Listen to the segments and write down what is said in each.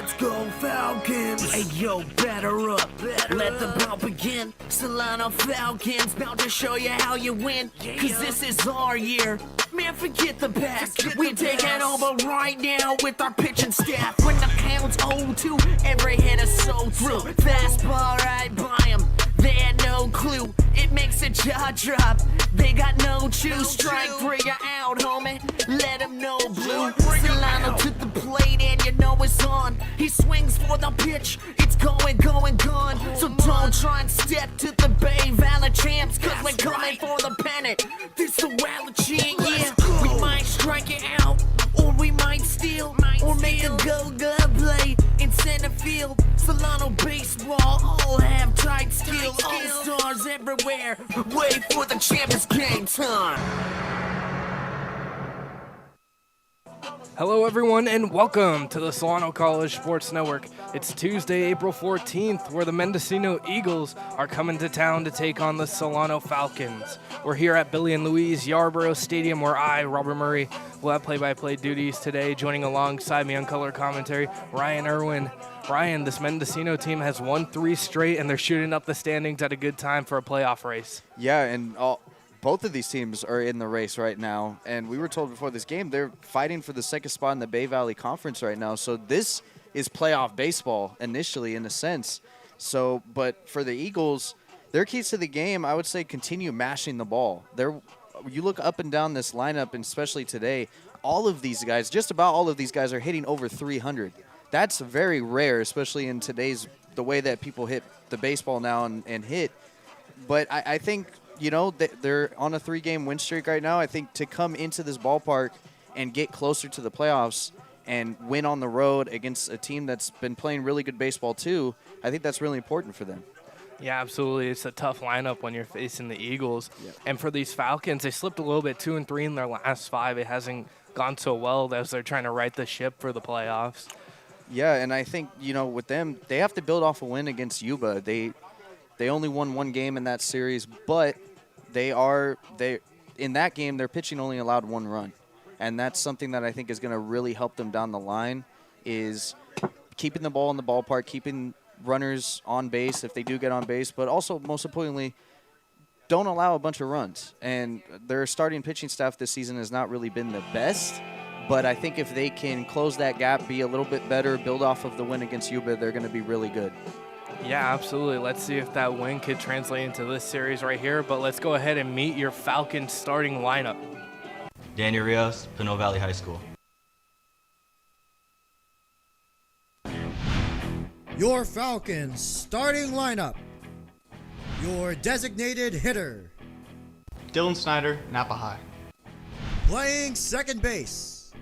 Let's go Falcons! Hey yo, batter up, let the ball begin. Solano Falcons, about to show you how you win. Cause this is our year, man, forget the past. We taking over right now with our pitching staff. When the count's 0-2, every hit is so through. Fastball right by them, they had no clue. It makes a jaw drop, they got no choose. Strike three, you're out, homie, let them know blue. Solano took the plate and you know it's on. He swings for the pitch, it's going, gone. So don't try and step to the Bay Valley champs, cause we're coming for the pennant. This the Wallachie, yeah. We might strike it out, or we might steal, or make a go-go play in center field. Solano baseball, all have tight skill. All stars everywhere, wait for the champions game time. Hello everyone and welcome to the Solano College Sports Network. It's Tuesday, April 14th, where the Mendocino Eagles are coming to town to take on the Solano Falcons. We're here at Billy and Louise Yarborough Stadium, where I, Robert Murray, will have play-by-play duties today. Joining alongside me on color commentary, Ryan Irwin. Ryan, this Mendocino team has won 3 straight, and they're shooting up the standings at a good time for a playoff race. Yeah, and both of these teams are in the race right now, and we were told before this game they're fighting for the second spot in the Bay Valley Conference right now. So this is playoff baseball initially, in a sense. So, but for the Eagles, their keys to the game, I would say, continue mashing the ball. You look up and down this lineup, and especially today, all of these guys, just about all of these guys, are hitting over 300. That's very rare, especially in today's the way that people hit the baseball now and hit. But I think, you know, they're on a 3-game win streak right now. I think to come into this ballpark and get closer to the playoffs and win on the road against a team that's been playing really good baseball too, I think that's really important for them. Yeah, absolutely. It's a tough lineup when you're facing the Eagles. Yep. And for these Falcons, they slipped a little bit, 2-3 in their last 5. It hasn't gone so well as they're trying to right the ship for the playoffs. Yeah, and I think, you know, with them, they have to build off a win against Yuba. They only won 1 game in that series, but in that game, their pitching only allowed 1 run. And that's something that I think is going to really help them down the line, is keeping the ball in the ballpark, keeping runners on base if they do get on base, but also, most importantly, don't allow a bunch of runs. And their starting pitching staff this season has not really been the best, but I think if they can close that gap, be a little bit better, build off of the win against Yuba, they're going to be really good. Yeah, absolutely. Let's see if that win could translate into this series right here. But let's go ahead and meet your Falcons starting lineup. Daniel Rios, Pinole Valley High School. Your Falcons starting lineup. Your designated hitter. Dylan Snyder, Napa High. Playing second base.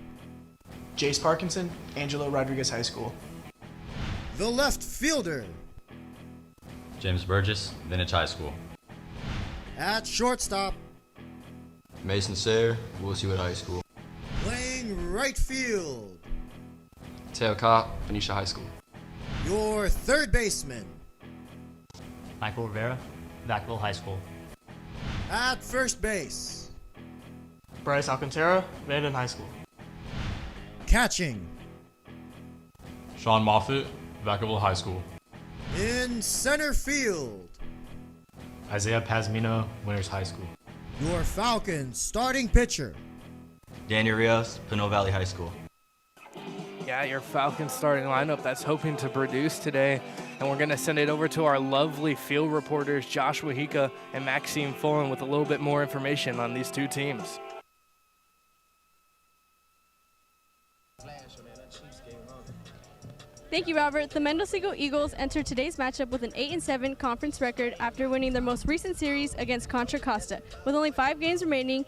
Jace Parkinson, Angelo Rodriguez High School. The left fielder. James Burgess, Vintage High School. At shortstop. Mason Sayre, Willis Hewitt High School. Playing right field. Teo Ka, Phoenicia High School. Your third baseman. Michael Rivera, Vacaville High School. At first base. Bryce Alcantara, Vanden High School. Catching. Sean Moffitt, Vacaville High School. In center field. Isaiah Pazmino, Winners High School. Your Falcons starting pitcher. Daniel Rios, Pinole Valley High School. Yeah, your Falcons starting lineup that's hoping to produce today. And we're going to send it over to our lovely field reporters, Joshua Hika and Maxime Fullen, with a little bit more information on these two teams. Thank you, Robert. The Mendocino Eagles entered today's matchup with an 8-7 conference record after winning their most recent series against Contra Costa. With only 5 games remaining,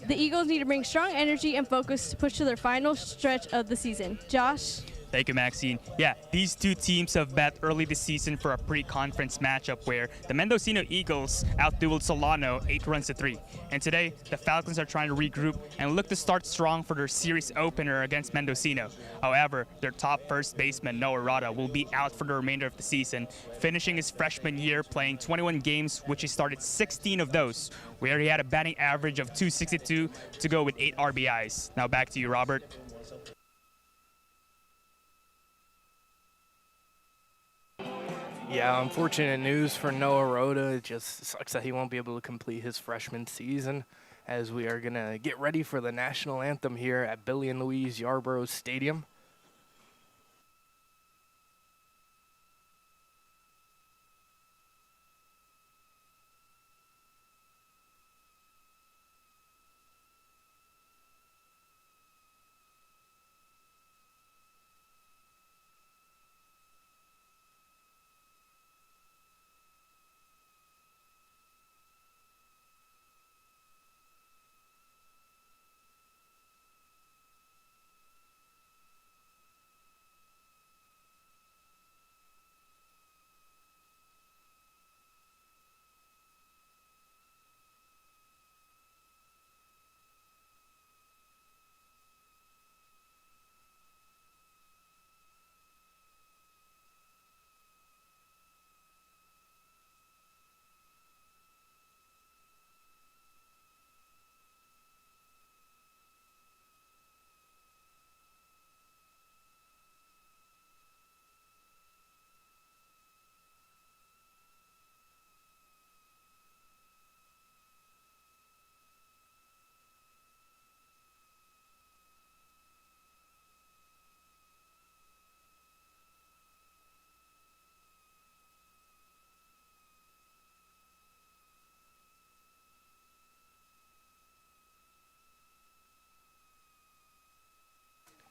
the Eagles need to bring strong energy and focus to push to their final stretch of the season. Josh? Thank you, Maxine. Yeah, these two teams have met early this season for a pre-conference matchup where the Mendocino Eagles outdueled Solano 8-3. And today, the Falcons are trying to regroup and look to start strong for their series opener against Mendocino. However, their top first baseman, Noah Rada, will be out for the remainder of the season, finishing his freshman year playing 21 games, which he started 16 of those, where he had a batting average of .262 to go with 8 RBIs. Now back to you, Robert. Yeah, unfortunate news for Noah Rhoda. It just sucks that he won't be able to complete his freshman season, as we are going to get ready for the national anthem here at Billy and Louise Yarborough Stadium.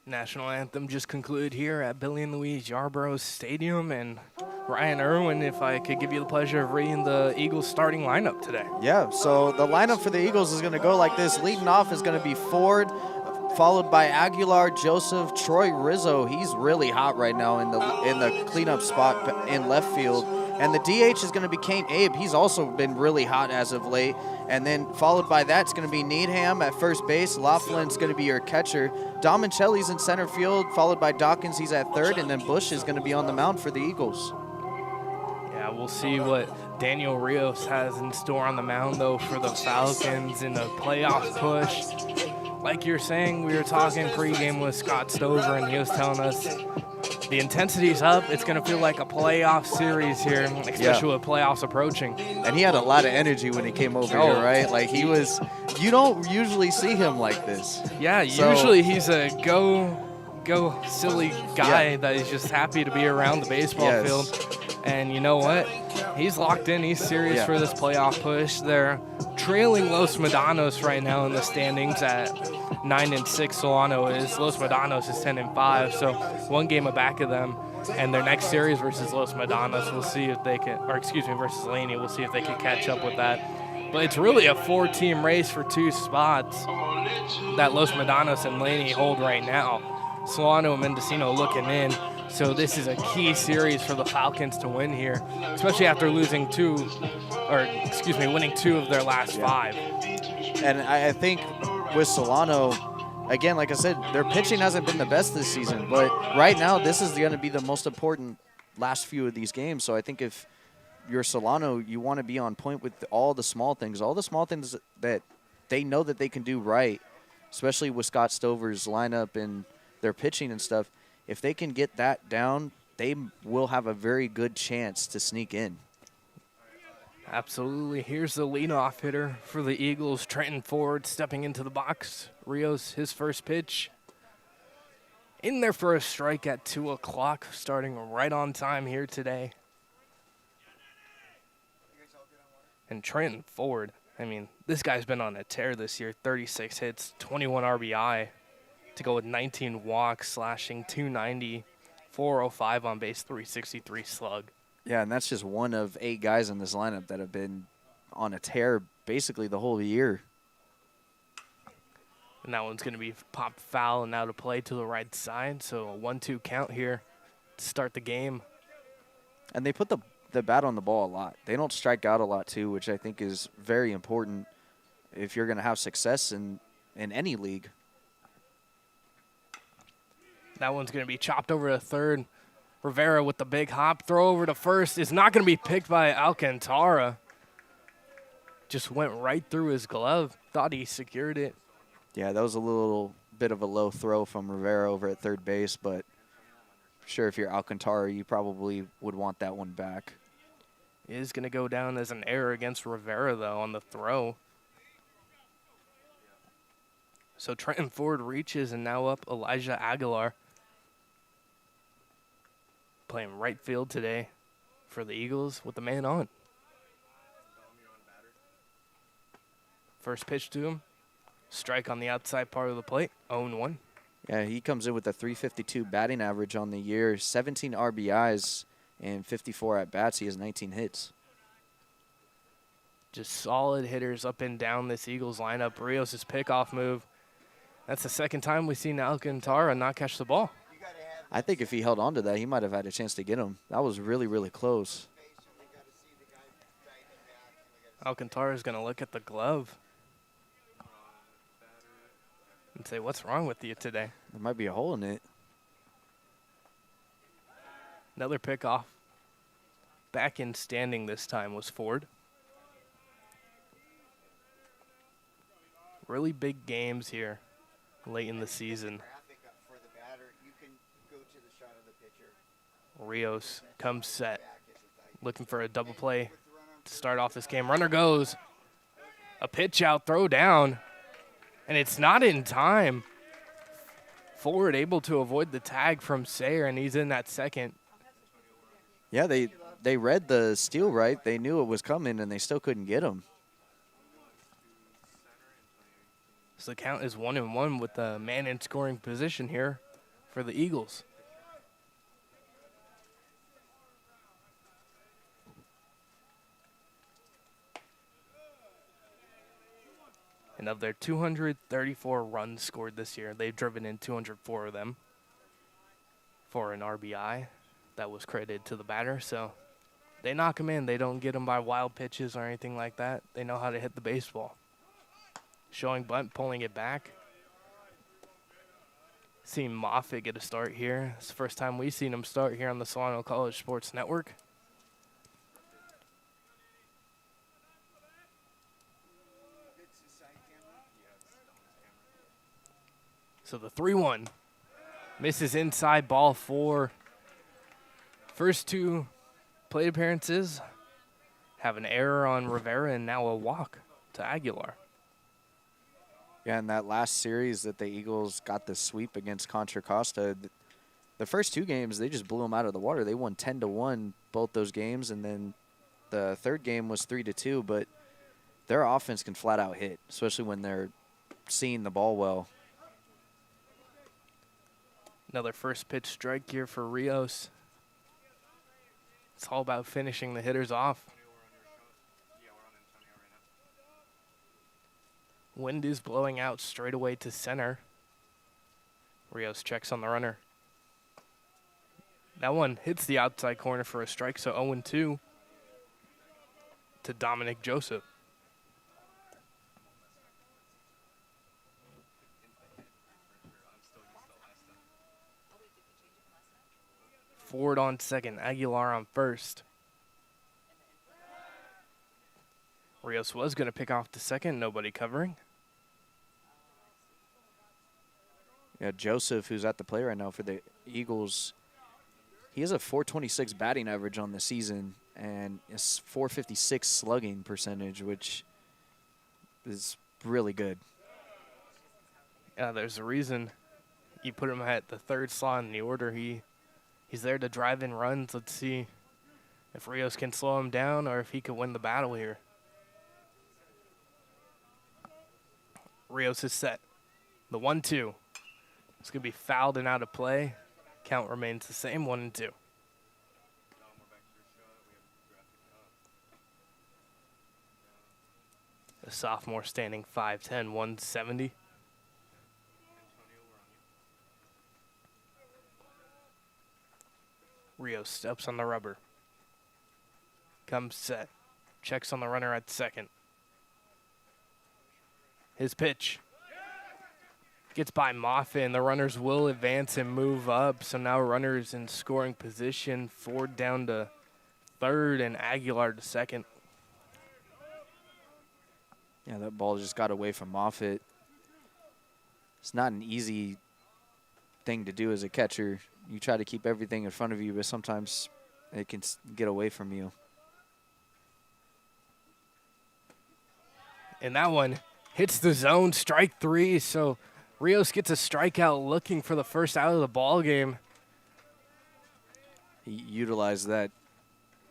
National anthem just concluded here at Billy and Louise Yarborough Stadium. And Ryan Irwin, if I could give you the pleasure of reading the Eagles starting lineup today. Yeah, so the lineup for the Eagles is going to go like this. Leading off is going to be Ford, followed by Aguilar, Joseph, Troy Rizzo. He's really hot right now in the cleanup spot in left field. And the DH is going to be Kane Abe. He's also been really hot as of late. And then followed by that, it's going to be Needham at first base. Laughlin's going to be your catcher. Domicelli's in center field, followed by Dawkins. He's at third. And then Bush is going to be on the mound for the Eagles. Yeah, we'll see what Daniel Rios has in store on the mound, though, for the Falcons in the playoff push. Like you're saying, we were talking pregame with Scott Stover, and he was telling us the intensity's up. It's going to feel like a playoff series here, especially with playoffs approaching. And he had a lot of energy when he came over here, right? Like he was, you don't usually see him like this. Yeah, So- usually he's a go silly guy that is just happy to be around the baseball field. And you know what? He's locked in. He's serious for this playoff push. They're trailing Los Medanos right now in the standings at 9-6. Solano is. Los Medanos is 10-5. So one game back of them. And their next series versus Los Medanos, we'll see if they can, or excuse me, versus Laney, we'll see if they can catch up with that. But it's really a 4-team race for 2 spots that Los Medanos and Laney hold right now. Solano and Mendocino looking in. So this is a key series for the Falcons to win here, especially after winning 2 of their last 5. And I think with Solano, again, like I said, their pitching hasn't been the best this season. But right now, this is going to be the most important last few of these games. So I think if you're Solano, you want to be on point with all the small things that they know that they can do right, especially with Scott Stover's lineup and their pitching and stuff. If they can get that down, they will have a very good chance to sneak in. Absolutely. Here's the leadoff hitter for the Eagles, Trenton Ford, stepping into the box. Rios, his first pitch. In there for a strike at 2 o'clock, starting right on time here today. And Trenton Ford, I mean, this guy's been on a tear this year. 36 hits, 21 RBI. To go with 19 walks, slashing 290, 405 on base, 363 slug. Yeah, and that's just one of 8 guys in this lineup that have been on a tear basically the whole year. And that one's going to be popped foul and out of play to the right side. So a 1-2 count here to start the game. And they put the bat on the ball a lot. They don't strike out a lot too, which I think is very important if you're going to have success in any league. That one's going to be chopped over to third. Rivera with the big hop. Throw over to first. Is not going to be picked by Alcantara. Just went right through his glove. Thought he secured it. Yeah, that was a little bit of a low throw from Rivera over at third base, but sure if you're Alcantara, you probably would want that one back. It is going to go down as an error against Rivera, though, on the throw. So Trenton Ford reaches, and now up Elijah Aguilar. Playing right field today for the Eagles with the man on. First pitch to him. Strike on the outside part of the plate. 0-1. Yeah, he comes in with a 352 batting average on the year, 17 RBIs, and 54 at-bats. He has 19 hits. Just solid hitters up and down this Eagles lineup. Rios' pickoff move. That's the second time we've seen Alcantara not catch the ball. I think if he held on to that, he might have had a chance to get him. That was really, really close. Alcantara is going to look at the glove and say, what's wrong with you today? There might be a hole in it. Another pickoff. Back in standing this time was Ford. Really big games here late in the season. Rios comes set, looking for a double play to start off this game. Runner goes. A pitch out, throw down, and it's not in time. Ford able to avoid the tag from Sayer, and he's in that second. Yeah, they read the steal right. They knew it was coming, and they still couldn't get him. So the count is 1-1 with the man in scoring position here for the Eagles. And of their 234 runs scored this year, they've driven in 204 of them for an RBI. That was credited to the batter. So they knock him in. They don't get him by wild pitches or anything like that. They know how to hit the baseball. Showing bunt, pulling it back. Seeing Moffitt get a start here. It's the first time we've seen him start here on the Solano College Sports Network. So the 3-1 misses inside, ball 4. First 2 plate appearances have an error on Rivera and now a walk to Aguilar. Yeah, in that last series that the Eagles got the sweep against Contra Costa, the first 2 games, they just blew them out of the water. They won 10-1 both those games, and then the third game was 3-2, but their offense can flat out hit, especially when they're seeing the ball well. Another first pitch strike here for Rios. It's all about finishing the hitters off. Wind is blowing out straight away to center. Rios checks on the runner. That one hits the outside corner for a strike, so 0-2 to Dominic Joseph. Ford on second, Aguilar on first. Rios was going to pick off the second, nobody covering. Yeah, Joseph, who's at the play right now for the Eagles, he has a 426 batting average on the season and a 456 slugging percentage, which is really good. Yeah, there's a reason you put him at the third slot in the order. He's there to drive in runs. Let's see if Rios can slow him down or if he can win the battle here. Rios is set. The 1-2. It's going to be fouled and out of play. Count remains the same, 1-2. The sophomore standing 5'10", 170. Rios steps on the rubber. Comes set. Checks on the runner at second. His pitch. Gets by Moffitt, and the runners will advance and move up. So now runners in scoring position. Ford down to third and Aguilar to second. Yeah, that ball just got away from Moffitt. It's not an easy thing to do as a catcher, You try to keep everything in front of you, but sometimes it can get away from you. And that one hits the zone, strike 3. So Rios gets a strikeout looking for the first out of the ball game. He utilized that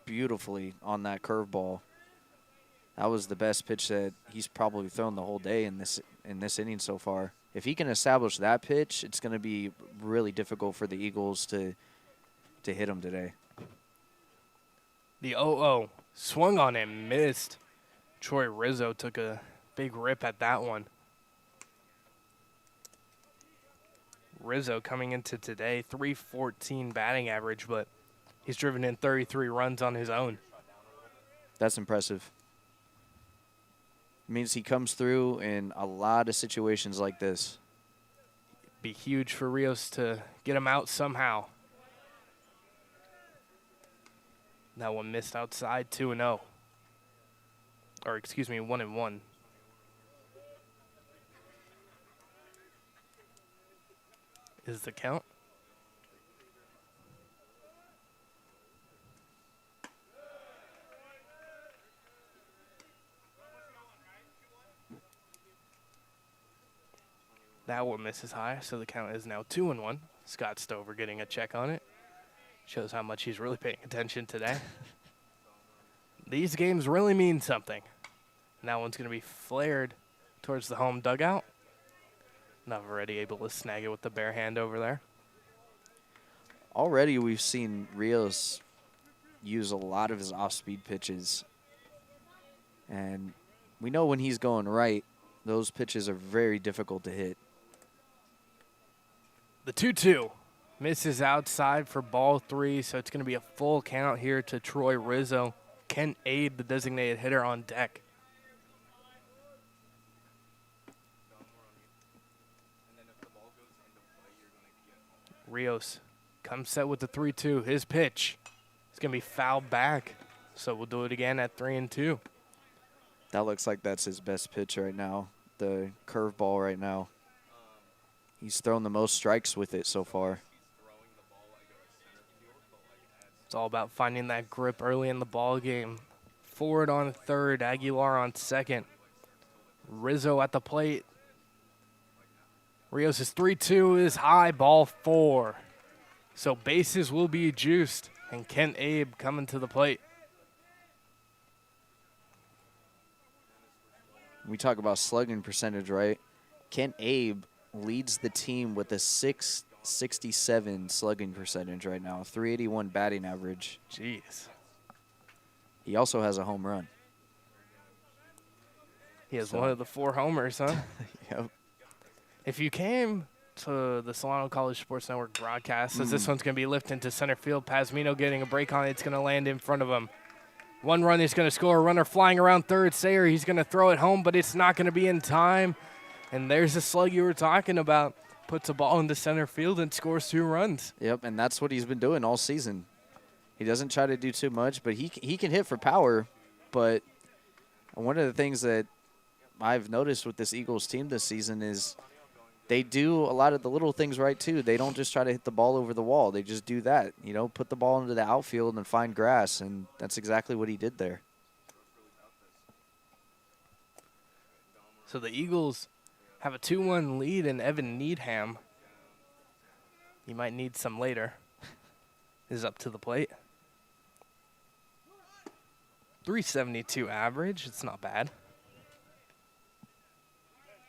beautifully on that curveball. That was the best pitch that he's probably thrown the whole day in this inning so far. If he can establish that pitch, it's going to be really difficult for the Eagles to hit him today. The 0-0 swung on and missed. Troy Rizzo took a big rip at that one. Rizzo coming into today, .314 batting average, but he's driven in 33 runs on his own. That's impressive. It means he comes through in a lot of situations like this. Be huge for Rios to get him out somehow. That one missed outside, 2-0. Or excuse me, 1-1. Is the count? That one misses high, so the count is now 2-1. Scott Stover getting a check on it. Shows how much he's really paying attention today. These games really mean something. And that one's going to be flared towards the home dugout. Not already able to snag it with the bare hand over there. Already we've seen Rios use a lot of his off-speed pitches. And we know when he's going right, those pitches are very difficult to hit. The 2-2 misses outside for ball 3, so it's going to be a full count here to Troy Rizzo. Kent Abe, the designated hitter, on deck. Rios comes set with the 3-2. His pitch is going to be fouled back, so we'll do it again at 3-2. That looks like that's his best pitch right now, the curveball right now. He's thrown the most strikes with it so far. It's all about finding that grip early in the ball game. Forward on third, Aguilar on second. Rizzo at the plate. Rios' 3-2 is high, ball 4. So bases will be juiced, and Kent Abe coming to the plate. We talk about slugging percentage, right? Kent Abe leads the team with a .667 slugging percentage right now, .381 batting average. Jeez. He also has a home run. He has one of the 4 homers, huh? Yep. If you came to the Solano College Sports Network broadcast, as this one's going to be lifted to center field, Pasmino getting a break on it, it's going to land in front of him. 1 run is going to score, a runner flying around third. Sayer, he's going to throw it home, but it's not going to be in time. And there's the slug you were talking about. Puts a ball into center field and scores 2 runs. Yep, and that's what he's been doing all season. He doesn't try to do too much, but he can hit for power. But one of the things that I've noticed with this Eagles team this season is they do a lot of the little things right, too. They don't just try to hit the ball over the wall. They just do that, you know, put the ball into the outfield and find grass, and that's exactly what he did there. So the Eagles have a 2-1 lead, and Evan Needham, you might need some later, is up to the plate. .372 average. It's not bad.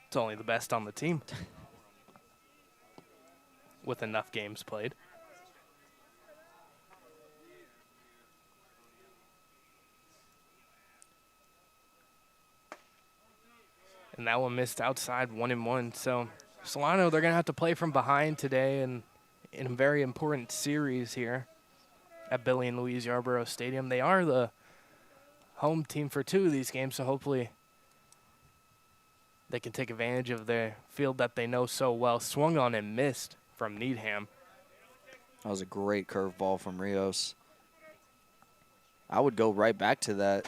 It's only the best on the team with enough games played. And that one missed outside, 1-1. So Solano, they're going to have to play from behind today and in a very important series here at Billy and Louise Yarborough Stadium. They are the home team for 2 of these games, so hopefully they can take advantage of their field that they know so well. Swung on and missed from Needham. That was a great curveball from Rios. I would go right back to that.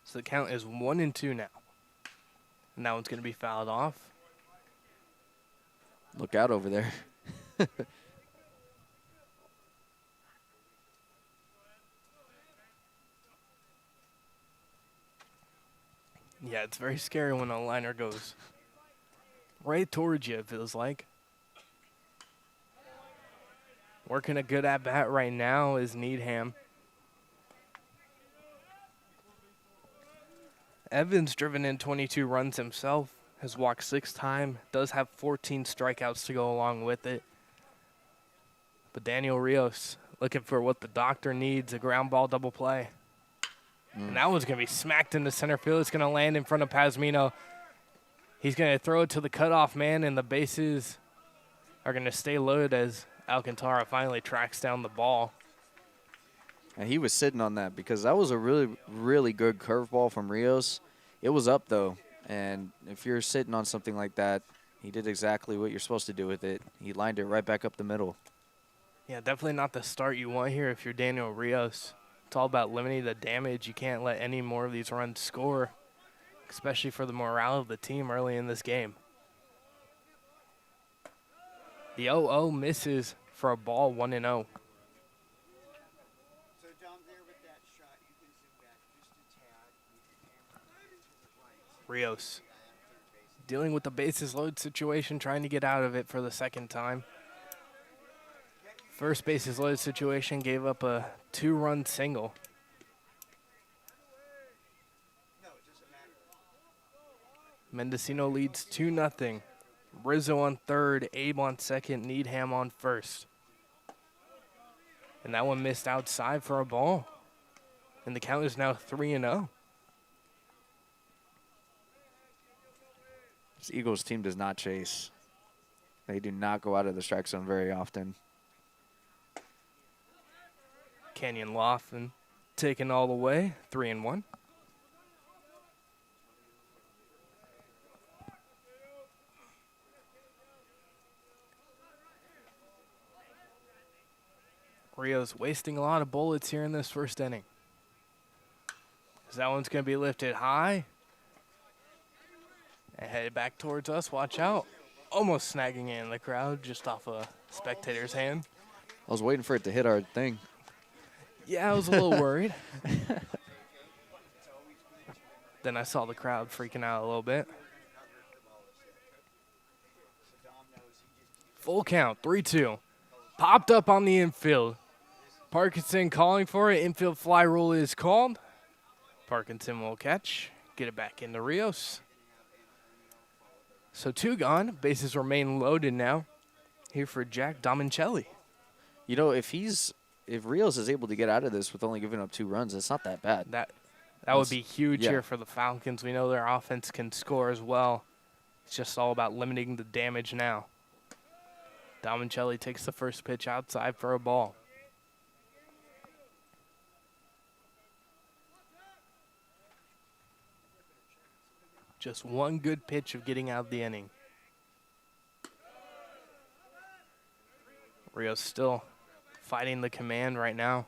So the count is 1-2 now. And that one's going to be fouled off. Look out over there. Yeah, it's very scary when a liner goes right towards you, it feels like. Working a good at-bat right now is Needham. Evans driven in 22 runs himself, has walked 6 times, does have 14 strikeouts to go along with it. But Daniel Rios looking for what the doctor needs, a ground ball double play. And that one's going to be smacked into center field. It's going to land in front of Pazmino. He's going to throw it to the cutoff man, and the bases are going to stay loaded as Alcantara finally tracks down the ball. And he was sitting on that because that was a really, really good curveball from Rios. It was up, though. And if you're sitting on something like that, he did exactly what you're supposed to do with it. He lined it right back up the middle. Yeah, definitely not the start you want here if you're Daniel Rios. It's all about limiting the damage. You can't let any more of these runs score, especially for the morale of the team early in this game. The 0-0 misses for a ball, 1-0. Rios dealing with the bases loaded situation, trying to get out of it for the second time. First bases loaded situation gave up a 2-run single. Mendocino leads 2-0. Rizzo on third, Abe on second, Needham on first. And that one missed outside for a ball. And the count is now 3-0. This Eagles team does not chase. They do not go out of the strike zone very often. Canyon Laughlin taken all the way, 3-1. Rios wasting a lot of bullets here in this first inning. That one's going to be lifted high and headed back towards us. Watch out. Almost snagging it in the crowd just off a spectator's hand. I was waiting for it to hit our thing. Yeah, I was a little worried. Then I saw the crowd freaking out a little bit. Full count, 3-2. Popped up on the infield. Parkinson calling for it. Infield fly rule is called. Parkinson will catch. Get it back into Rios. So 2 gone. Bases remain loaded now. Here for Jack Domincelli. You know, if Rios is able to get out of this with only giving up 2 runs, it's not that bad. That would be huge here for the Falcons. We know their offense can score as well. It's just all about limiting the damage now. Domincelli takes the first pitch outside for a ball. Just one good pitch of getting out of the inning. Rios still fighting the command right now.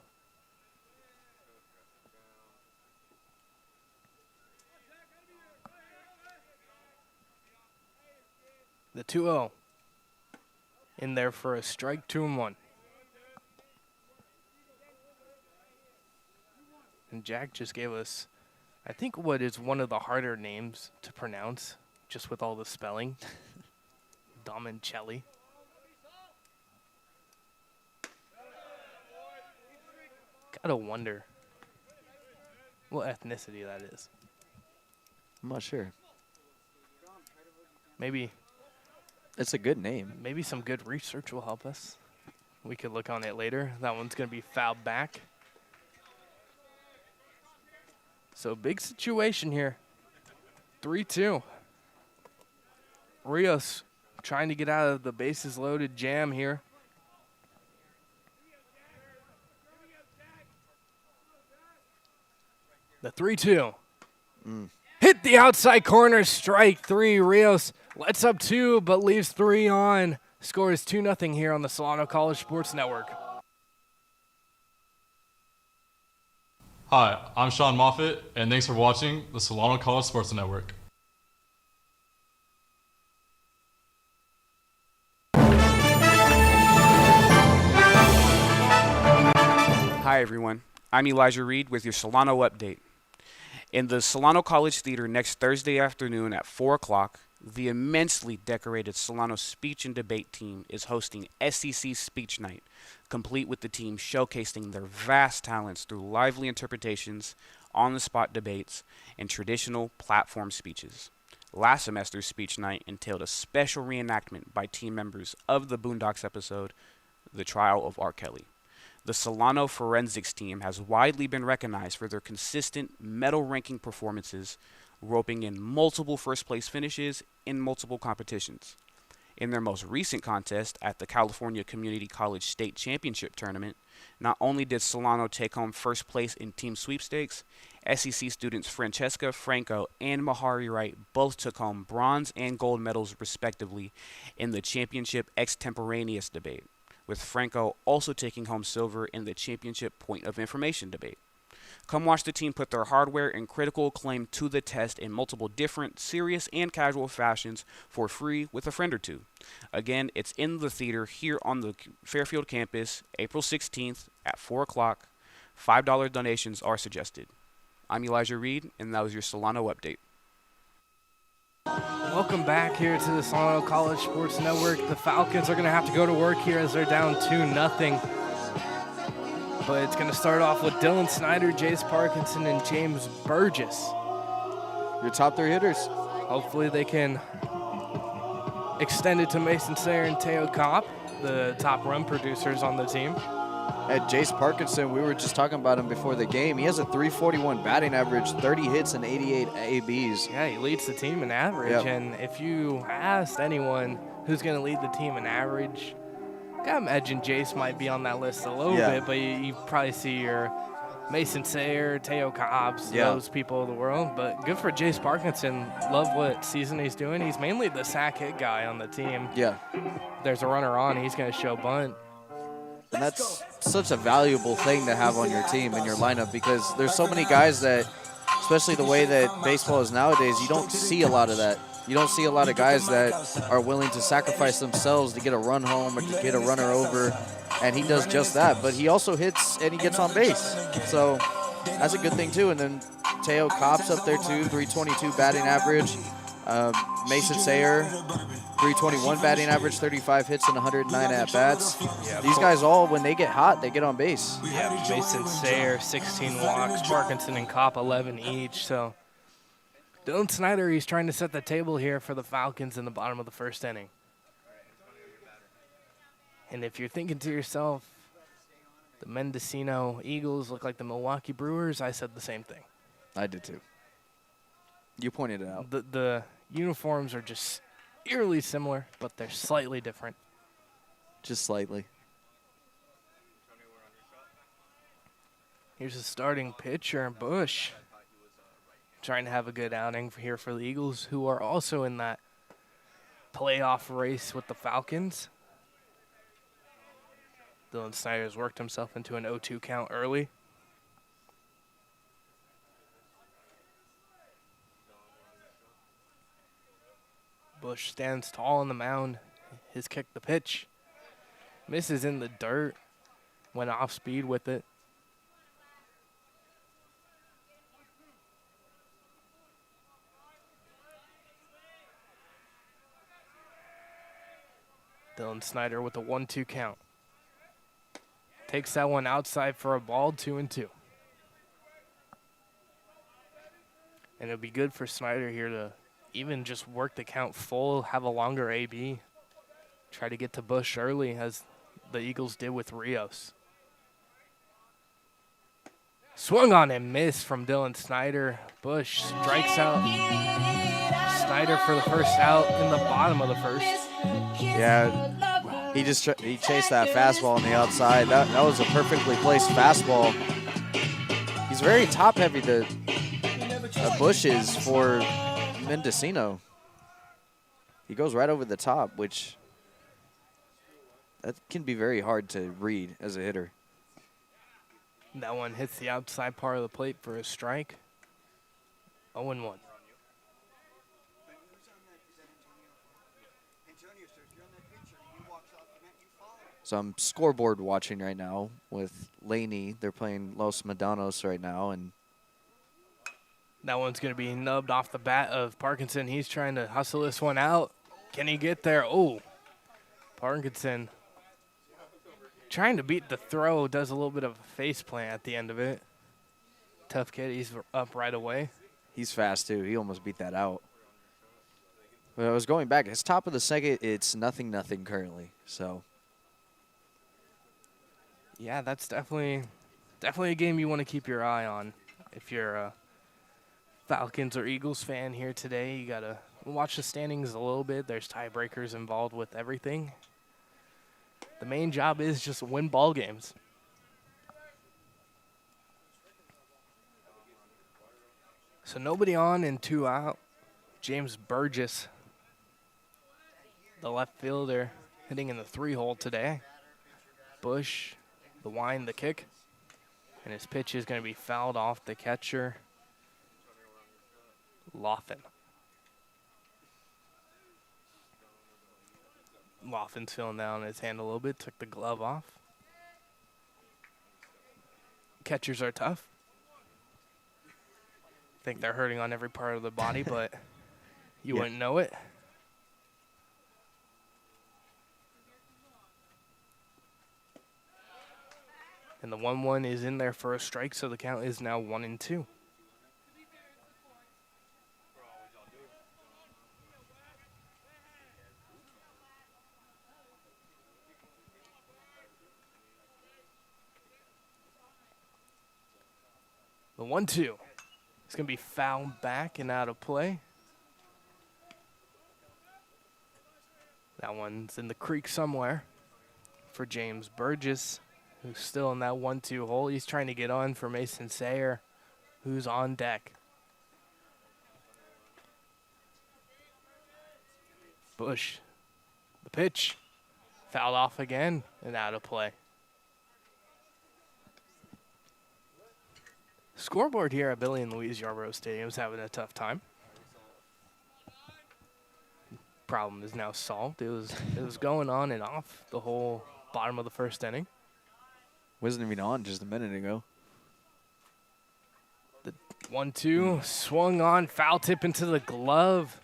The 2-0 in there for a strike, 2-1. And Jack just gave us, I think, what is one of the harder names to pronounce, just with all the spelling. Domincelli. Gotta wonder what ethnicity that is. I'm not sure. Maybe it's a good name. Maybe some good research will help us. We could look on it later. That one's going to be fouled back. So big situation here. 3-2. Rios trying to get out of the bases loaded jam here. The 3-2. Hit the outside corner, strike 3. Rios lets up 2, but leaves 3 on. Score is 2-0 here on the Solano College Sports Network. Hi, I'm Sean Moffitt, and thanks for watching the Solano College Sports Network. everyone. I'm Elijah Reed with your Solano update. In the Solano College Theater next Thursday afternoon at 4 o'clock, the immensely decorated Solano Speech and Debate team is hosting SEC Speech Night, complete with the team showcasing their vast talents through lively interpretations, on-the-spot debates, and traditional platform speeches. Last semester's Speech Night entailed a special reenactment by team members of the Boondocks episode, The Trial of R. Kelly. The Solano Forensics team has widely been recognized for their consistent medal-ranking performances, roping in multiple first-place finishes in multiple competitions. In their most recent contest at the California Community College State Championship Tournament, not only did Solano take home first place in team sweepstakes, SEC students Francesca Franco and Mahari Wright both took home bronze and gold medals respectively in the championship extemporaneous debate, with Franco also taking home silver in the championship point of information debate. Come watch the team put their hardware and critical acclaim to the test in multiple different, serious and casual fashions for free with a friend or two. Again, it's in the theater here on the Fairfield campus, April 16th at 4 o'clock. $5 donations are suggested. I'm Elijah Reed, and that was your Solano update. Welcome back here to the Solano College Sports Network. The Falcons are going to have to go to work here as they're down 2-0. But it's going to start off with Dylan Snyder, Jace Parkinson, and James Burgess. Your top three hitters. Hopefully they can extend it to Mason Sayer and Teo Kopp, the top run producers on the team. At Jace Parkinson, we were just talking about him before the game. He has a .341 batting average, 30 hits, and 88 ABs. Yeah, he leads the team in average. Yep. And if you asked anyone who's going to lead the team in average, I imagine Jace might be on that list a little bit, but you probably see your Mason Sayer, Teo Cobbs, those people of the world. But good for Jace Parkinson. Love what season he's doing. He's mainly the sack hit guy on the team. Yeah. There's a runner on, he's going to show bunt. And that's such a valuable thing to have on your team in your lineup, because there's so many guys that, especially the way that baseball is nowadays, you don't see a lot of that. You don't see a lot of guys that are willing to sacrifice themselves to get a run home or to get a runner over, and he does just that. But he also hits and he gets on base. So that's a good thing too. And then Teo Kopp's up there too, 322 batting average. Mason Sayer, 321 batting average, 35 hits and 109 at-bats. Yeah, these guys all, when they get hot, they get on base. Yeah, Mason Sayer, 16 walks, Parkinson and Kopp, 11 each. So Dylan Snyder, he's trying to set the table here for the Falcons in the bottom of the first inning. And if you're thinking to yourself, the Mendocino Eagles look like the Milwaukee Brewers, I said the same thing. I did too. You pointed it out. The uniforms are just eerily similar, but they're slightly different. Just slightly. Here's a starting pitcher, Bush, trying to have a good outing here for the Eagles, who are also in that playoff race with the Falcons. Dylan Snyder's worked himself into an 0-2 count early. Bush stands tall on the mound. His kick the pitch. Misses in the dirt. Went off speed with it. Dylan Snyder with a 1-2 count. Takes that one outside for a ball, 2-2. And it'll be good for Snyder here to even just work the count full, have a longer AB. Try to get to Bush early, as the Eagles did with Rios. Swung on and missed from Dylan Snyder. Bush strikes out Snyder for the first out in the bottom of the first. Yeah, he chased that fastball on the outside. That was a perfectly placed fastball. He's very top-heavy, the Bush is, for Mendocino. He goes right over the top, which that can be very hard to read as a hitter. That one hits the outside part of the plate for a strike. 0-1. So I'm scoreboard watching right now with Laney. They're playing Los Medanos right now, and That one's going to be nubbed off the bat of Parkinson. He's trying to hustle this one out. Can he get there? Oh, Parkinson trying to beat the throw. Does a little bit of a face plant at the end of it. Tough kid. He's up right away. he's fast too. He almost beat that out. But I was going back. It's top of the second. It's 0-0 currently. So Yeah, that's definitely a game you want to keep your eye on. If you're a Falcons or Eagles fan here today, you got to watch the standings a little bit. There's tiebreakers involved with everything. The main job is just win ball games. So nobody on and 2 out. James Burgess, the left fielder, hitting in the 3-hole today. Bush, the wind, the kick. And his pitch is going to be fouled off the catcher, Laughlin. Laughlin's feeling down his hand a little bit, took the glove off. Catchers are tough. Think they're hurting on every part of the body, but you wouldn't know it. And the 1-1 is in there for a strike, so the count is now 1-2. The 1-2. It's going to be fouled back and out of play. That one's in the creek somewhere for James Burgess, who's still in that 1-2 hole. He's trying to get on for Mason Sayer, who's on deck. Bush, the pitch, fouled off again and out of play. Scoreboard here at Billy and Louise Yarborough Stadium is having a tough time. Problem is now solved. It was going on and off the whole bottom of the first inning. wasn't even on just a minute ago. The 1-2 swung on, foul tip into the glove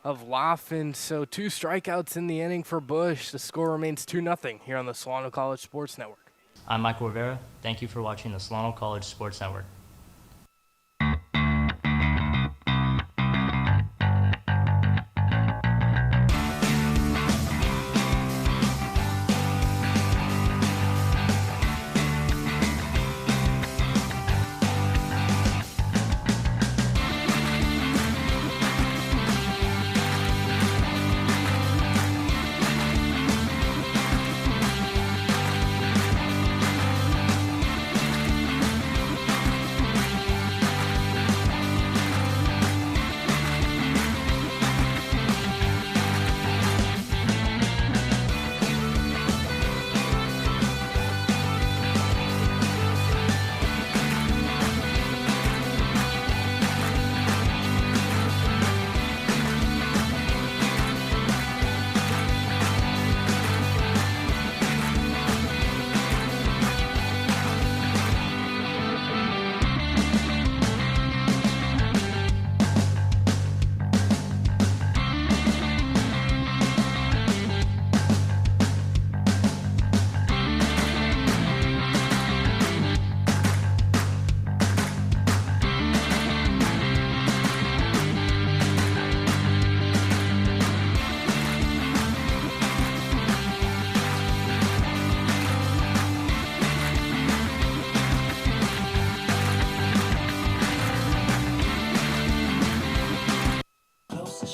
of Laughlin. So 2 strikeouts in the inning for Bush. The score remains 2-0 here on the Solano College Sports Network. I'm Michael Rivera. Thank you for watching the Solano College Sports Network.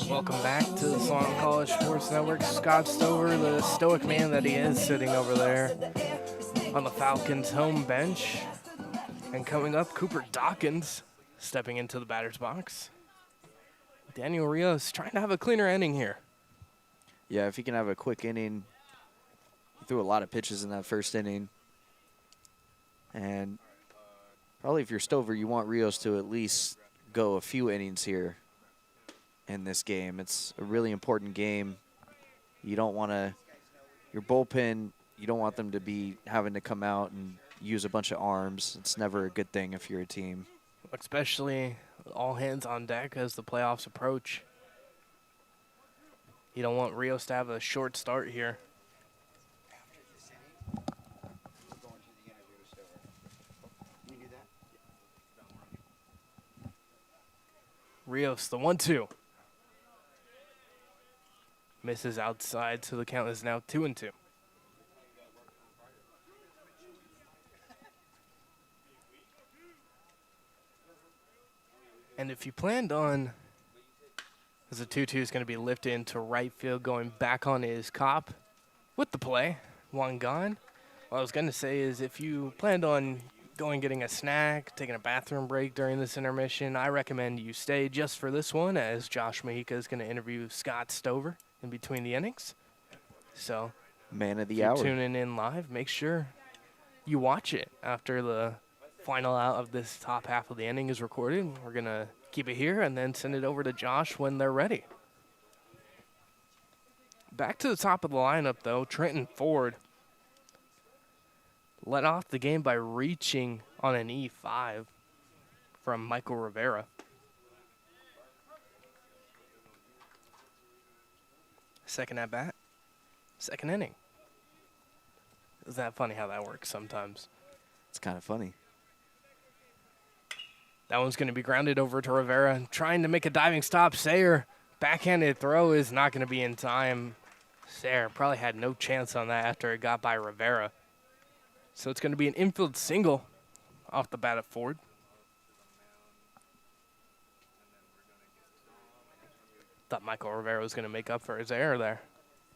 Welcome back to the Solano College Sports Network. Scott Stover, the stoic man that he is, sitting over there on the Falcons' home bench. And coming up, Cooper Dawkins stepping into the batter's box. Daniel Rios trying to have a cleaner inning here. Yeah, if he can have a quick inning. He threw a lot of pitches in that first inning. And probably if you're Stover, you want Rios to at least go a few innings here in this game. It's a really important game. You don't want to, your bullpen you don't want them to be having to come out and use a bunch of arms. It's never a good thing if you're a team. Especially all hands on deck as the playoffs approach. You don't want Rios to have a short start here. Rios, the 1-2. Misses outside, so the count is now 2-2. And if you planned on, as the 2-2 is going to be lifted into right field, going back on his cop with the play, one gone. What I was going to say is if you planned on going getting a snack, taking a bathroom break during this intermission, I recommend you stay just for this one, as Josh Mahika is going to interview Scott Stover in between the innings. So, Man of the if you're hour. tuning in live, make sure you watch it after the final out of this top half of the inning is recorded. We're going to keep it here and then send it over to Josh when they're ready. Back to the top of the lineup, though, Trenton Ford led off the game by reaching on an E5 from Michael Rivera. Second at bat, second inning. Isn't that funny how that works sometimes? It's kind of funny. That one's going to be grounded over to Rivera, trying to make a diving stop. Sayer, backhanded throw is not going to be in time. Sayer probably had no chance on that after it got by Rivera. So it's going to be an infield single off the bat at Ford. Thought Michael Rivera was going to make up for his error there.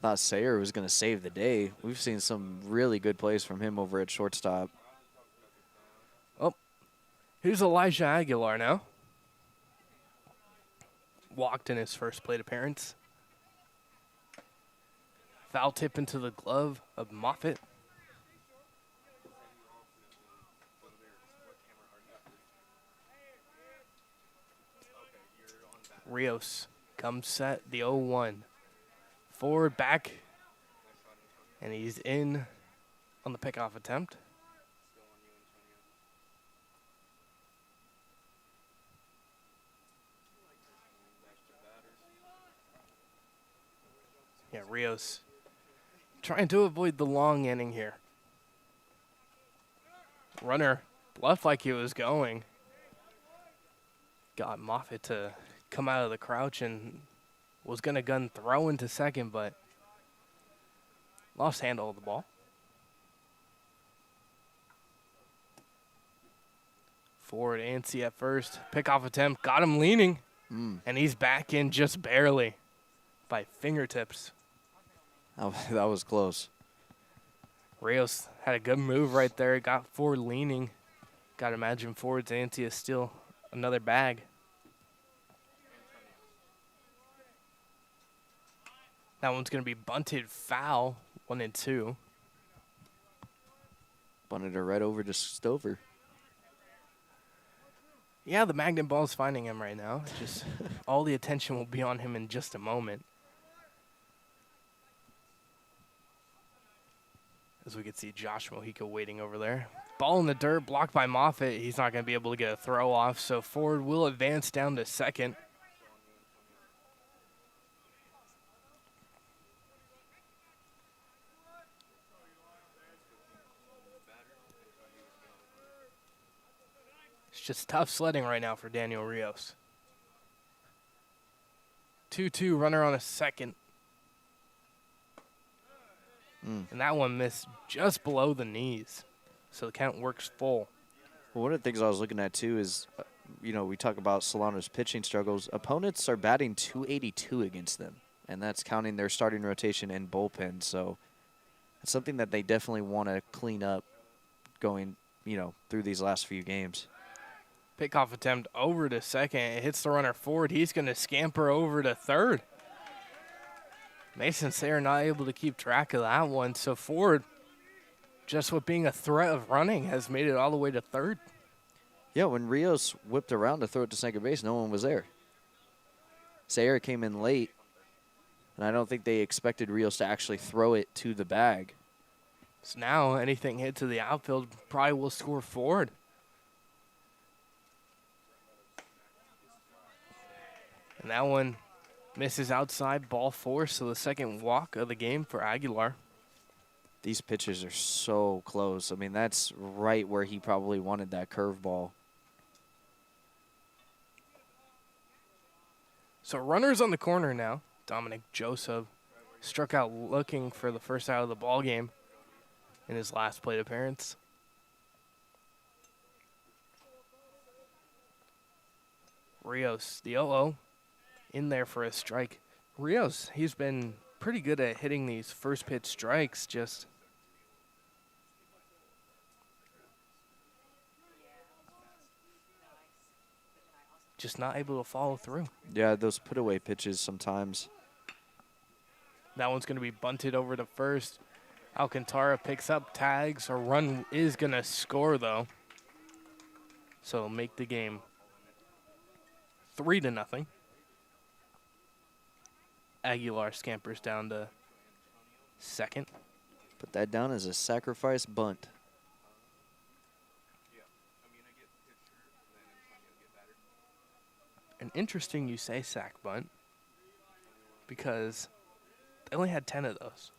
Thought Sayer was going to save the day. We've seen some really good plays from him over at shortstop. Oh, here's Elijah Aguilar now. Walked in his first plate appearance. Foul tip into the glove of Moffitt. Rios comes set, the 0-1. Forward, back, and he's in on the pickoff attempt. Yeah, Rios trying to avoid the long inning here. Runner bluffed like he was going. Got Moffitt to come out of the crouch and was going to gun throw into second, but lost handle of the ball. Forward, Ansi at first. Pickoff attempt, got him leaning, and he's back in just barely by fingertips. That was close. Rios had a good move right there. Got Ford leaning. Got to imagine Ford's Ansi is still another bag. That one's going to be bunted foul, 1-2. Bunted her right over to Stover. Yeah, the magnet ball's finding him right now. Just all the attention will be on him in just a moment. As we can see Josh Mojica waiting over there. Ball in the dirt, blocked by Moffitt. He's not going to be able to get a throw off, so Ford will advance down to second. It's just tough sledding right now for Daniel Rios. 2-2, runner on a second. And that one missed just below the knees. So the count works full. Well, one of the things I was looking at, too, is, we talk about Solano's pitching struggles. Opponents are batting .282 against them, and that's counting their starting rotation and bullpen. So it's something that they definitely want to clean up going, through these last few games. Pickoff attempt over to second. It hits the runner forward. He's going to scamper over to third. Mason Sayer not able to keep track of that one. So Ford, just with being a threat of running, has made it all the way to third. Yeah, when Rios whipped around to throw it to second base, no one was there. Sayer came in late, and I don't think they expected Rios to actually throw it to the bag. So now anything hit to the outfield probably will score forward. And that one misses outside, ball 4, so the second walk of the game for Aguilar. These pitches are so close. I mean, that's right where he probably wanted that curveball. So runners on the corner now. Dominic Joseph struck out looking for the first out of the ball game in his last plate appearance. Rios, the 0-0, in there for a strike. Rios, he's been pretty good at hitting these first pitch strikes, just not able to follow through. Yeah, those put-away pitches sometimes. That one's going to be bunted over to first. Alcantara picks up, tags. A run is going to score, though. So make the game 3-0. Aguilar scampers down to second. Put that down as a sacrifice bunt. And interesting you say sack bunt because they only had 10 of those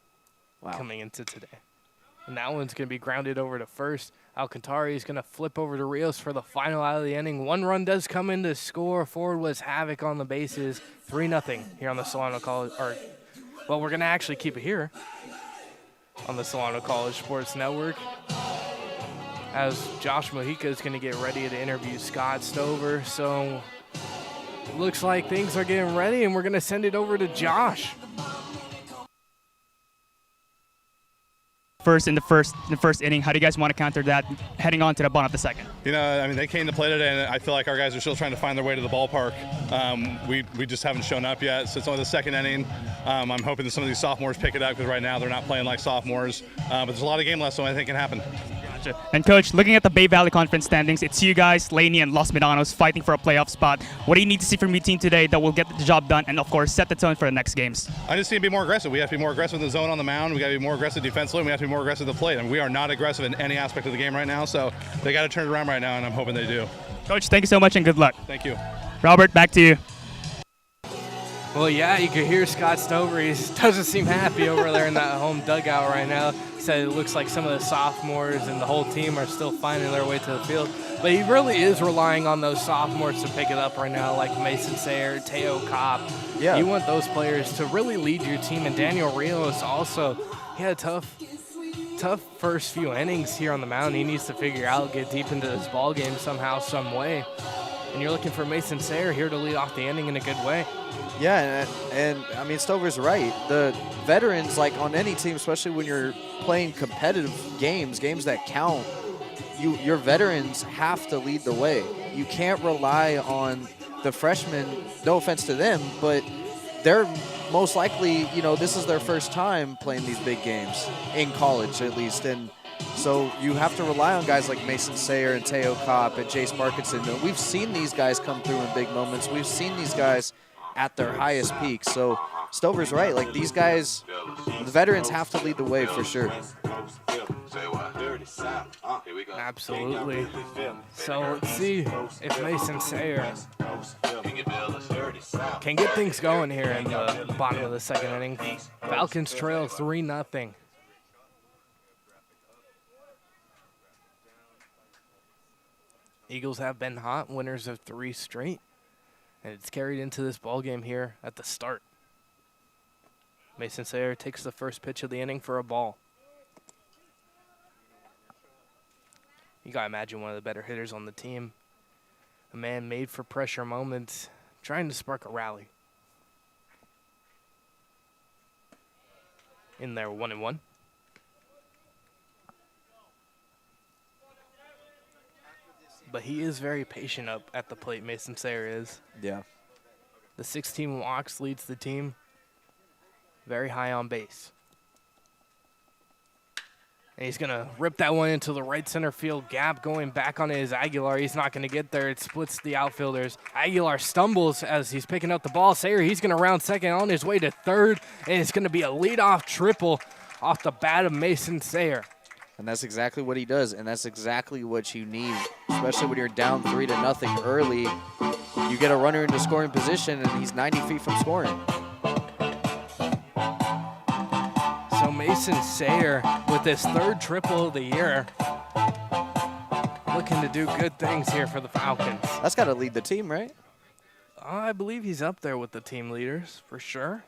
coming into today. And that one's going to be grounded over to first. Alcantara is going to flip over to Rios for the final out of the inning. One run does come in to score. Forward was havoc on the bases. 3-0 here on the Solano College. Well, we're going to actually keep it here on the Solano College Sports Network, as Josh Mojica is going to get ready to interview Scott Stover. So looks like things are getting ready, and we're going to send it over to Josh. First in the first inning, how do you guys want to counter that heading on to the bottom of the second? You know, I mean, they came to play today, and I feel like our guys are still trying to find their way to the ballpark. We just haven't shown up yet, so it's only the second inning. I'm hoping that some of these sophomores pick it up because right now they're not playing like sophomores. But there's a lot of game left, so I think it can happen. Gotcha. And Coach, looking at the Bay Valley Conference standings, it's you guys, Laney and Los Medanos, fighting for a playoff spot. What do you need to see from your team today that will get the job done and, of course, set the tone for the next games? I just need to be more aggressive. We have to be more aggressive in the zone on the mound. We got to be more aggressive defensively. And we have to be more aggressive at the plate. And we are not aggressive in any aspect of the game right now, so they got to turn it around right now, and I'm hoping they do. Coach, thank you so much and good luck. Thank you. Robert, back to you. Well, yeah, you can hear Scott Stover. He doesn't seem happy over there in that home dugout right now. Said it looks like some of the sophomores and the whole team are still finding their way to the field. But he really is relying on those sophomores to pick it up right now, like Mason Sayer, Teo Kopp. Yeah. You want those players to really lead your team. And Daniel Rios also, he had a tough first few innings here on the mound. He needs to figure out, get deep into this ball game somehow, some way. And you're looking for Mason Sayer here to lead off the inning in a good way. Yeah, and I mean, Stover's right. The veterans, like on any team, especially when you're playing competitive games that count, your veterans have to lead the way. You can't rely on the freshmen, no offense to them, but they're most likely, you know, this is their first time playing these big games, in college at least. And so you have to rely on guys like Mason Sayer and Teo Kopp and Jace Parkinson. We've seen these guys come through in big moments. We've seen these guys at their highest peak. So Stover's right. Like, these guys, the veterans have to lead the way for sure. Absolutely. So let's see if Mason Sayer can get things going here in the bottom of the second inning. Falcons trail 3-0. Eagles have been hot, winners of 3 straight. And it's carried into this ball game here at the start. Mason Sayer takes the first pitch of the inning for a ball. You got to imagine one of the better hitters on the team. A man made for pressure moments, trying to spark a rally. In there, 1-1. But he is very patient up at the plate, Mason Sayer is. Yeah. The 16 walks leads the team. Very high on base. And he's going to rip that one into the right center field gap, going back on his Aguilar. He's not going to get there. It splits the outfielders. Aguilar stumbles as he's picking up the ball. Sayer, he's going to round second on his way to third, and it's going to be a leadoff triple off the bat of Mason Sayer. And that's exactly what he does, and that's exactly what you need, especially when you're down 3-0 early. You get a runner into scoring position, and he's 90 feet from scoring. So Mason Sayer, with his 3rd triple of the year, looking to do good things here for the Falcons. That's got to lead the team, right? I believe he's up there with the team leaders, for sure.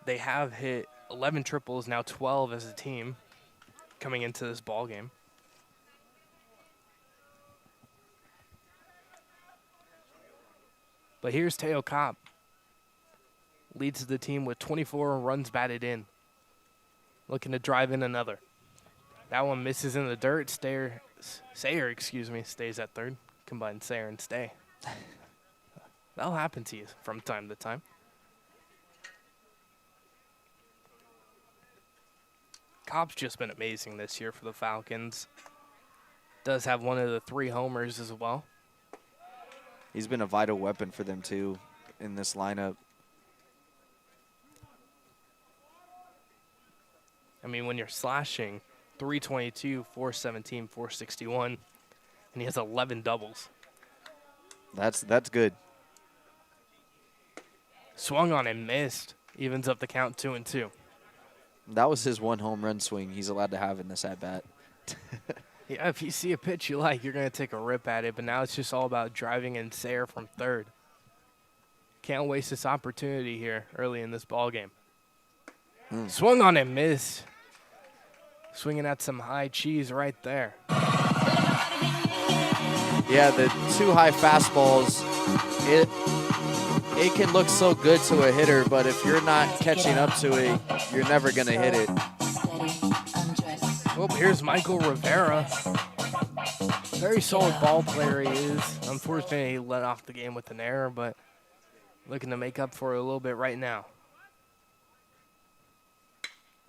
They have hit 11 triples, now 12 as a team coming into this ball game. But here's Teo Kopp. Leads the team with 24 runs batted in. Looking to drive in another. That one misses in the dirt. Sayer, stays at 3rd. Combine Sayer and Stay. That'll happen to you from time to time. Kopp's just been amazing this year for the Falcons. Does have one of the 3 homers as well. He's been a vital weapon for them, too, in this lineup. I mean, when you're slashing 322, 417, 461, and he has 11 doubles. That's good. Swung on and missed. Evens up the count 2-2. That was his 1 home run swing he's allowed to have in this at-bat. Yeah, if you see a pitch you like, you're going to take a rip at it, but now it's just all about driving in Sayer from 3rd. Can't waste this opportunity here early in this ball game. Swung on and missed. Swinging at some high cheese right there. Yeah, the 2 high fastballs, it can look so good to a hitter, but if you're not catching up to it, you're never going to hit it. Well, here's Michael Rivera. Very solid ball player he is. Unfortunately, he let off the game with an error, but looking to make up for it a little bit right now.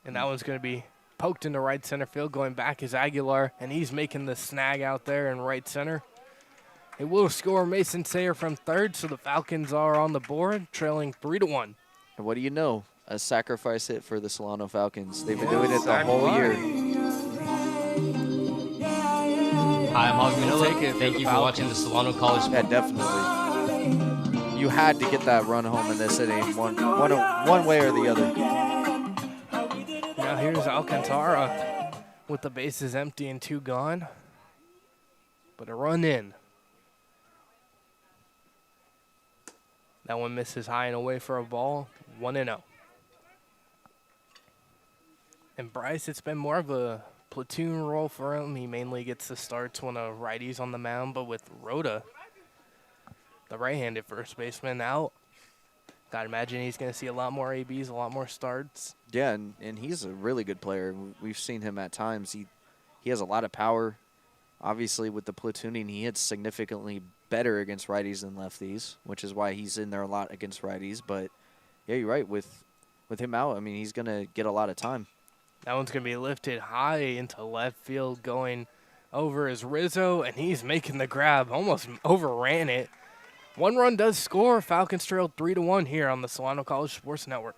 And that one's going to be poked into right center field. Going back is Aguilar, and he's making the snag out there in right center. It will score Mason Sayer from 3rd, so the Falcons are on the board, trailing 3-1. And what do you know? A sacrifice hit for the Solano Falcons. They've been doing it the whole year. Hi, I'm Hog Manila. Thank you for watching the Solano College. Yeah, definitely. You had to get that run home in this inning, one way or the other. Now here's Alcantara with the bases empty and 2 gone. But a run in. That one misses high and away for a ball. 1-0. And Bryce, it's been more of a platoon role for him. He mainly gets the starts when a righty's on the mound, but with Rhoda, the right-handed first baseman, out, gotta imagine he's going to see a lot more ABs, a lot more starts. Yeah, and he's a really good player. We've seen him at times. He has a lot of power. Obviously, with the platooning, he hits significantly better against righties than lefties, which is why he's in there a lot against righties. But, yeah, you're right. With him out, I mean, he's going to get a lot of time. That one's going to be lifted high into left field, going over is Rizzo, and he's making the grab. Almost overran it. 1 run does score. Falcons trail 3-1 here on the Solano College Sports Network.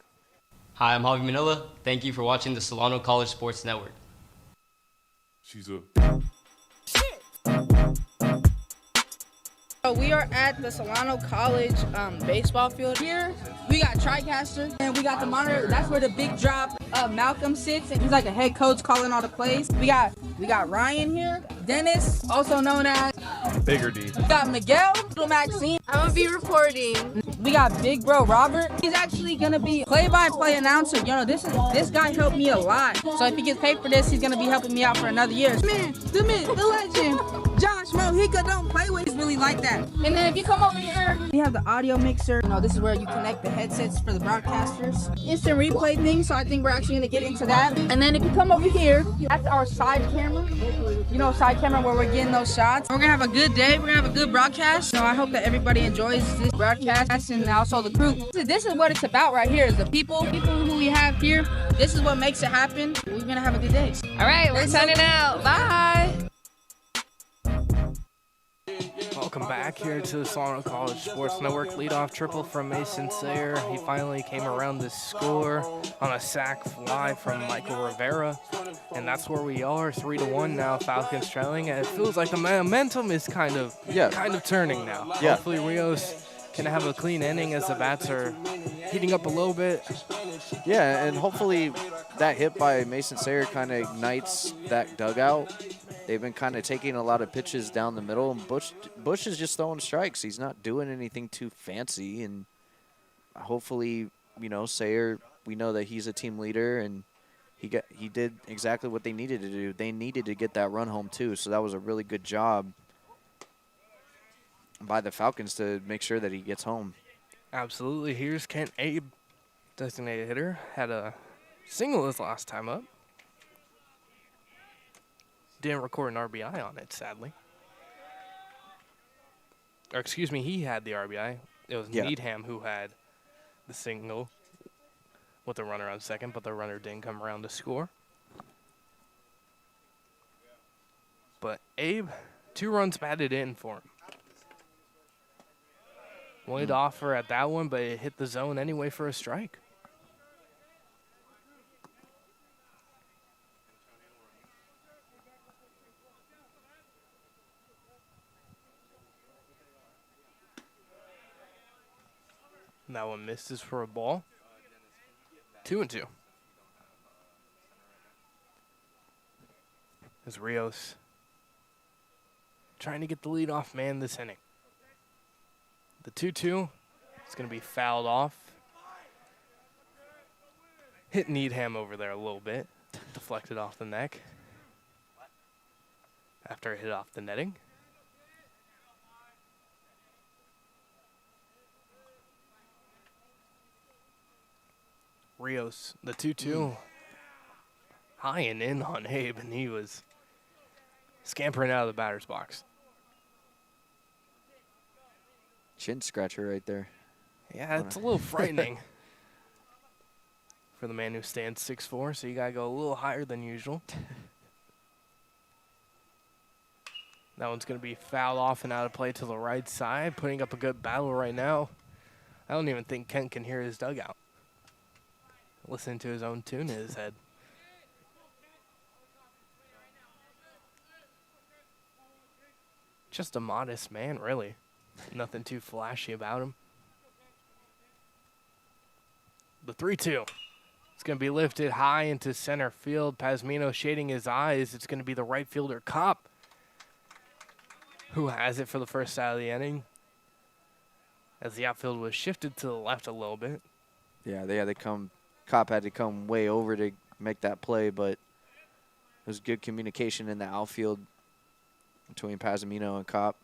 Hi, I'm Javi Manila. Thank you for watching the Solano College Sports Network. She's a... So we are at the Solano College baseball field here. We got TriCaster and we got the monitor. That's where the big drop Malcolm sits, and he's like a head coach calling all the plays. We got Ryan here, Dennis, also known as Bigger D. We got Miguel, little Maxine. I'm gonna be reporting. We got Big Bro Robert. He's actually gonna be play-by-play announcer. You know, this guy helped me a lot. So if he gets paid for this, he's gonna be helping me out for another year. The legend, Josh Mojica, don't play with. He's really like that. And then if you come over here, we have the audio mixer. You know, this is where you connect the headsets for the broadcasters. Instant replay thing. So I think we're actually gonna get into that. And then if you come over here, that's our side camera. You know, side camera where we're getting those shots. We're gonna have a good day. We're gonna have a good broadcast. I hope that everybody enjoys this broadcast and also the crew. This is what it's about right here. Is the people who we have here. This is what makes it happen. We're gonna have a good day. All right, we're signing out. Bye. Welcome back here to the Solano College Sports Network. Leadoff triple from Mason Sayer. He finally came around to score on a sack fly from Michael Rivera. And that's where we are, 3-1 now. Falcons trailing. And it feels like the momentum is kind of turning now. Yeah. Hopefully Rios can have a clean inning as the bats are heating up a little bit. Yeah, and hopefully that hit by Mason Sayer kind of ignites that dugout. They've been kind of taking a lot of pitches down the middle, and Bush is just throwing strikes. He's not doing anything too fancy, and hopefully, Sayer, we know that he's a team leader, and he did exactly what they needed to do. They needed to get that run home too, so that was a really good job by the Falcons to make sure that he gets home. Absolutely. Here's Kent Abe, designated hitter, had a single his last time up. Didn't record an RBI on it, sadly. Or excuse me, he had the RBI. It was Needham who had the single with the runner on second, but the runner didn't come around to score. But Abe, 2 runs batted in for him. Wanted to offer at that one, but it hit the zone anyway for a strike. And that one misses for a ball. 2-2. As Rios trying to get the leadoff man this inning. The 2-2 is going to be fouled off. Hit Needham over there a little bit. Deflected off the neck. After it hit off the netting. Rios, the 2-2. High and in on Abe, and he was scampering out of the batter's box. Chin scratcher right there. Yeah, it's a little frightening for the man who stands 6'4", so you got to go a little higher than usual. That one's going to be fouled off and out of play to the right side, putting up a good battle right now. I don't even think Kent can hear his dugout. Listening to his own tune in his head. Just a modest man, really. Nothing too flashy about him. The 3-2. It's going to be lifted high into center field. Pazmino shading his eyes. It's going to be the right fielder, Kopp, who has it for the first out of the inning. As the outfield was shifted to the left a little bit. Yeah, Kopp had to come way over to make that play, but it was good communication in the outfield between Pazmino and Kopp.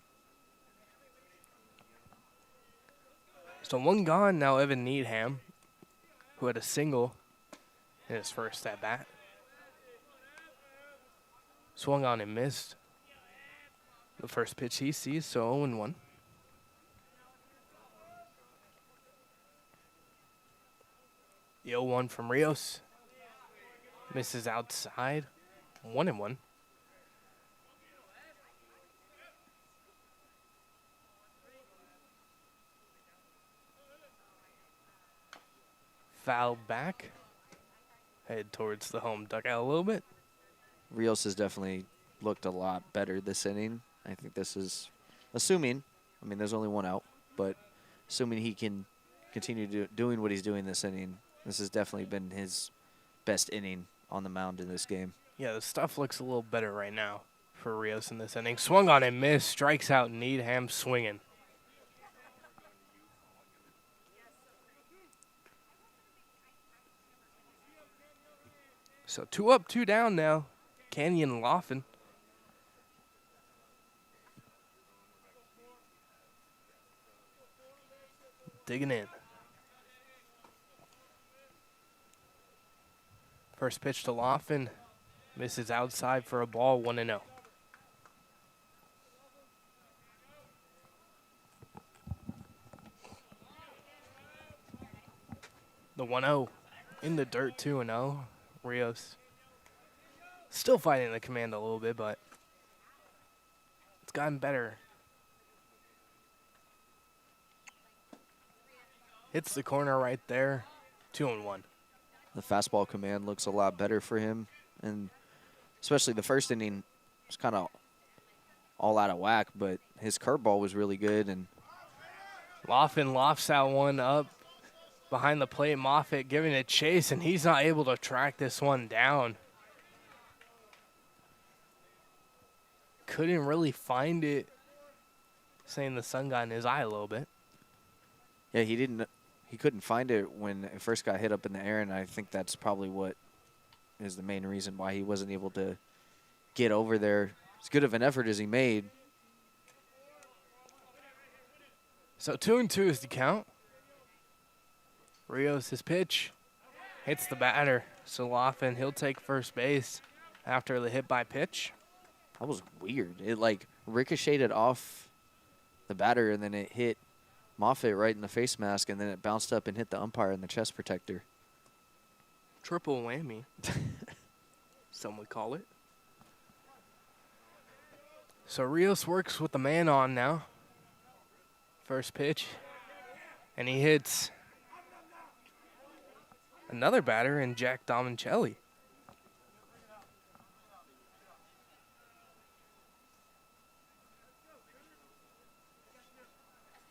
So 1 gone now, Evan Needham, who had a single in his first at-bat. Swung on and missed the first pitch he sees, so 0-1. The 0-1 from Rios. Misses outside. 1-1. Fouled back. Head towards the home dugout a little bit. Rios has definitely looked a lot better this inning. I think this is, assuming, there's only 1 out, but assuming he can continue doing what he's doing this inning, this has definitely been his best inning on the mound in this game. Yeah, the stuff looks a little better right now for Rios in this inning. Swung on and missed. Strikes out Needham swinging. So 2 up, 2 down now. Canyon Laughlin. Digging in. First pitch to Laughlin. Misses outside for a ball, 1-0. The 1-0 in the dirt, 2-0. Rios still fighting the command a little bit, but it's gotten better Hits the corner right there. 2-1. The fastball command looks a lot better for him, and especially the first inning was kind of all out of whack, but his curveball was really good. And Laughlin lofts that one up behind the plate. Moffitt giving it chase, and he's not able to track this one down. Couldn't really find it, saying the sun got in his eye a little bit. yeah, he couldn't find it when it first got hit up in the air, and I think that's probably what is the main reason why he wasn't able to get over there. As good of an effort as he made. So 2-2 is the count. Rios, his pitch, hits the batter. So Laughlin, he'll take first base after the hit by pitch. That was weird. It like ricocheted off the batter, and then it hit Moffitt right in the face mask, and then it bounced up and hit the umpire in the chest protector. Triple whammy, some would call it. So Rios works with the man on now. First pitch, and he hits another batter in Jack Domincelli.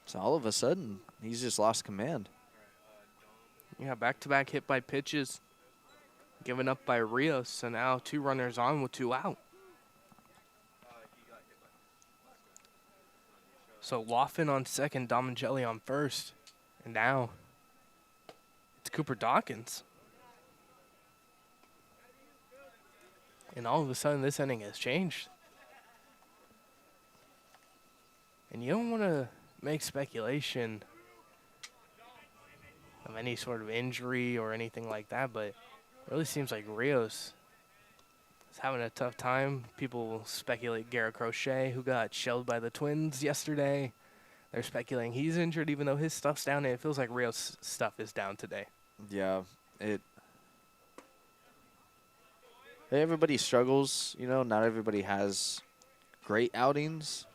So all of a sudden, he's just lost command. Yeah, back-to-back hit by pitches, given up by Rios. So now 2 runners on with 2 out. So Laughlin on second, Domincelli on first. And now it's Cooper Dawkins. And all of a sudden, this inning has changed. And you don't want to make speculation of any sort of injury or anything like that, but it really seems like Rios is having a tough time. People speculate Garrett Crochet, who got shelled by the Twins yesterday. They're speculating he's injured, even though his stuff's down, and it feels like Rios' stuff is down today. Yeah, everybody struggles, you know, not everybody has great outings.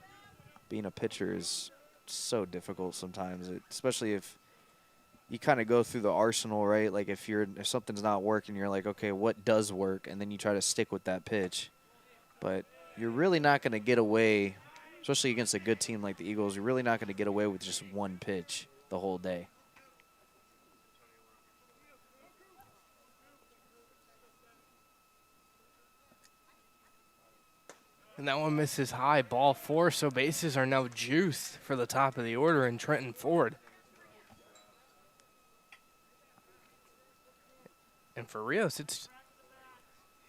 Being a pitcher is so difficult sometimes, especially if you kind of go through the arsenal, right? Like if something's not working, you're like, okay, what does work? And then you try to stick with that pitch. But you're really not going to get away, especially against a good team like the Eagles, you're really not going to get away with just one pitch the whole day. And that one misses high, ball 4, so bases are now juiced for the top of the order in Trenton Ford. And for Rios, it's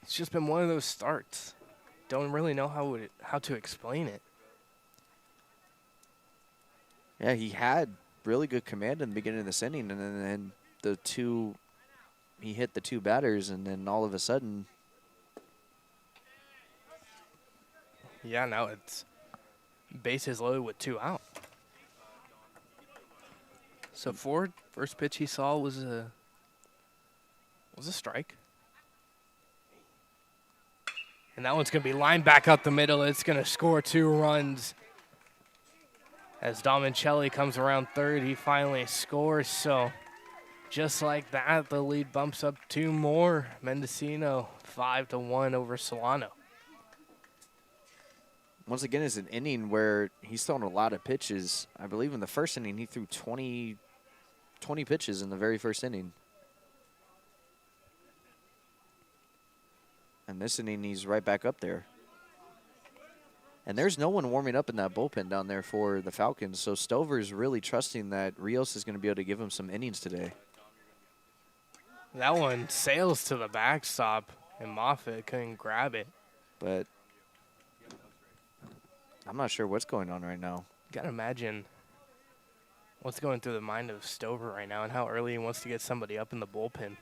just been one of those starts. Don't really know how to explain it. Yeah, he had really good command in the beginning of this inning, and then he hit the 2 batters, and then all of a sudden. Yeah, now it's bases loaded with 2 out. So Ford, first pitch he saw was a strike. And that one's going to be lined back up the middle. It's going to score 2 runs. As Domincelli comes around third, he finally scores. So just like that, the lead bumps up 2 more. Mendocino 5-1 over Solano. Once again, it's an inning where he's thrown a lot of pitches. I believe in the first inning, he threw 20 pitches in the very first inning. And this inning, he's right back up there. And there's no one warming up in that bullpen down there for the Falcons, so Stover's really trusting that Rios is going to be able to give him some innings today. That one sails to the backstop, and Moffitt couldn't grab it. But I'm not sure what's going on right now. Got to imagine what's going through the mind of Stover right now and how early he wants to get somebody up in the bullpen.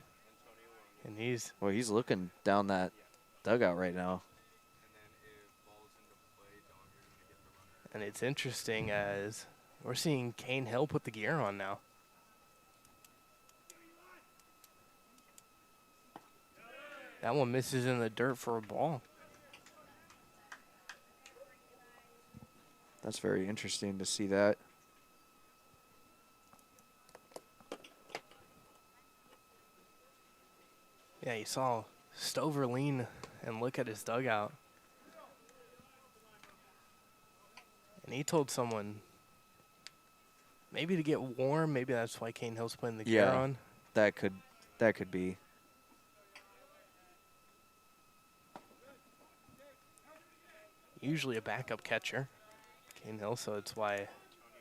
And he's looking down that dugout right now. And it's interesting as we're seeing Kane Hill put the gear on now. That one misses in the dirt for a ball. That's very interesting to see that. Yeah, you saw Stover lean and look at his dugout. And he told someone maybe to get warm. Maybe that's why Kane Hill's putting the gear on. That could be. Usually a backup catcher, Kane Hill, so it's why it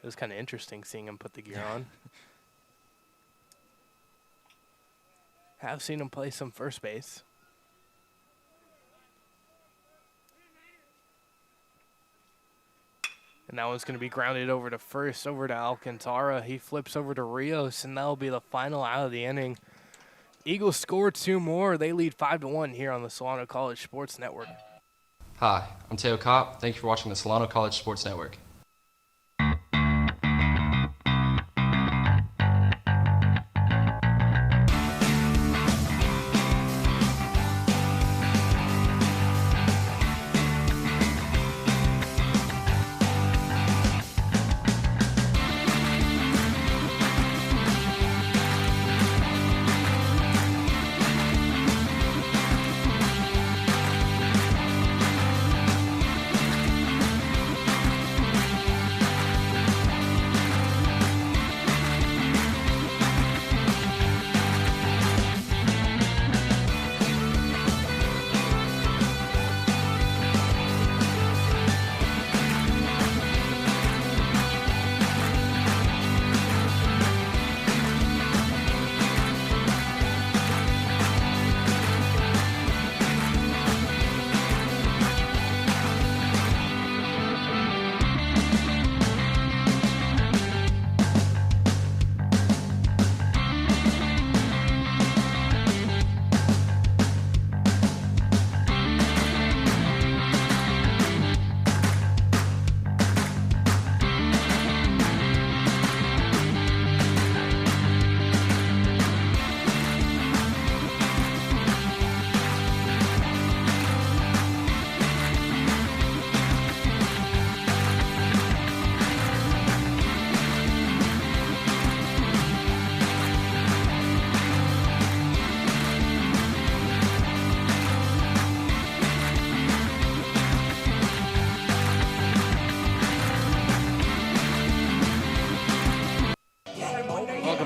was kind of interesting seeing him put the gear on. Have seen him play some first base. And that one's going to be grounded over to first, over to Alcantara. He flips over to Rios, and that'll be the final out of the inning. Eagles score 2 more. They lead 5-1 here on the Solano College Sports Network. Hi, I'm Teo Kopp. Thank you for watching the Solano College Sports Network.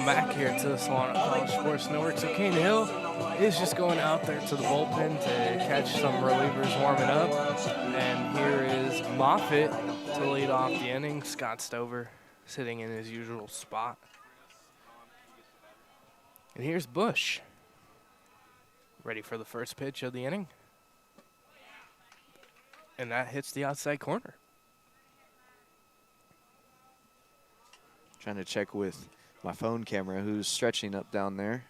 Back here to the Solano College Sports Network. So Kane Hill is just going out there to the bullpen to catch some relievers warming up. And here is Moffitt to lead off the inning. Scott Stover sitting in his usual spot. And here's Bush, ready for the first pitch of the inning. And that hits the outside corner. Trying to check with my phone camera who's stretching up down there.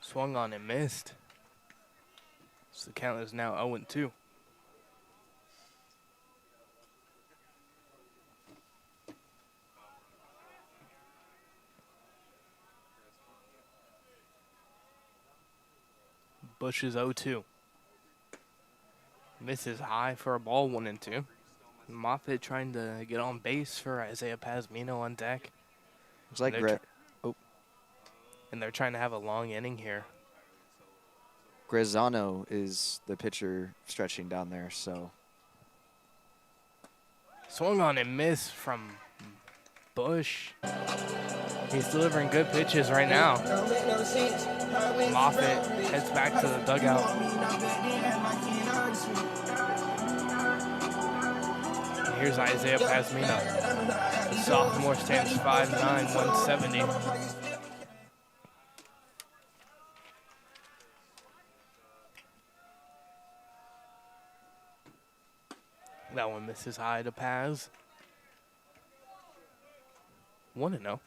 Swung on and missed. So the count is now 0-2. Bush is 0-2. Misses high for a ball, 1-2. Moffitt trying to get on base for Isaiah Pazmino on deck. It's like and they're trying to have a long inning here. Graziano is the pitcher stretching down there, so. Swung on and missed from Bush. He's delivering good pitches right now. Moffitt heads back to the dugout. And here's Isaiah Pazmino. The sophomore stands 5'9", 170. That one misses high to Paz. 1-0.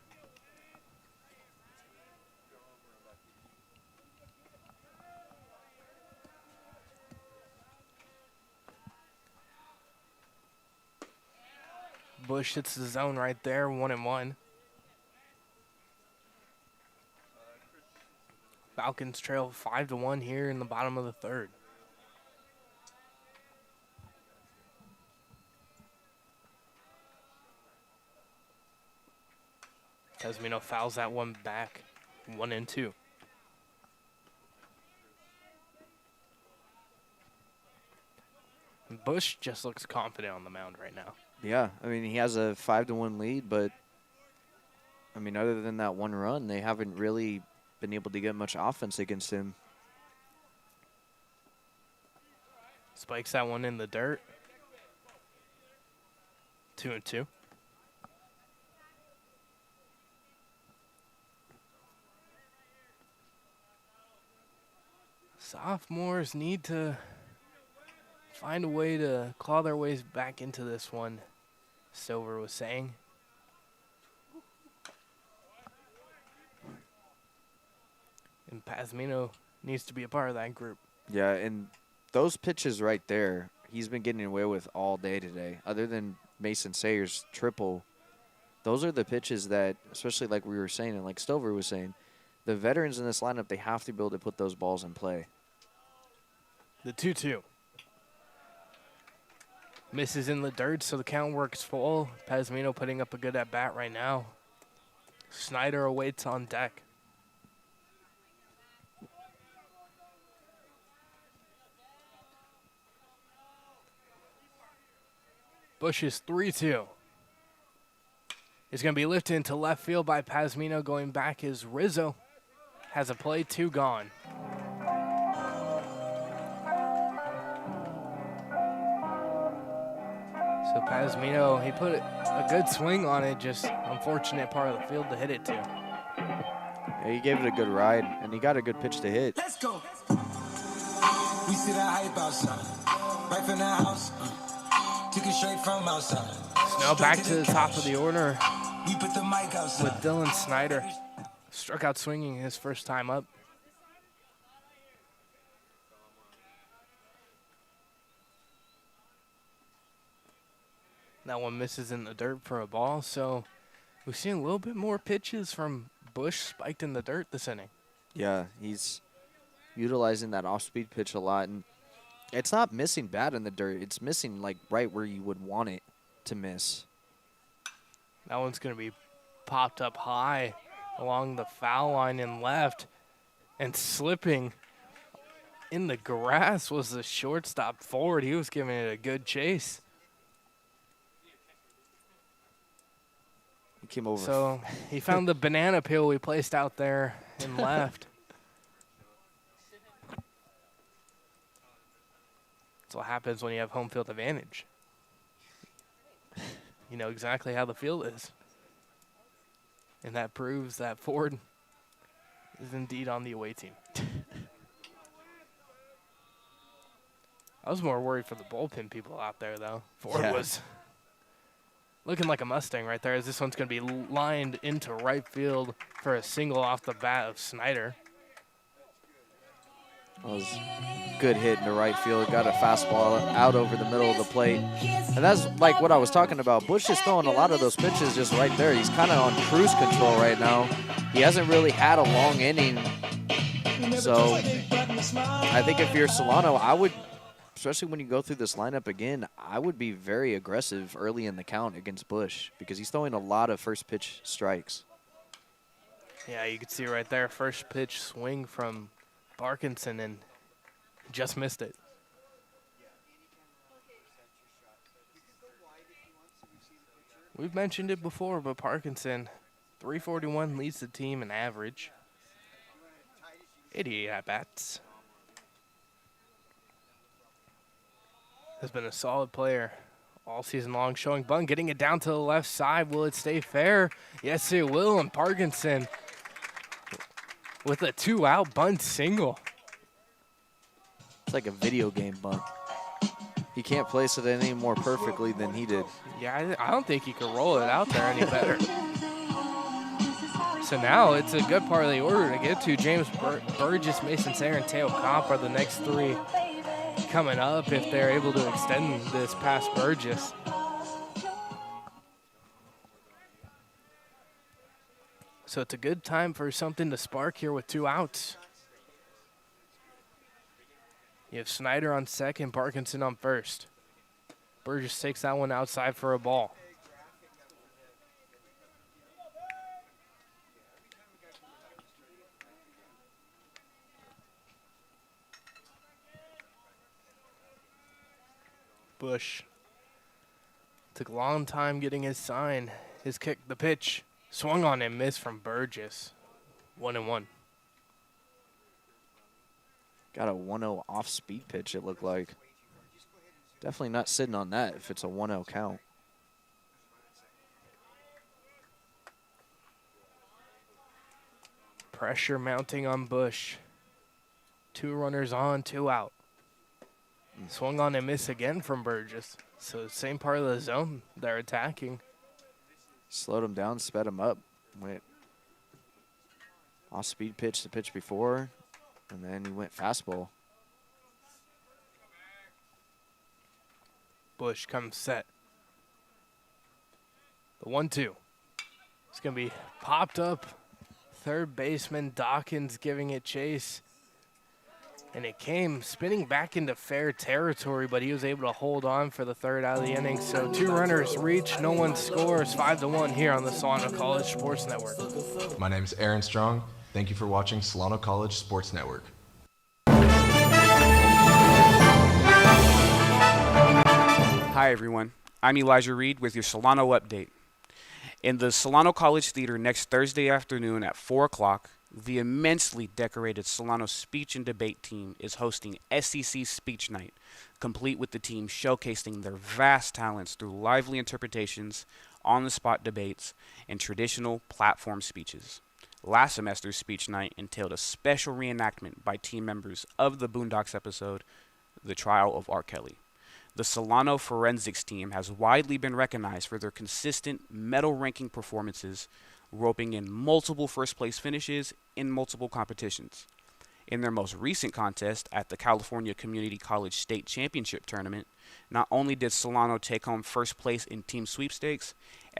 Bush hits the zone right there, 1-1. Falcons trail 5-1 here in the bottom of the third. Pesmino fouls that one back. 1-2. Bush just looks confident on the mound right now. Yeah, I mean, he has a 5-1 lead, but, I mean, other than that one run, they haven't really been able to get much offense against him. Spikes that one in the dirt. 2-2. Sophomores need to find a way to claw their ways back into this one, Silver was saying. And Pesmino needs to be a part of that group. Yeah, and those pitches right there, he's been getting away with all day today. Other than Mason Sayer's triple, those are the pitches that, especially like we were saying and like Stover was saying, the veterans in this lineup, they have to be able to put those balls in play. The 2-2. Misses in the dirt, so the count works full. Pesmino putting up a good at-bat right now. Snyder awaits on deck. Bush is 3-2. It's going to be lifted into left field by Pesmino. Going back is Rizzo. Has a play, 2 gone. So Pesmino, he put a good swing on it, just unfortunate part of the field to hit it to. Yeah, he gave it a good ride, and he got a good pitch to hit. Let's go. We see that hype outside. Right from the house. Took it straight from outside. So now back to the top of the order We put the mic outside. with Dylan Snyder. Struck out swinging his first time up. That one misses in the dirt for a ball, so we've seen a little bit more pitches from Bush spiked in the dirt this inning. Yeah, he's utilizing that off-speed pitch a lot, and it's not missing bad in the dirt. It's missing, like, right where you would want it to miss. That one's going to be popped up high along the foul line and left, and slipping in the grass was the shortstop Ford. He was giving it a good chase. He came over. So he found the banana peel we placed out there and left. That's what happens when you have home field advantage. You know exactly how the field is. And that proves that Ford is indeed on the away team. I was more worried for the bullpen people out there, though. Ford was looking like a Mustang right there, as this one's going to be lined into right field for a single off the bat of Snyder. That was a good hit in the right field. Got a fastball out over the middle of the plate. And that's like what I was talking about. Bush is throwing a lot of those pitches just right there. He's kind of on cruise control right now. He hasn't really had a long inning. So I think if you're Solano, I would, especially when you go through this lineup again, I would be very aggressive early in the count against Bush because he's throwing a lot of first pitch strikes. Yeah, you can see right there, first pitch swing from Parkinson, and just missed it. We've mentioned it before, but Parkinson, 341, leads the team in average. 88 at-bats. Has been a solid player all season long, showing bunt, getting it down to the left side. Will it stay fair? Yes, it will, and Parkinson with a 2-out bunt single. It's like a video game bunt. He can't place it any more perfectly than he did. Yeah, I don't think he could roll it out there any better. So now it's a good part of the order to get to. James Burgess, Mason Sayer, and Teo Kopp are the next three coming up if they're able to extend this past Burgess. So it's a good time for something to spark here with 2 outs. You have Snyder on second, Parkinson on first. Burgess takes that one outside for a ball. Bush took a long time getting his sign. His kick, the pitch, swung on and missed from Burgess. 1-1. Got a 1-0 off-speed pitch, it looked like. Definitely not sitting on that if it's a 1-0 count. Pressure mounting on Bush. 2 runners on, 2 out. Swung on and missed again from Burgess. So same part of the zone they're attacking. Slowed him down, sped him up. Went off-speed pitch the pitch before, and then he went fastball. Bush comes set. The 1-2. It's going to be popped up. Third baseman Dawkins giving it chase. And it came spinning back into fair territory, but he was able to hold on for the third out of the inning. So 2 runners reach, no one scores. 5-1 here on the Solano College Sports Network. My name is Aaron Strong. Thank you for watching Solano College Sports Network. Hi, everyone. I'm Elijah Reed with your Solano update. In the Solano College Theater next Thursday afternoon at 4 o'clock, the immensely decorated Solano Speech and Debate team is hosting SEC Speech Night, complete with the team showcasing their vast talents through lively interpretations, on-the-spot debates, and traditional platform speeches. Last semester's Speech Night entailed a special reenactment by team members of the Boondocks episode, The Trial of R. Kelly. The Solano Forensics team has widely been recognized for their consistent medal-ranking performances, roping in multiple first-place finishes in multiple competitions. In their most recent contest at the California Community College State Championship Tournament, not only did Solano take home first place in team sweepstakes,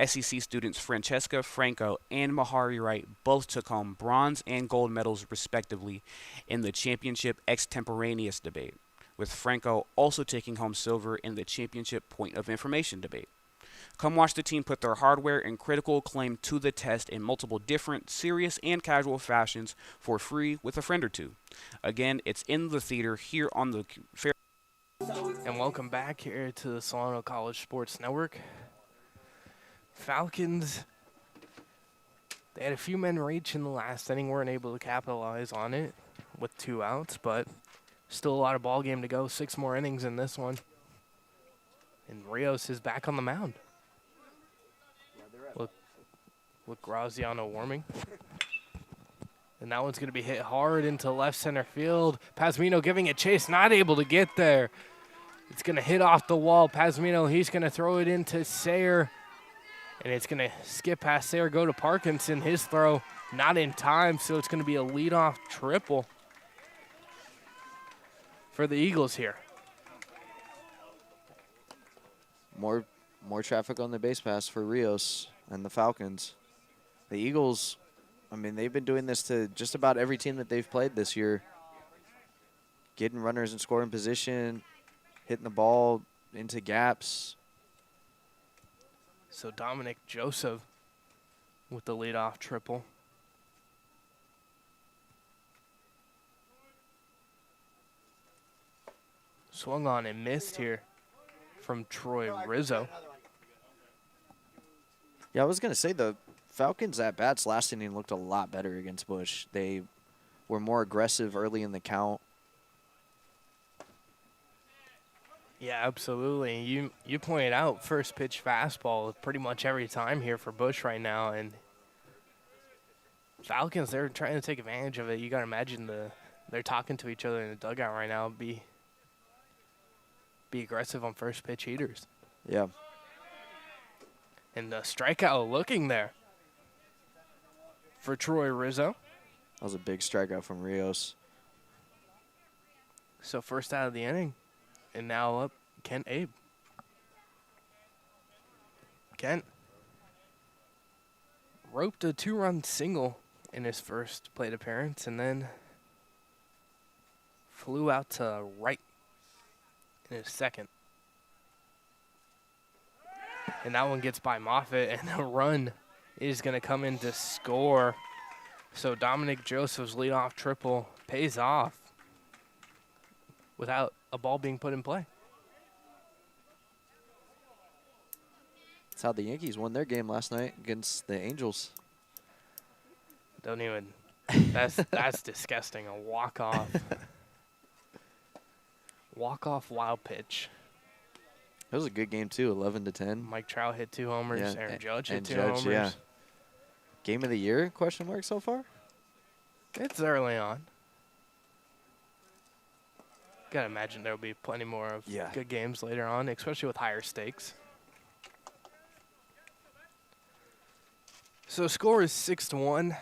SEC students Francesca Franco and Mahari Wright both took home bronze and gold medals respectively in the championship extemporaneous debate, with Franco also taking home silver in the championship point of information debate. Come watch the team put their hardware and critical acclaim to the test in multiple different, serious and casual fashions for free with a friend or two. Again, it's in the theater here on the fair. And welcome back here to the Solano College Sports Network. Falcons, they had a few men reach in the last inning, weren't able to capitalize on it with 2 outs, but still a lot of ball game to go. 6 more innings in this one. And Rios is back on the mound. With Graziano warming. And that one's going to be hit hard into left center field. Pasmino giving it chase, not able to get there. It's going to hit off the wall. Pasmino, he's going to throw it into Sayer. And it's going to skip past Sayer, go to Parkinson. His throw not in time, so it's going to be a leadoff triple for the Eagles here. More traffic on the base pass for Rios and the Falcons. The Eagles, I mean, they've been doing this to just about every team that they've played this year. Getting runners in scoring position, hitting the ball into gaps. So Dominic Joseph with the leadoff triple. Swung on and missed here from Troy Rizzo. Yeah, I was going to say the Falcons at-bats last inning looked a lot better against Bush. They were more aggressive early in the count. Yeah, absolutely. You pointed out first pitch fastball pretty much every time here for Bush right now, and Falcons, they're trying to take advantage of it. You got to imagine they're talking to each other in the dugout right now. Be aggressive on first pitch heaters. Yeah. And the strikeout looking there for Troy Rizzo. That was a big strikeout from Rios. So first out of the inning. And now up Kent Abe. Kent roped a 2-run single in his first plate appearance and then flew out to right in his second. And that one gets by Moffitt, and the run is going to come in to score. So Dominic Joseph's leadoff triple pays off without a ball being put in play. That's how the Yankees won their game last night against the Angels. Don't even. That's disgusting. A walk-off. Walk-off wild pitch. It was a good game, too, 11-10. Mike Trout hit 2 homers. Yeah, Aaron Judge hit and 2 Judge, homers. yeah. Game of the year, question mark so far? It's early on. Gotta imagine there'll be plenty more of good games later on, especially with higher stakes. So score is 6-1.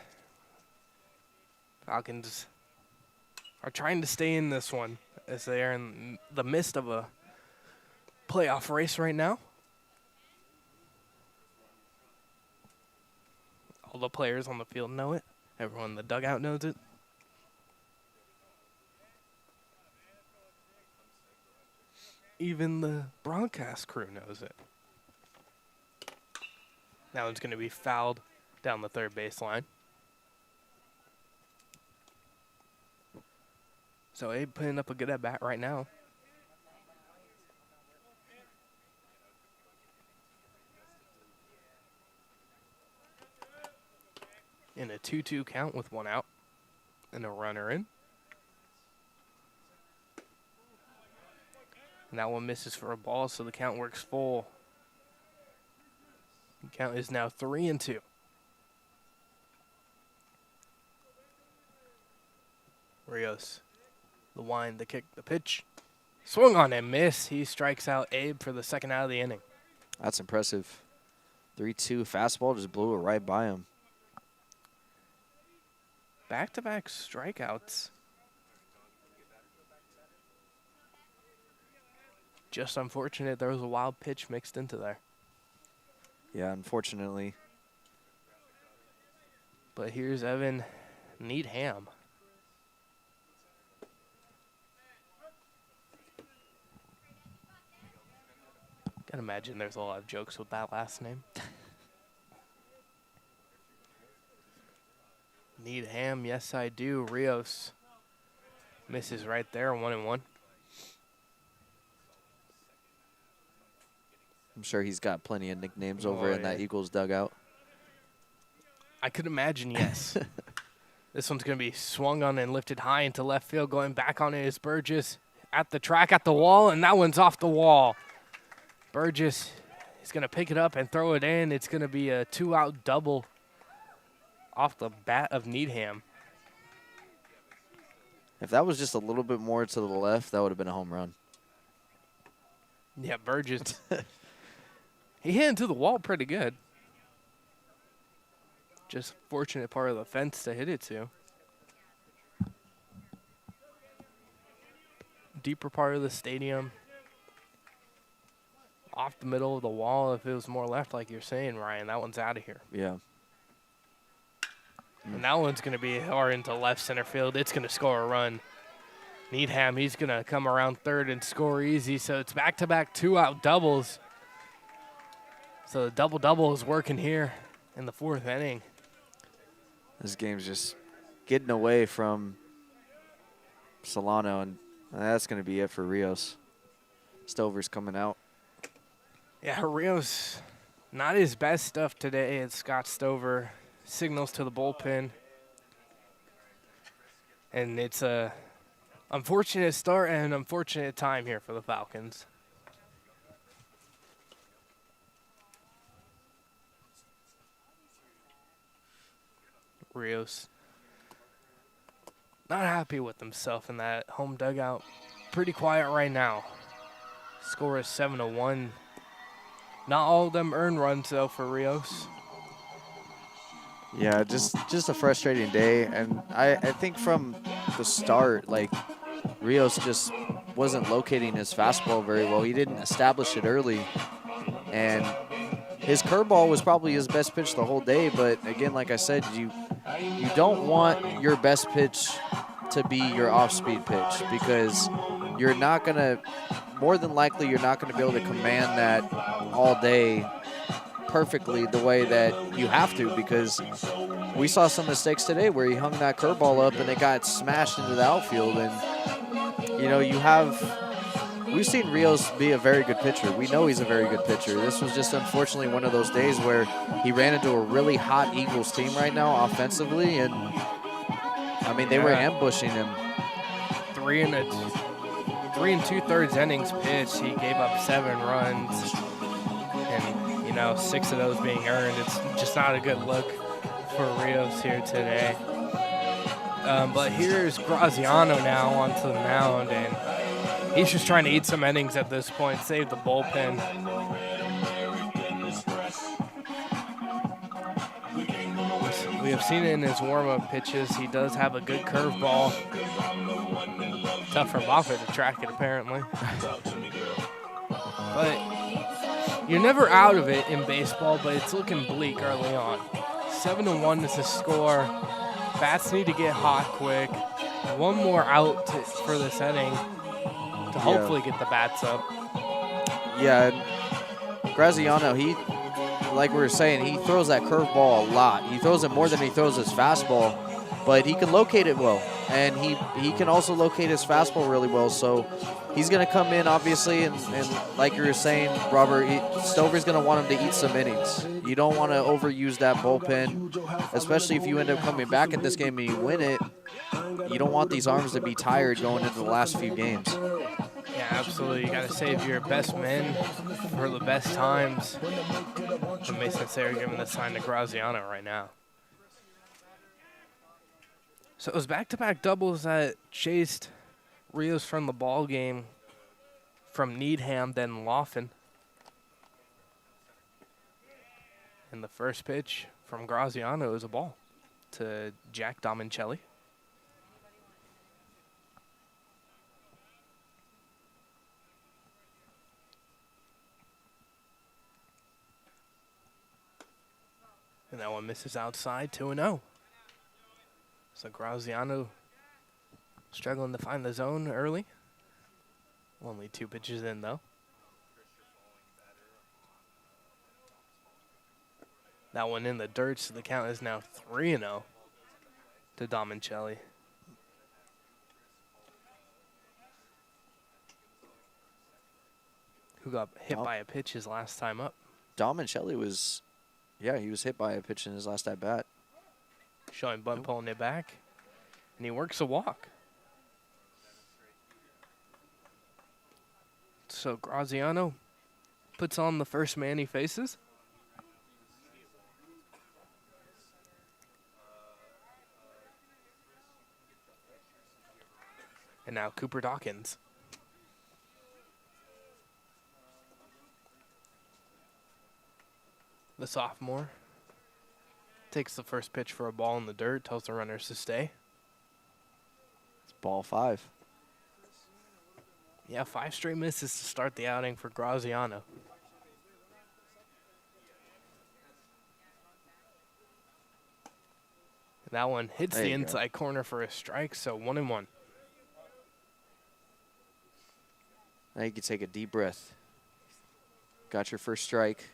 Falcons are trying to stay in this one as they are in the midst of a playoff race right now. All the players on the field know it. Everyone in the dugout knows it. Even the broadcast crew knows it. That one's going to be fouled down the third baseline. So Abe putting up a good at-bat right now. In a 2-2 count with 1 out and a runner in. And that one misses for a ball, so the count works full. The count is now 3-2. Rios, the wind, the kick, the pitch. Swung on and miss. He strikes out Abe for the second out of the inning. That's impressive. 3-2 fastball just blew it right by him. Back-to-back strikeouts. Just unfortunate there was a wild pitch mixed into there. Yeah, unfortunately. But here's Evan Needham. Can imagine there's a lot of jokes with that last name. Needham, yes I do. Rios misses right there, 1-1. I'm sure he's got plenty of nicknames over in that Eagles dugout. I could imagine, yes. This one's going to be swung on and lifted high into left field. Going back on it is Burgess at the track, at the wall, and that one's off the wall. Burgess is going to pick it up and throw it in. It's going to be a 2-out double off the bat of Needham. If that was just a little bit more to the left, that would have been a home run. Yeah, Burgess. He hit into the wall pretty good. Just fortunate part of the fence to hit it to. Deeper part of the stadium. Off the middle of the wall. If it was more left, like you're saying, Ryan, that one's out of here. Yeah. And that one's going to be hard into left center field. It's going to score a run. Needham, he's going to come around third and score easy. So it's back-to-back 2-out doubles. So the double-double is working here in the 4th inning. This game's just getting away from Solano, and that's going to be it for Rios. Stover's coming out. Yeah, Rios, not his best stuff today. It's Scott Stover. Signals to the bullpen. And it's a unfortunate start and an unfortunate time here for the Falcons. Rios not happy with himself in that home dugout. Pretty quiet right now. Score is 7-1. Not all of them earned runs, though, for Rios. Yeah, just a frustrating day. And I think from the start, like, Rios just wasn't locating his fastball very well. He didn't establish it early. And his curveball was probably his best pitch the whole day. But, again, like I said, you don't want your best pitch to be your off-speed pitch because you're not going to – more than likely you're not going to be able to command that all day perfectly the way that you have to, because we saw some mistakes today where he hung that curveball up and it got smashed into the outfield. And, you know, you have we've seen Rios be a very good pitcher. We know he's a very good pitcher. This was just unfortunately one of those days where he ran into a really hot Eagles team right now offensively, and I mean, they were ambushing him. 3 and 2/3 innings pitched. He gave up 7 runs, and 6 of those being earned. It's just not a good look for Rios here today. But here's Graziano now onto the mound, and he's just trying to eat some innings at this point, save the bullpen. We have seen it in his warm-up pitches. He does have a good curveball. Tough for Moffitt to track it, apparently. But you're never out of it in baseball, but it's looking bleak early on. 7-1 is the score. Bats need to get hot quick. One more out for this inning to hopefully get the bats up. Yeah, Graziano, like we were saying, he throws that curveball a lot. He throws it more than he throws his fastball, but he can locate it well. And he can also locate his fastball really well. So he's going to come in, obviously, and like you were saying, Robert, Stover's going to want him to eat some innings. You don't want to overuse that bullpen, especially if you end up coming back in this game and you win it. You don't want these arms to be tired going into the last few games. Yeah, absolutely. You got to save your best men for the best times. And Mason Sayre giving the sign to Graziano right now. So it was back-to-back doubles that chased Rios from the ball game from Needham, then Laughlin. And the first pitch from Graziano is a ball to Jack Domincelli. And that one misses outside, 2-0. So Graziano struggling to find the zone early. Only 2 pitches in, though. That one in the dirt, so the count is now 3-0 to Domincelli. Who got hit by a pitch his last time up. Domincelli was, he was hit by a pitch in his last at-bat. Showing bunt pulling it back, and he works a walk. So Graziano puts on the first man he faces. And now Cooper Dawkins. The sophomore takes the first pitch for a ball in the dirt, tells the runners to stay. It's ball 5. Yeah, 5 straight misses to start the outing for Graziano. That one hits the inside corner for a strike, so 1-1. Now you can take a deep breath. Got your first strike.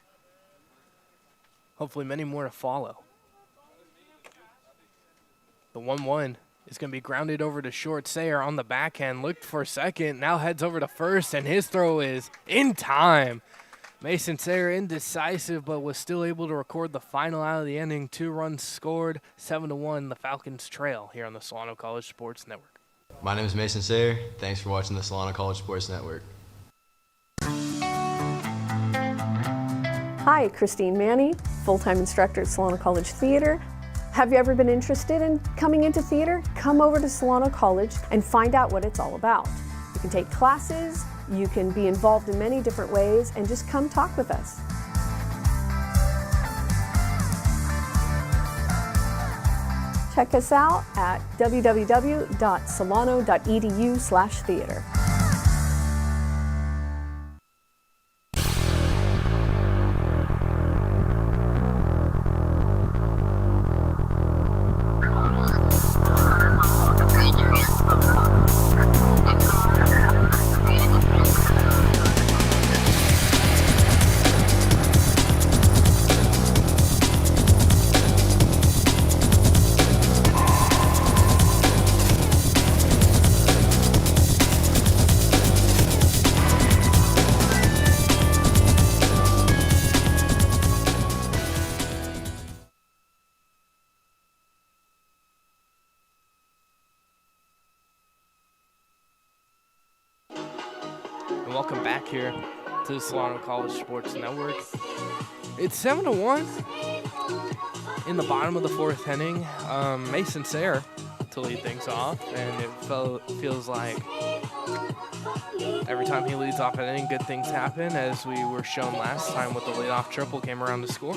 Hopefully many more to follow. The 1-1 is going to be grounded over to short. Sayre on the backhand, looked for second, now heads over to first, and his throw is in time. Mason Sayre indecisive, but was still able to record the final out of the inning. 2 runs scored, 7-1. The Falcons trail here on the Solano College Sports Network. My name is Mason Sayre. Thanks for watching the Solano College Sports Network. Hi, Christine Manny, full-time instructor at Solano College Theater. Have you ever been interested in coming into theater? Come over to Solano College and find out what it's all about. You can take classes, you can be involved in many different ways, and just come talk with us. Check us out at www.solano.edu/theater. welcome back here to the Solano College Sports Network. It's 7-1 in the bottom of the fourth inning. Mason Sayre to lead things off, and it feels like every time he leads off an inning, good things happen, as we were shown last time with the leadoff triple came around to score.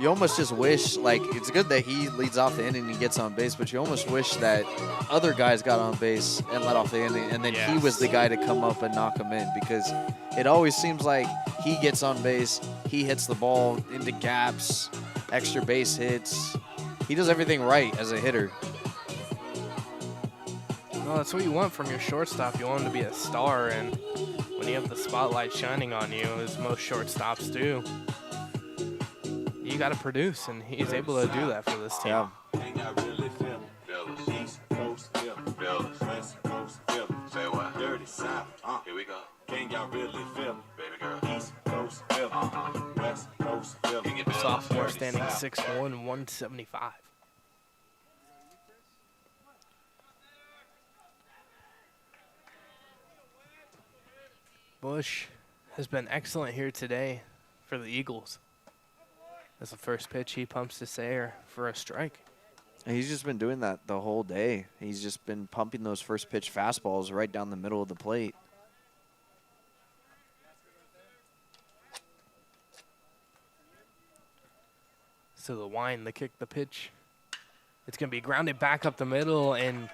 You almost just wish, like, it's good that he leads off the inning and he gets on base, but you almost wish that other guys got on base and let off the inning, and then he was the guy to come up and knock him in, because it always seems like he gets on base, he hits the ball into gaps, extra base hits. He does everything right as a hitter. Well, that's what you want from your shortstop. You want him to be a star, and when you have the spotlight shining on you, as most shortstops do, you got to produce, and he's able to do that for this team. Yeah. Here we go. Sophomore standing 6'1", 175. Bush has been excellent here today for the Eagles. As the first pitch, he pumps to Sayre for a strike. And he's just been doing that the whole day. He's just been pumping those first pitch fastballs right down the middle of the plate. So the wind, the kick, the pitch. It's going to be grounded back up the middle and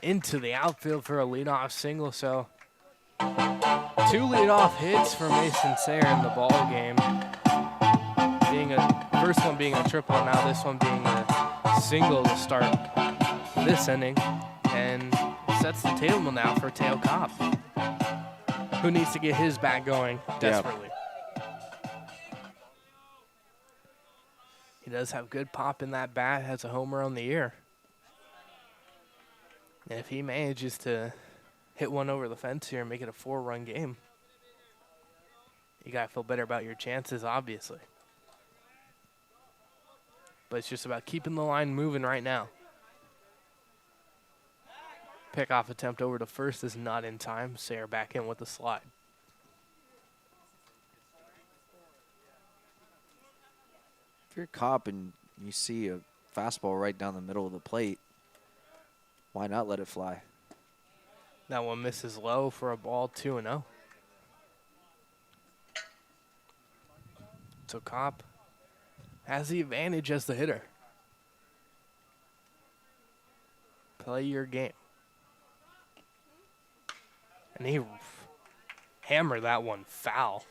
into the outfield for a leadoff single. So 2 leadoff hits for Mason Sayre in the ball game. First one being a triple, now this one being a single to start this inning, and sets the table now for Teo Kopp, who needs to get his bat going desperately. He does have good pop in that bat, has a homer on the year. And if he manages to hit one over the fence here and make it a 4-run game, you got to feel better about your chances, obviously. But it's just about keeping the line moving right now. Pickoff attempt over to first is not in time. Sayre back in with the slide. If you're a Kopp and you see a fastball right down the middle of the plate, why not let it fly? That one misses low for a ball, 2-0. So Kopp has the advantage as the hitter. Play your game. And he hammered that one foul.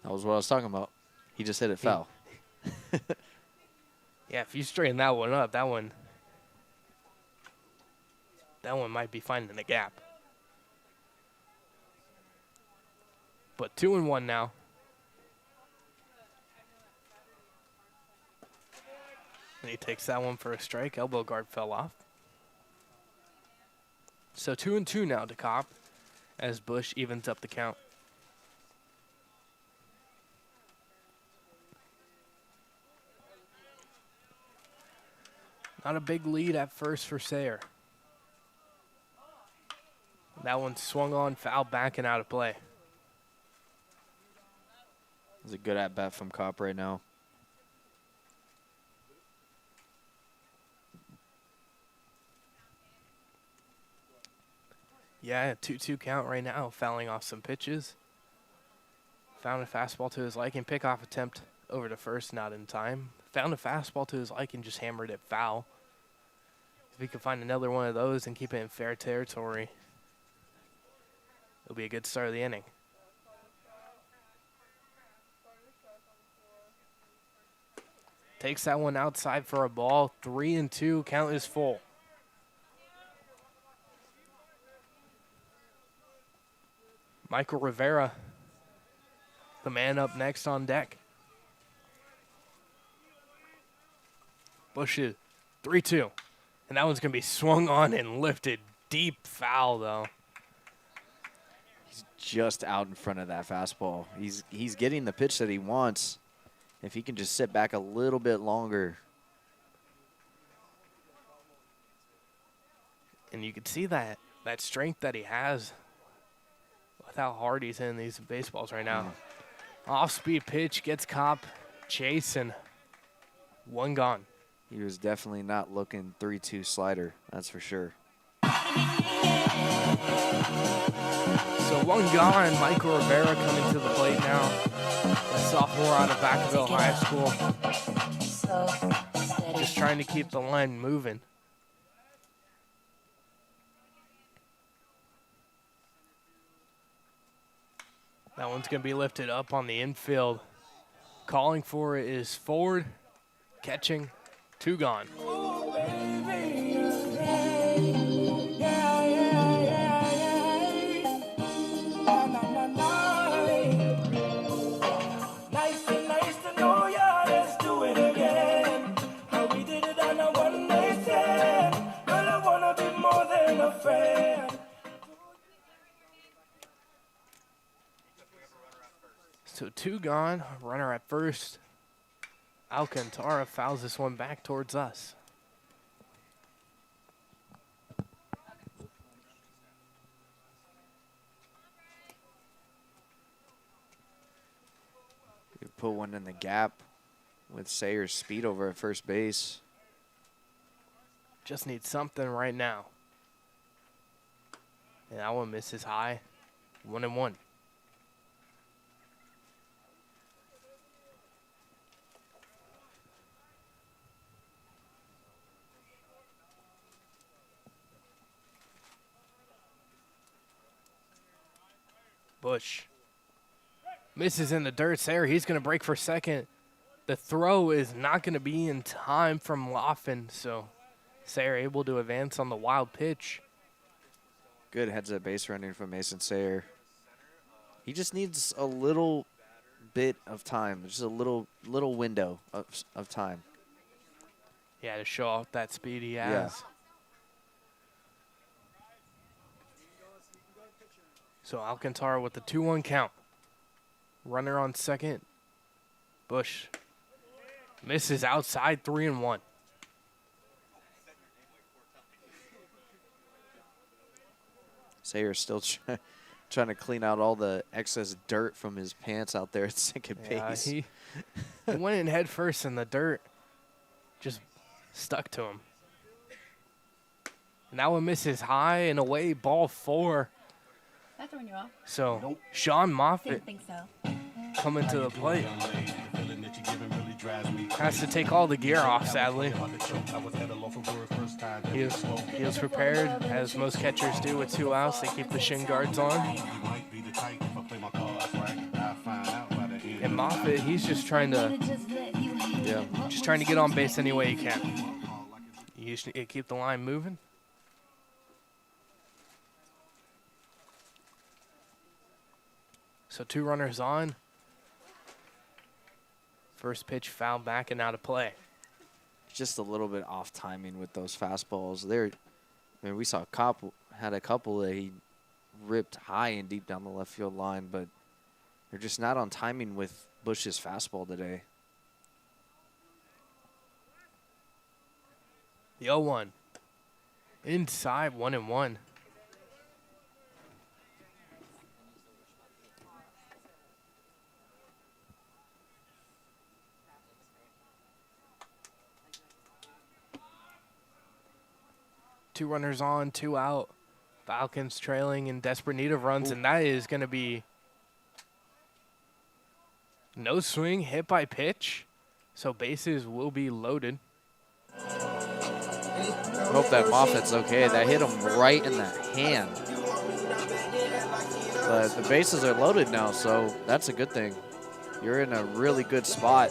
That was what I was talking about. He just hit it foul. Yeah, if you straighten that one up, that one might be finding a gap. But 2-1 now. And he takes that one for a strike. Elbow guard fell off. So 2-2 now to Kopp as Bush evens up the count. Not a big lead at first for Sayre. That one swung on, foul back and out of play. It's a good at-bat from Kopp right now. Yeah, 2-2 count right now, fouling off some pitches. Found a fastball to his liking. Pickoff attempt over to first, not in time. Found a fastball to his liking, just hammered it foul. If he can find another one of those and keep it in fair territory, it'll be a good start of the inning. Takes that one outside for a ball. 3-2, count is full. Michael Rivera, the man up next on deck. Bush is 3-2. And that one's going to be swung on and lifted. Deep foul, though. He's just out in front of that fastball. He's getting the pitch that he wants. If he can just sit back a little bit longer. And you can see that strength that he has. with how hard he's hitting these baseballs right now. Off-speed pitch gets caught chasing. One gone. He was definitely not looking 3-2 slider, that's for sure. So one gone. Michael Rivera coming to the plate now. A sophomore out of Vacaville High School. Just trying to keep the line moving. That one's going to be lifted up on the infield. Calling for it is Ford. Catching. 2 gone. So 2 gone, runner at first. Alcantara fouls this one back towards us. You put one in the gap with Sayer's speed over at first base. Just need something right now. And that one misses high. 1-1. Bush misses in the dirt. Sayer, he's going to break for second. The throw is not going to be in time from Laughlin, so Sayer able to advance on the wild pitch. Good heads-up base running from Mason Sayer. He just needs a little bit of time, just a little window of time. Yeah, to show off that speed he has. Yeah. So Alcantara with the 2-1 count. Runner on second. Bush misses outside, 3-1. Sayer's still trying to clean out all the excess dirt from his pants out there at second base. He went in head first and the dirt just stuck to him. Now one misses high and away, ball 4. That throwing you off? So Sean Moffitt Didn't think so. coming to the plate. Has to take all the gear off, sadly. He is prepared, as most catchers do with 2 outs. They keep the shin guards on. And Moffitt, he's just trying to get on base any way he can. You just need to keep the line moving. So 2 runners on. First pitch fouled back and out of play. Just a little bit off timing with those fastballs. We saw Kopp had a couple that he ripped high and deep down the left field line, but they're just not on timing with Bush's fastball today. The 0-1. Inside, 1-1. Two runners on, 2 out. Falcons trailing in desperate need of runs, and that is going to be no swing, hit by pitch. So bases will be loaded. I hope that Moffitt's okay. That hit him right in the hand. But the bases are loaded now, so that's a good thing. You're in a really good spot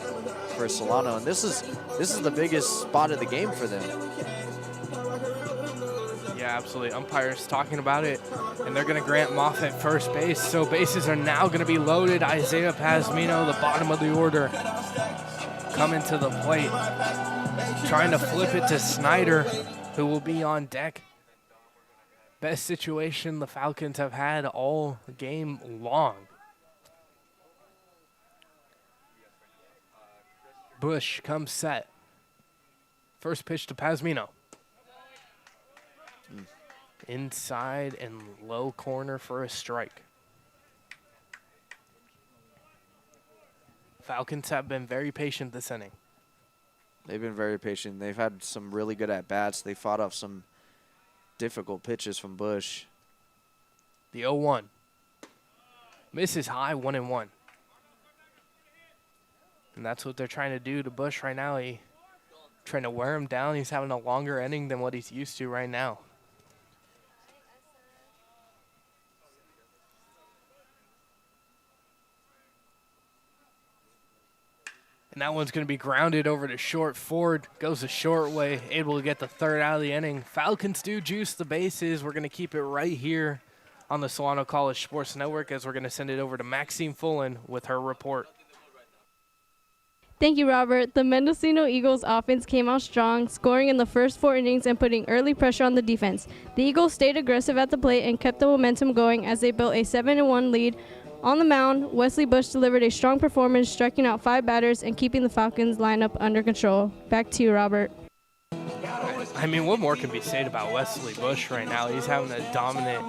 for Solano, and this is the biggest spot of the game for them. Yeah, absolutely. Umpires talking about it, and they're going to grant Moffitt first base. So bases are now going to be loaded. Isaiah Pazmino, the bottom of the order, coming to the plate, trying to flip it to Snyder, who will be on deck. Best situation the Falcons have had all game long. Bush comes set. First pitch to Pazmino. Inside and low corner for a strike. Falcons have been very patient this inning. They've been very patient. They've had some really good at-bats. They fought off some difficult pitches from Bush. The 0-1. Misses high, 1-1. And that's what they're trying to do to Bush right now. Trying to wear him down. He's having a longer inning than what he's used to right now. And that one's going to be grounded over to short. Ford goes the short way, able to get the third out of the inning. Falcons do juice the bases. We're going to keep it right here on the Solano College Sports Network as we're going to send it over to Maxine Fullen with her report. Thank you, Robert. The Mendocino Eagles offense came out strong, scoring in the first 4 innings and putting early pressure on the defense. The Eagles stayed aggressive at the plate and kept the momentum going as they built a 7-1 lead. On the mound, Wesley Bush delivered a strong performance, striking out 5 batters and keeping the Falcons lineup under control. Back to you, Robert. I mean, what more can be said about Wesley Bush right now? He's having a dominant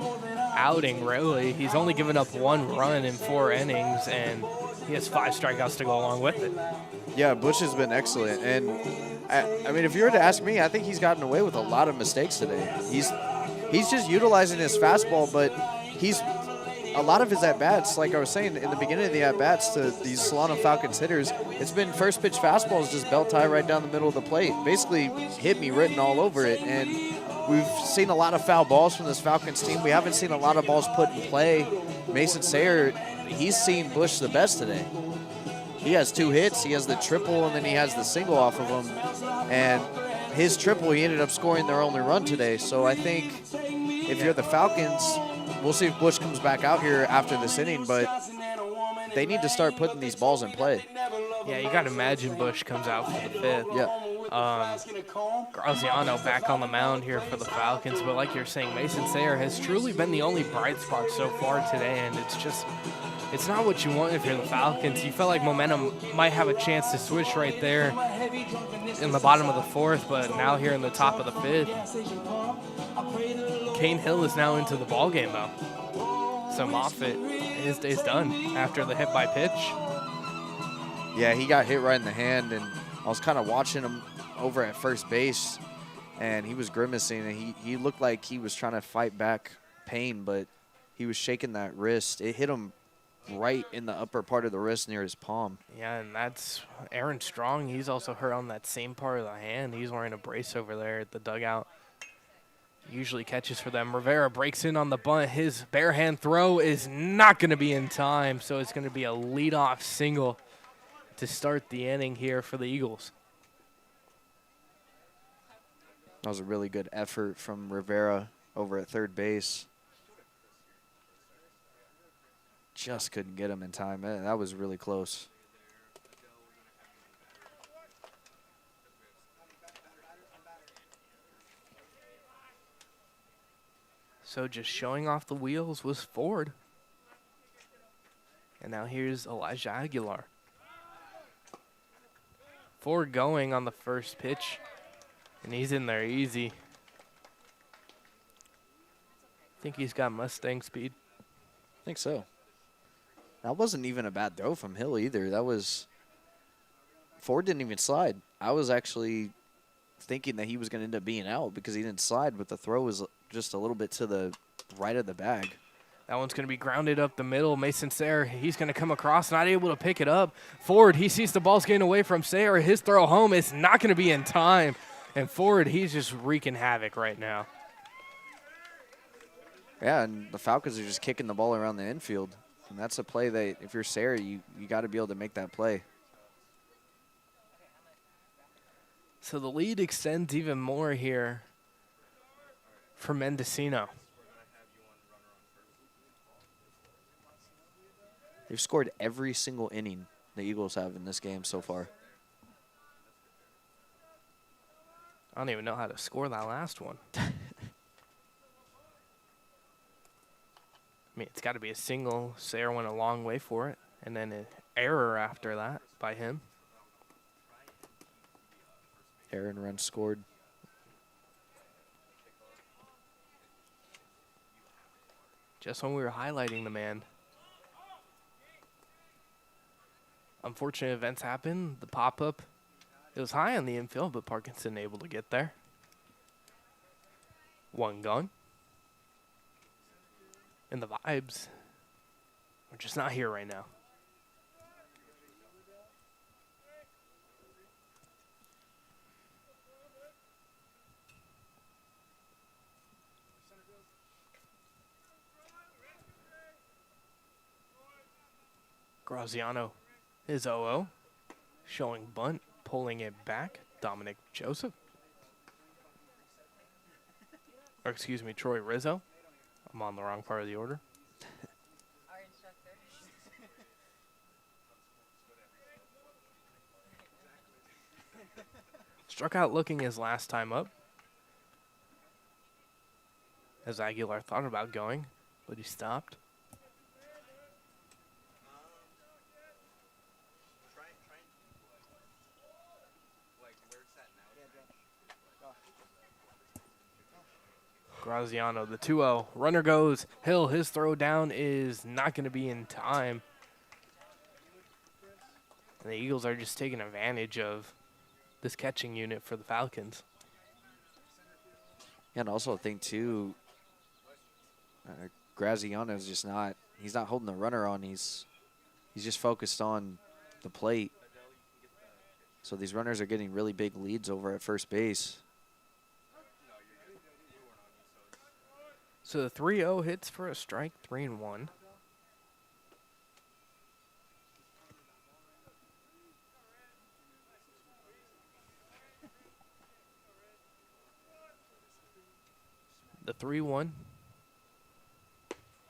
outing, really. He's only given up 1 run in 4 innings, and he has 5 strikeouts to go along with it. Yeah, Bush has been excellent. And, I mean, if you were to ask me, I think he's gotten away with a lot of mistakes today. He's just utilizing his fastball, but a lot of his at-bats, like I was saying in the beginning of the at-bats to these Solano Falcons hitters, it's been first pitch fastballs just belt tie right down the middle of the plate. Basically hit me written all over it. And we've seen a lot of foul balls from this Falcons team. We haven't seen a lot of balls put in play. Mason Sayer, he's seen Bush the best today. He has 2 hits. He has the triple, and then he has the single off of him. And his triple, he ended up scoring their only run today. So I think if you're the Falcons, we'll see if Bush comes back out here after this inning, but they need to start putting these balls in play. Yeah, you got to imagine Bush comes out for the 5th. Yeah. Graziano back on the mound here for the Falcons, but like you're saying, Mason Sayer has truly been the only bright spot so far today, and it's not what you want if you're the Falcons. You felt like momentum might have a chance to switch right there in the bottom of the 4th, but now here in the top of the 5th, Kane Hill is now into the ballgame, though. So Moffitt, his day's done after the hit by pitch. Yeah, he got hit right in the hand, and I was kind of watching him over at first base, and he was grimacing, and he looked like he was trying to fight back pain, but he was shaking that wrist. It hit him right in the upper part of the wrist near his palm. Yeah, and that's Aaron Strong. He's also hurt on that same part of the hand. He's wearing a brace over there at the dugout. Usually catches for them. Rivera breaks in on the bunt. His bare hand throw is not going to be in time, so it's going to be a leadoff single to start the inning here for the Eagles. That was a really good effort from Rivera over at third base. Just couldn't get him in time. Man, that was really close. So just showing off the wheels was Ford. And now here's Elijah Aguilar. Ford going on the first pitch. And he's in there easy. I think he's got Mustang speed. I think so. That wasn't even a bad throw from Hill either. That was – Ford didn't even slide. I was actually thinking that he was going to end up being out because he didn't slide, but the throw was just a little bit to the right of the bag. That one's going to be grounded up the middle. Mason Sayer, he's going to come across, not able to pick it up. Ford, he sees the ball's getting away from Sayer. His throw home is not going to be in time. And Ford, he's just wreaking havoc right now. Yeah, and the Falcons are just kicking the ball around the infield. And that's a play that if you're Sayer, you got to be able to make that play. So the lead extends even more here for Mendocino. They've scored every single inning the Eagles have in this game so far. I don't even know how to score that last one. I mean, it's got to be a single. Sayer went a long way for it. And then an error after that by him. Aaron run scored. Just when we were highlighting the man. unfortunate events happen. The pop-up, it was high on the infield, but Parkinson able to get there. One gone. And the vibes are just not here right now. Graziano is 0-0, showing bunt, pulling it back. Dominic Joseph. Or excuse me, Troy Rizzo. I'm on the wrong part of the order. Struck out looking his last time up, as Aguilar thought about going, but he stopped. Graziano, the 2-0. Runner goes. Hill, his throw down is not going to be in time. And the Eagles are just taking advantage of this catching unit for the Falcons. Yeah, and also I think, too, Graziano's just not, he's not holding the runner on. He's just focused on the plate. So these runners are getting really big leads over at first base. So the 3-0 hits for a strike, 3-1. The 3-1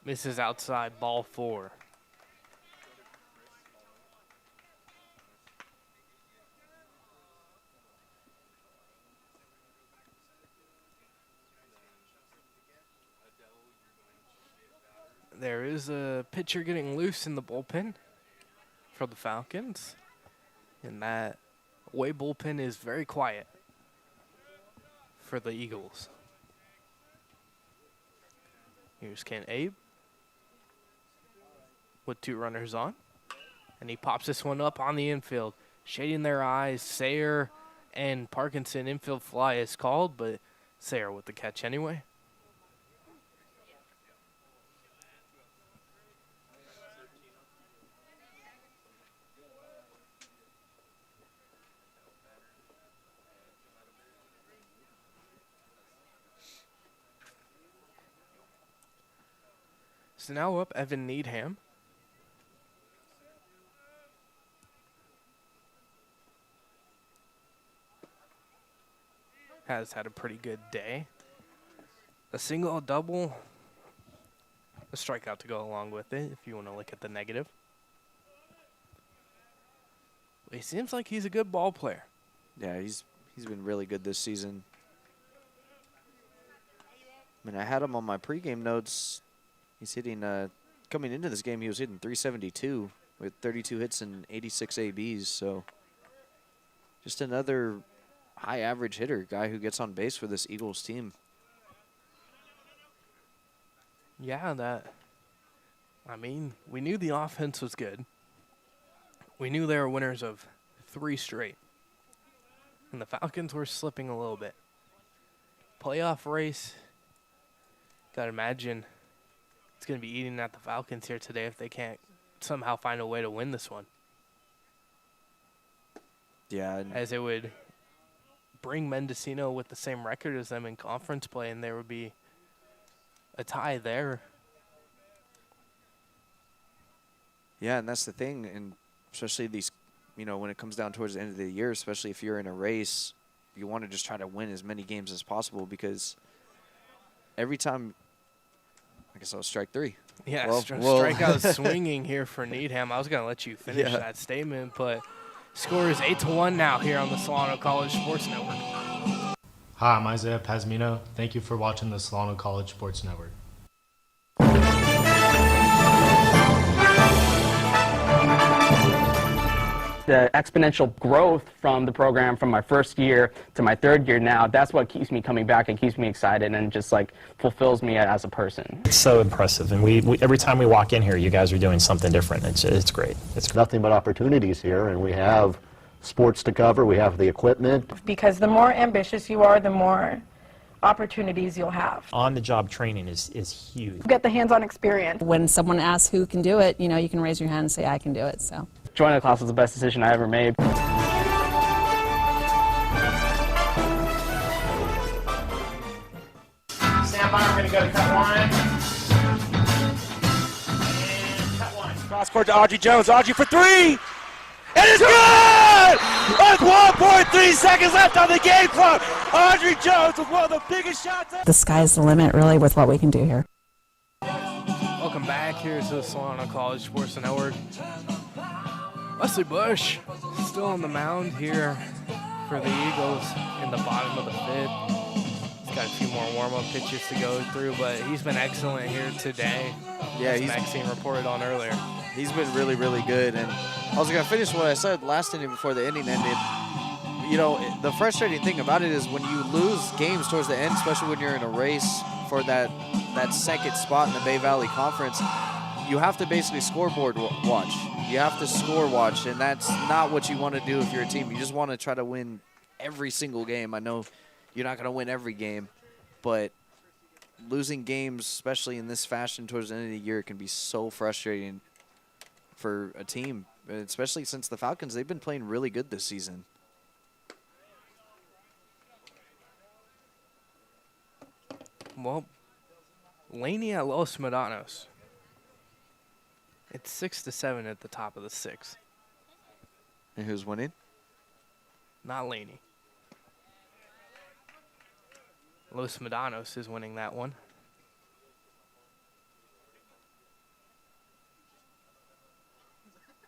misses outside, ball 4. There is a pitcher getting loose in the bullpen for the Falcons. And that away bullpen is very quiet for the Eagles. Here's Ken Abe with 2 runners on. And he pops this one up on the infield. Shading their eyes, Sayer and Parkinson. Infield fly is called, but Sayer with the catch anyway. So now up Evan Needham. Has had a pretty good day. A single, a double, a strikeout to go along with it if you want to look at the negative. He seems like he's a good ball player. Yeah, he's been really good this season. I mean, I had him on my pregame notes. He's hitting, coming into this game, he was hitting 372 with 32 hits and 86 ABs. So just another high average hitter, guy who gets on base for this Eagles team. Yeah, I mean, we knew the offense was good. We knew they were winners of 3 straight. And the Falcons were slipping a little bit. Playoff race, gotta imagine it's going to be eating at the Falcons here today if they can't somehow find a way to win this one. Yeah. As it would bring Mendocino with the same record as them in conference play, and there would be a tie there. Yeah, and that's the thing, and especially these, you know, when it comes down towards the end of the year, especially if you're in a race, you want to just try to win as many games as possible because every time, I guess I'll strike 3. Yeah, strikeout swinging here for Needham. I was going to let you finish that statement, but score is 8-1 now here on the Solano College Sports Network. Hi, I'm Isaiah Pazmino. Thank you for watching the Solano College Sports Network. The exponential growth from the program from my first year to my third year now, that's what keeps me coming back and keeps me excited and just like fulfills me as a person. It's so impressive, and we every time we walk in here, you guys are doing something different. It's great. It's nothing but opportunities here, and we have sports to cover, we have the equipment. Because the more ambitious you are, the more opportunities you'll have. On-the-job training is huge. Get the hands-on experience. When someone asks who can do it, you know, you can raise your hand and say, I can do it. So joining the class was the best decision I ever made. Stand by, we're going to go to cut one. And cut one. Cross court to Audrey Jones. Audrey for three. It is good! With 1.3 seconds left on the game clock. Audrey Jones with one of the biggest shots. the sky's the limit, really, with what we can do here. Welcome back here to the Solano College Sports Network. Wesley Bush still on the mound here for the Eagles in the bottom of the fifth. He's got a few more warm-up pitches to go through, but he's been excellent here today. Yeah, as Maxine reported on earlier. He's been really, really good. And I was going to finish what I said last inning before the inning ended. You know, the frustrating thing about it is when you lose games towards the end, especially when you're in a race for that second spot in the Bay Valley Conference, you have to basically scoreboard watch. You have to score watch, and that's not what you want to do if you're a team. You just want to try to win every single game. I know you're not going to win every game, but losing games, especially in this fashion towards the end of the year, can be so frustrating for a team, especially since the Falcons, they've been playing really good this season. Well, Laney at Los Medanos. It's 6-7 at the top of the sixth. And who's winning? Not Laney. Los Medanos is winning that one.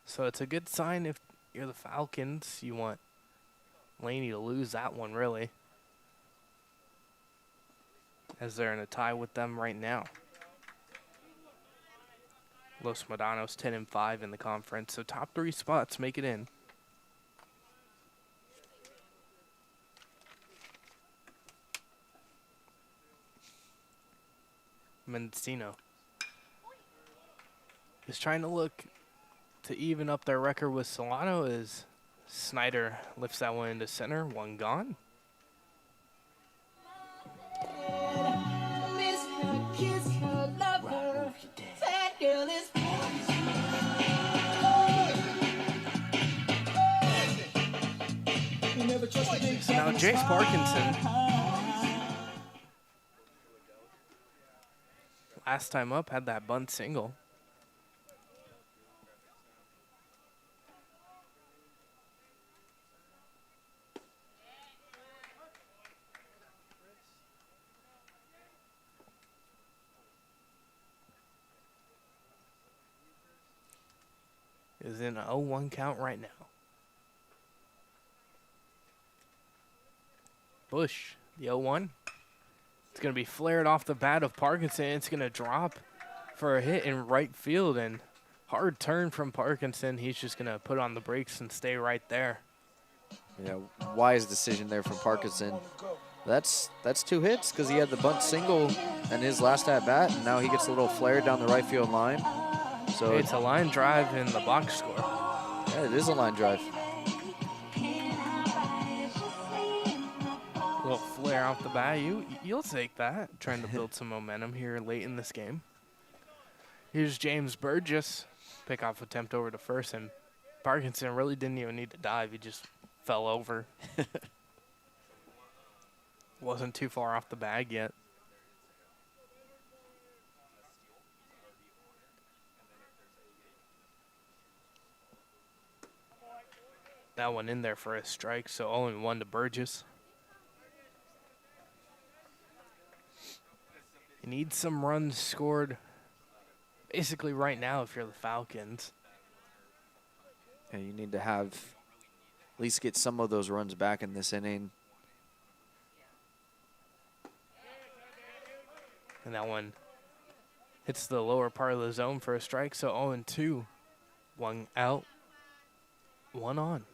So it's a good sign if you're the Falcons. You want Laney to lose that one, really, as they're in a tie with them right now. Los Medanos 10-5 in the conference, so top three spots make it in. Mendocino is trying to look to even up their record with Solano as Snyder lifts that one into center, one gone. So now Jace Parkinson, last time up, had that bunt single. Is in an 0-1 count right now. Bush, the 0-1. It's going to be flared off the bat of Parkinson. It's going to drop for a hit in right field, and hard turn from Parkinson. He's just going to put on the brakes and stay right there. Yeah, wise decision there from Parkinson. That's two hits because he had the bunt single in his last at-bat, and now he gets a little flare down the right field line. So it's a line drive in the box score. Yeah, it is a line drive. A little flare off the bat. You'll take that. Trying to build some momentum here late in this game. Here's James Burgess. Pickoff attempt over to first, and Parkinson really didn't even need to dive. He just fell over. Wasn't too far off the bag yet. That one in there for a strike, so 0-1 to Burgess. You need some runs scored basically right now if you're the Falcons. Yeah, you need to have at least get some of those runs back in this inning. And that one hits the lower part of the zone for a strike, so 0-2. One out. One on.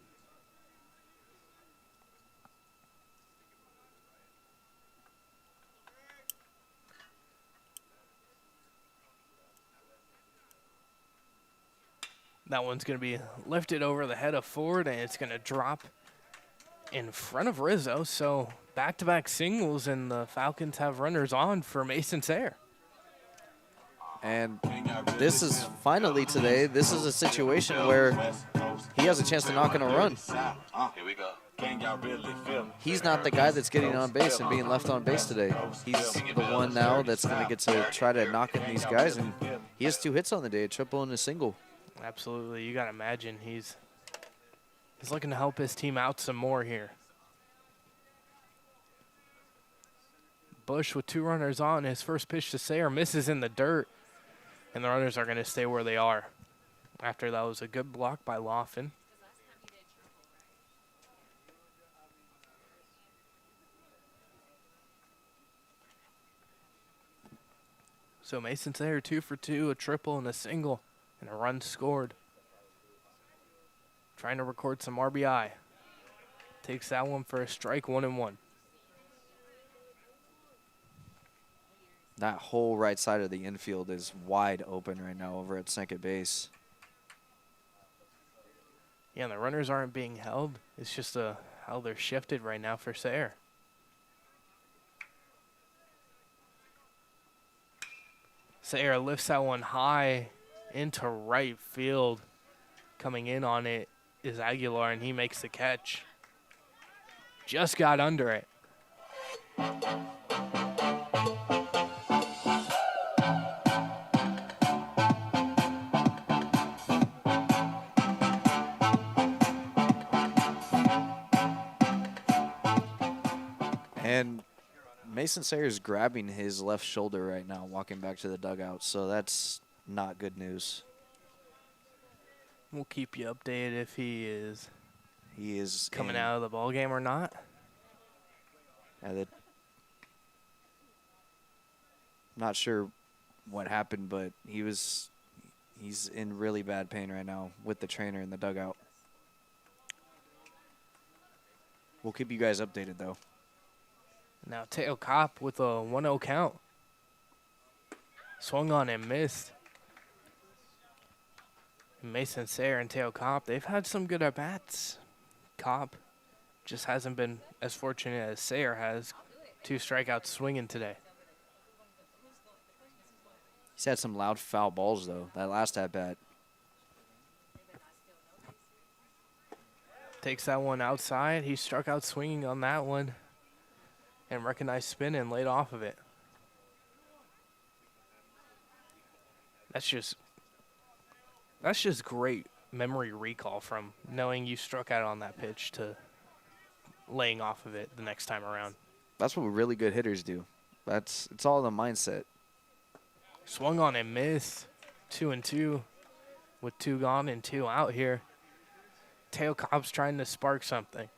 That one's going to be lifted over the head of Ford, and it's going to drop in front of Rizzo. So back-to-back singles, and the Falcons have runners on for Mason Sayre. And this is finally today, this is a situation where he has a chance to knock in a run. He's not the guy that's getting on base and being left on base today. He's the one now that's going to get to try to knock in these guys, and he has 2 hits on the day, a triple and a single. Absolutely. You got to imagine he's looking to help his team out some more here. Bush with 2 runners on. His first pitch to Sayre misses in the dirt, and the runners are going to stay where they are. After that was a good block by Laughlin. So Mason Sayre 2 for 2, a triple and a single, and a run scored. Trying to record some RBI. Takes that one for a strike, 1-1. That whole right side of the infield is wide open right now over at second base. Yeah, and the runners aren't being held. It's just how they're shifted right now for Sayre. Sayre lifts that one high into right field. Coming in on it is Aguilar, and he makes the catch. Just got under it. And Mason Sayre is grabbing his left shoulder right now, walking back to the dugout, so that's not good news. We'll keep you updated if he is coming in. out of the ball game or not. I'm not sure what happened, but he's in really bad pain right now with the trainer in the dugout. We'll keep you guys updated, though. Now Teo Kopp with a 1-0 count. Swung on and missed. Mason Sayre and Teo Kopp, they've had some good at-bats. Kopp just hasn't been as fortunate as Sayre has. 2 strikeouts swinging today. He's had some loud foul balls, though, that last at-bat. Takes that one outside. He struck out swinging on that one. And recognized spin and laid off of it. That's just great memory recall from knowing you struck out on that pitch to laying off of it the next time around. That's what really good hitters do. It's all the mindset. Swung on and missed. 2-2 with 2 gone and 2 out here. Teo Kopp's trying to spark something.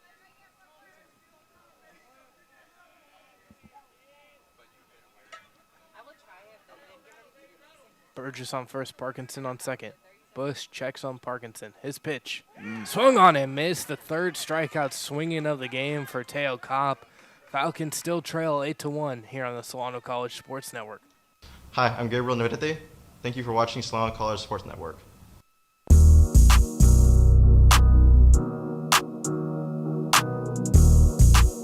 Burgess on first, Parkinson on second. Bush checks on Parkinson. His pitch. Swung on and missed. The 3rd strikeout swinging of the game for Teo Kopp. Falcons still trail 8-1 here on the Solano College Sports Network. Hi, I'm Gabriel Noitete. Thank you for watching Solano College Sports Network.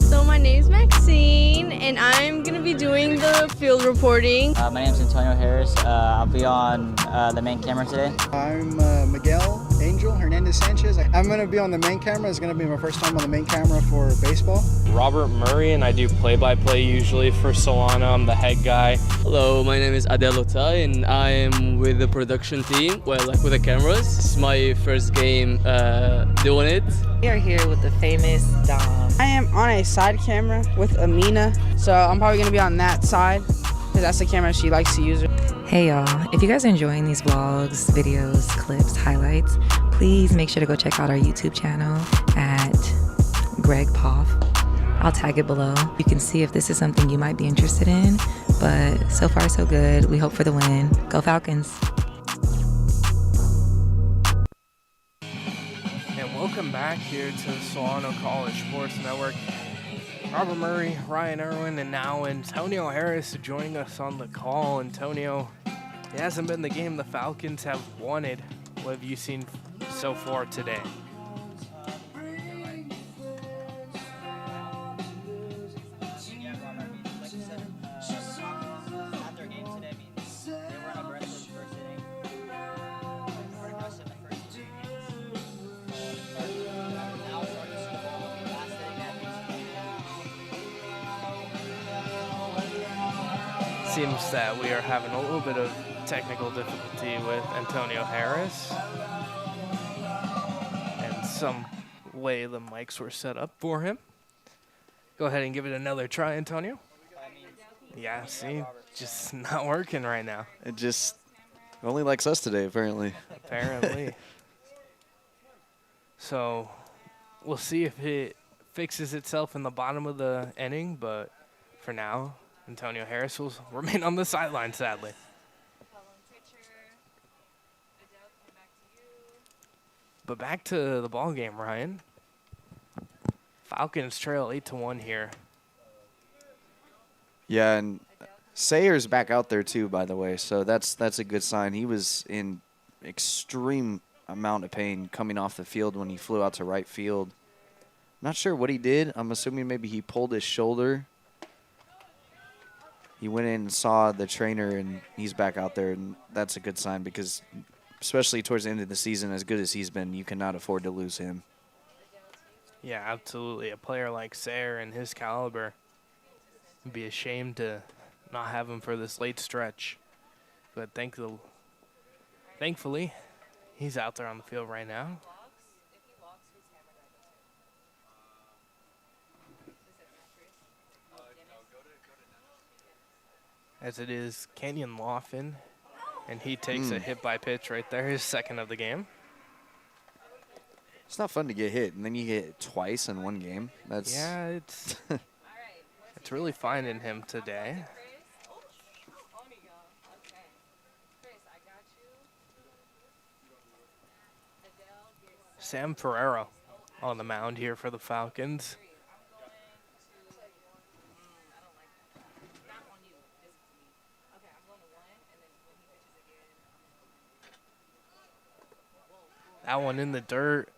So my name's Maxine, and I'm going to be doing the field reporting. My name's Antonio Harris. I'll be on the main camera today. I'm Miguel Angel Hernandez Sanchez. I'm going to be on the main camera. It's going to be my first time on the main camera for baseball. Robert Murray, and I do play-by-play usually for Solano. I'm the head guy. Hello, my name is Adel Otai, and I am with the production team, with the cameras. It's my first game doing it. We are here with the famous Dom. I am on a side camera with Amina, so I'm probably going to be on that side because that's the camera she likes to use. Hey y'all, if you guys are enjoying these vlogs, videos, clips, highlights, please make sure to go check out our YouTube channel at Greg Poff. I'll tag it below. You can see if this is something you might be interested in, but so far so good. We hope for the win. Go Falcons. And welcome Welcome back here to the Solano College Sports Network. Robert Murray, Ryan Irwin, and now Antonio Harris joining us on the call. Antonio, it hasn't been the game the Falcons have wanted. What have you seen so far today? Seems that we are having a little bit of technical difficulty with Antonio Harris. And some way the mics were set up for him. Go ahead and give it another try, Antonio. Yeah, see, just not working right now. It just only likes us today, apparently. Apparently. So we'll see if it fixes itself in the bottom of the inning, but for now, Antonio Harris will remain on the sideline, sadly. But back to the ball game, Ryan. Falcons trail 8-1 here. Yeah, and Sayer's back out there too, by the way, so that's a good sign. He was in extreme amount of pain coming off the field when he flew out to right field. Not sure what he did. I'm assuming maybe he pulled his shoulder. He went in and saw the trainer, and he's back out there, and that's a good sign because especially towards the end of the season, as good as he's been, you cannot afford to lose him. Yeah, absolutely. A player like Sayer and his caliber, would be ashamed to not have him for this late stretch. But thankfully, he's out there on the field right now. As it is Kenyon Laughlin, and he takes a hit by pitch right there, his second of the game. It's not fun to get hit, and then you get hit twice in one game. That's yeah, it's it's really finding him today. Sam Ferrero on the mound here for the Falcons. That one in the dirt.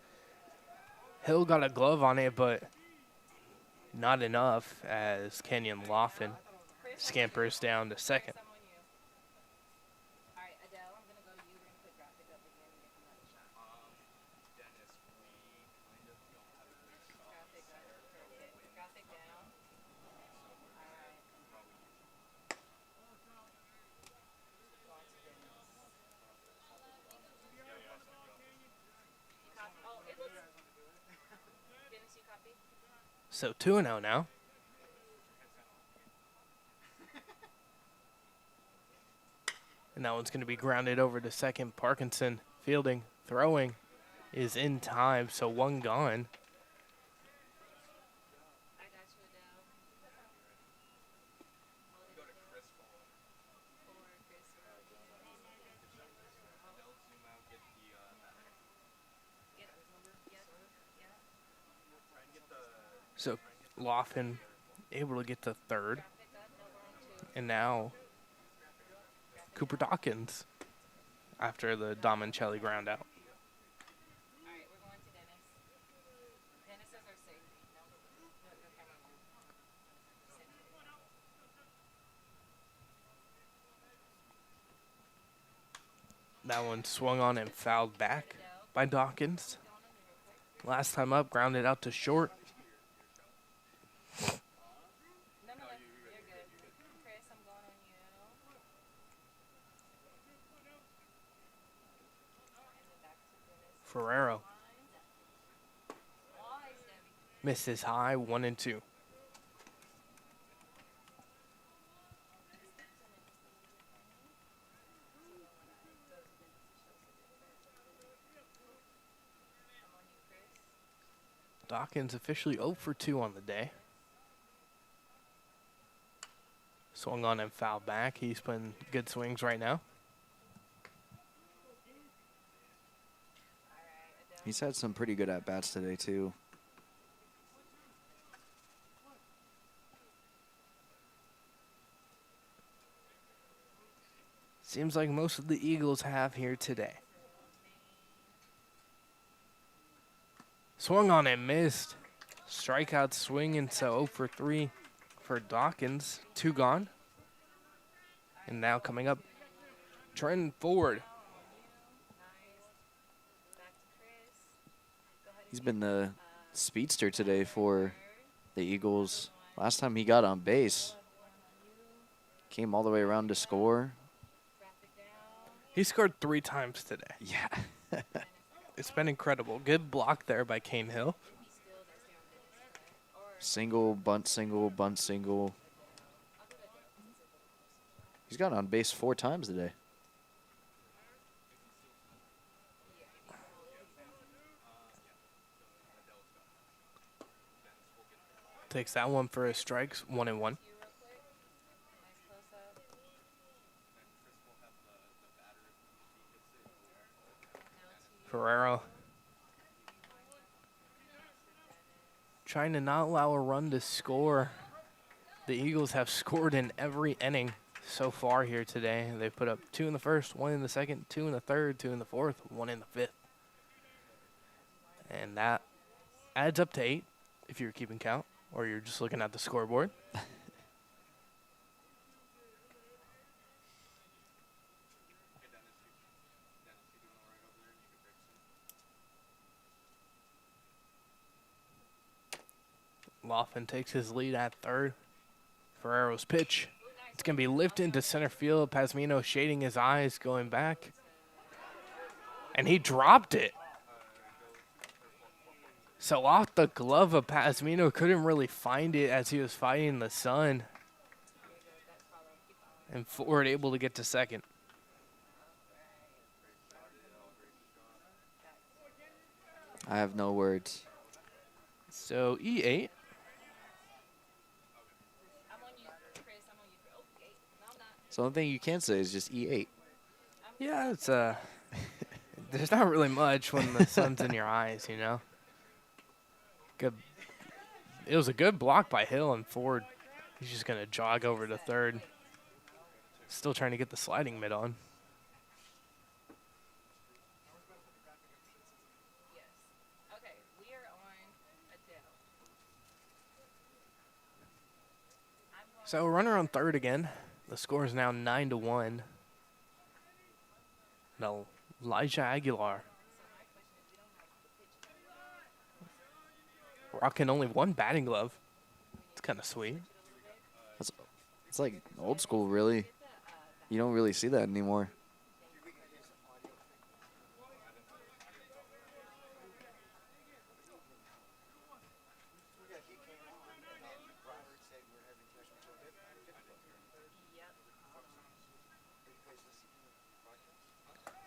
Hill got a glove on it, but not enough as Kenyon Laughlin scampers down to second. So 2-0 now. And that one's going to be grounded over to second. Parkinson fielding, throwing is in time, so one gone. So Laughlin able to get to third. And now Cooper Dawkins after the Domincelli ground out. That one swung on and fouled back by Dawkins. Last time up, grounded out to short. Ferrero misses high, 1-2. Dawkins officially 0 for 2 on the day. Swung on and fouled back. He's putting good swings right now. He's had some pretty good at-bats today, too. Seems like most of the Eagles have here today. Swung on and missed. Strikeout swinging, so 0 for 3 for Dawkins. 2 gone. And now coming up, Trenton Ford. He's been the speedster today for the Eagles. Last time he got on base, came all the way around to score. He scored 3 times today. Yeah. It's been incredible. Good block there by Kane Hill. Single, bunt single, bunt single. He's got on base 4 times today. Takes that one for his strikes, 1-1. Ferrero trying to not allow a run to score. The Eagles have scored in every inning so far here today. They've put up 2 in the first, 1 in the second, 2 in the third, 2 in the fourth, 1 in the fifth. And that adds up to 8 if you're keeping count or you're just looking at the scoreboard. Laughlin takes his lead at third. Ferrero's pitch. It's going to be lifted into center field. Pasmino shading his eyes, going back. And he dropped it. So off the glove of Pasmino, couldn't really find it as he was fighting the sun. And Ford able to get to second. I have no words. So E8. So the only thing you can say is just E8. Yeah, it's there's not really much when the sun's in your eyes, you know. Good. It was a good block by Hill, and Ford, he's just gonna jog over to third. Still trying to get the sliding mid on. So runner on third again. The score is now 9-1. No, Elijah Aguilar. Rocking only 1 batting glove. It's kind of sweet. It's like old school, really. You don't really see that anymore.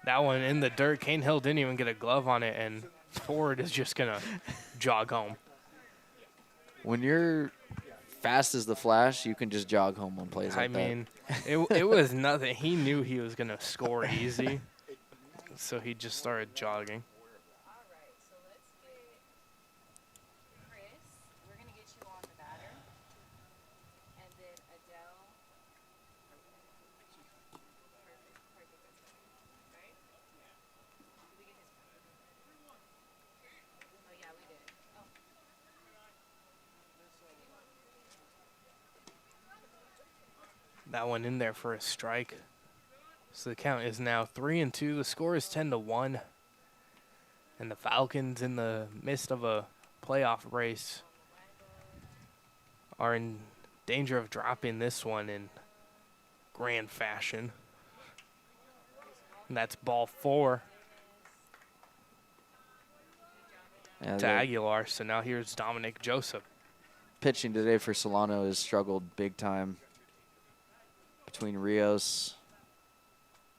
That one in the dirt. Kane Hill didn't even get a glove on it, and Ford is just going to jog home. When you're fast as the Flash, you can just jog home on plays like that. I mean, it was nothing. He knew he was going to score easy, so he just started jogging. That one in there for a strike. So the count is now 3-2. The score is 10-1. And the Falcons, in the midst of a playoff race, are in danger of dropping this one in grand fashion. And that's ball 4 to Aguilar. So now here's Dominic Joseph. Pitching today for Solano has struggled big time between Rios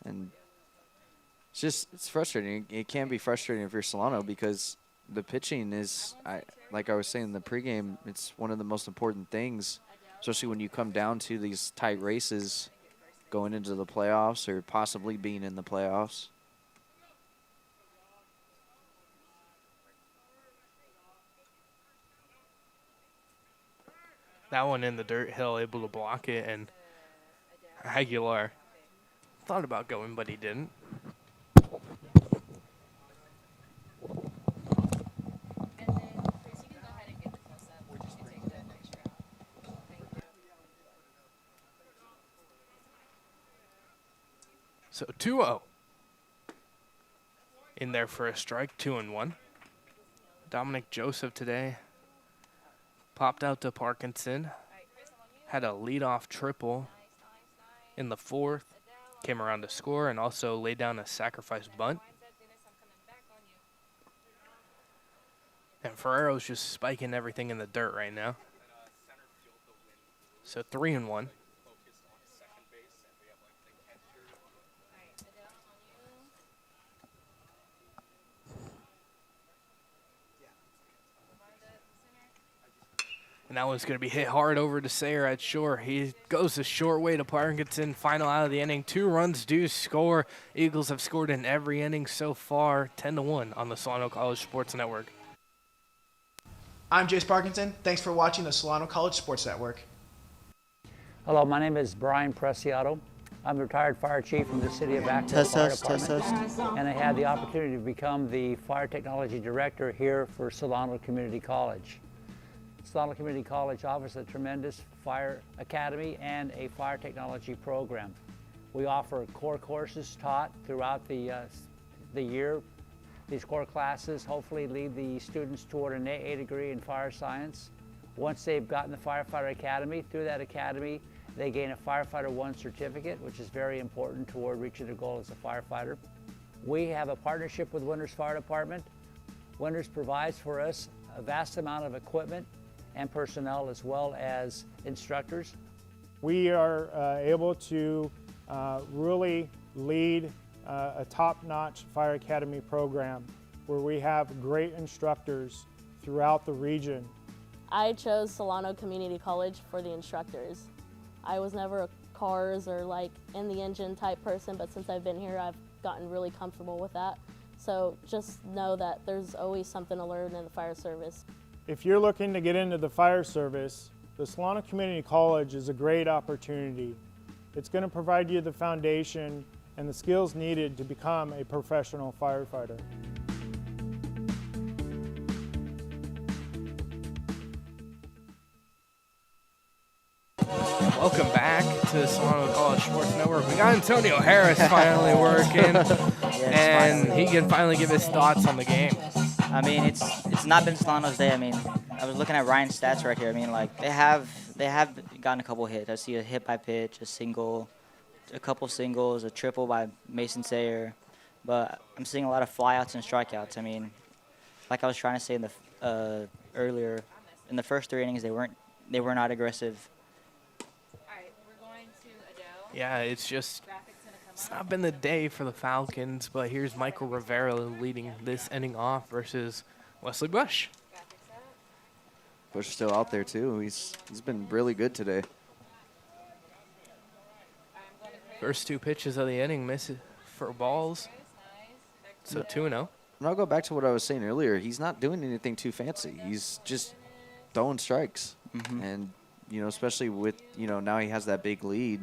and it's frustrating. It can be frustrating if you're Solano because the pitching is, like I was saying in the pregame, it's one of the most important things, especially when you come down to these tight races going into the playoffs or possibly being in the playoffs. That one in the dirt, Hill able to block it, and Aguilar thought about going, but he didn't. So 2-0. In there for a strike, 2-1. Dominic Joseph today popped out to Parkinson. Had a leadoff triple in the fourth. Came around to score and also laid down a sacrifice bunt. And Ferrero's just spiking everything in the dirt right now. So 3-1. And that one's going to be hit hard over to Sayer at short. He goes a short way to Parkinson. Final out of the inning. 2 runs do score. Eagles have scored in every inning so far. 10-1 on the Solano College Sports Network. I'm Jace Parkinson. Thanks for watching the Solano College Sports Network. Hello, my name is Brian Preciado. I'm a retired fire chief from the city of Acton Fire Department, and I had the opportunity to become the fire technology director here for Solano Community College. Solano Community College offers a tremendous fire academy and a fire technology program. We offer core courses taught throughout the year. These core classes hopefully lead the students toward an AA degree in fire science. Once they've gotten the Firefighter Academy, through that academy, they gain a Firefighter 1 certificate, which is very important toward reaching their goal as a firefighter. We have a partnership with Winters Fire Department. Winters provides for us a vast amount of equipment and personnel as well as instructors. We are able to really lead a top-notch fire academy program where we have great instructors throughout the region. I chose Solano Community College for the instructors. I was never a cars or like in the engine type person, but since I've been here, I've gotten really comfortable with that. So just know that there's always something to learn in the fire service. If you're looking to get into the fire service, the Solano Community College is a great opportunity. It's going to provide you the foundation and the skills needed to become a professional firefighter. Welcome back to the Solano College Sports Network. We got Antonio Harris finally working, and he can finally give his thoughts on the game. I mean, it's not been Solano's day. I mean, I was looking at Ryan's stats right here. I mean, like they have gotten a couple hits. I see a hit by pitch, a single, a couple singles, a triple by Mason Sayer, but I'm seeing a lot of flyouts and strikeouts. I mean, like I was trying to say in the earlier, in the first 3 innings they were not aggressive. Yeah, it's not been the day for the Falcons, but here's Michael Rivera leading this inning off versus Wesley Bush. Bush is still out there too. He's been really good today. First 2 pitches of the inning miss for balls. So 2-0. And I'll go back to what I was saying earlier. He's not doing anything too fancy. He's just throwing strikes. And, you know, especially with, you know, now he has that big lead.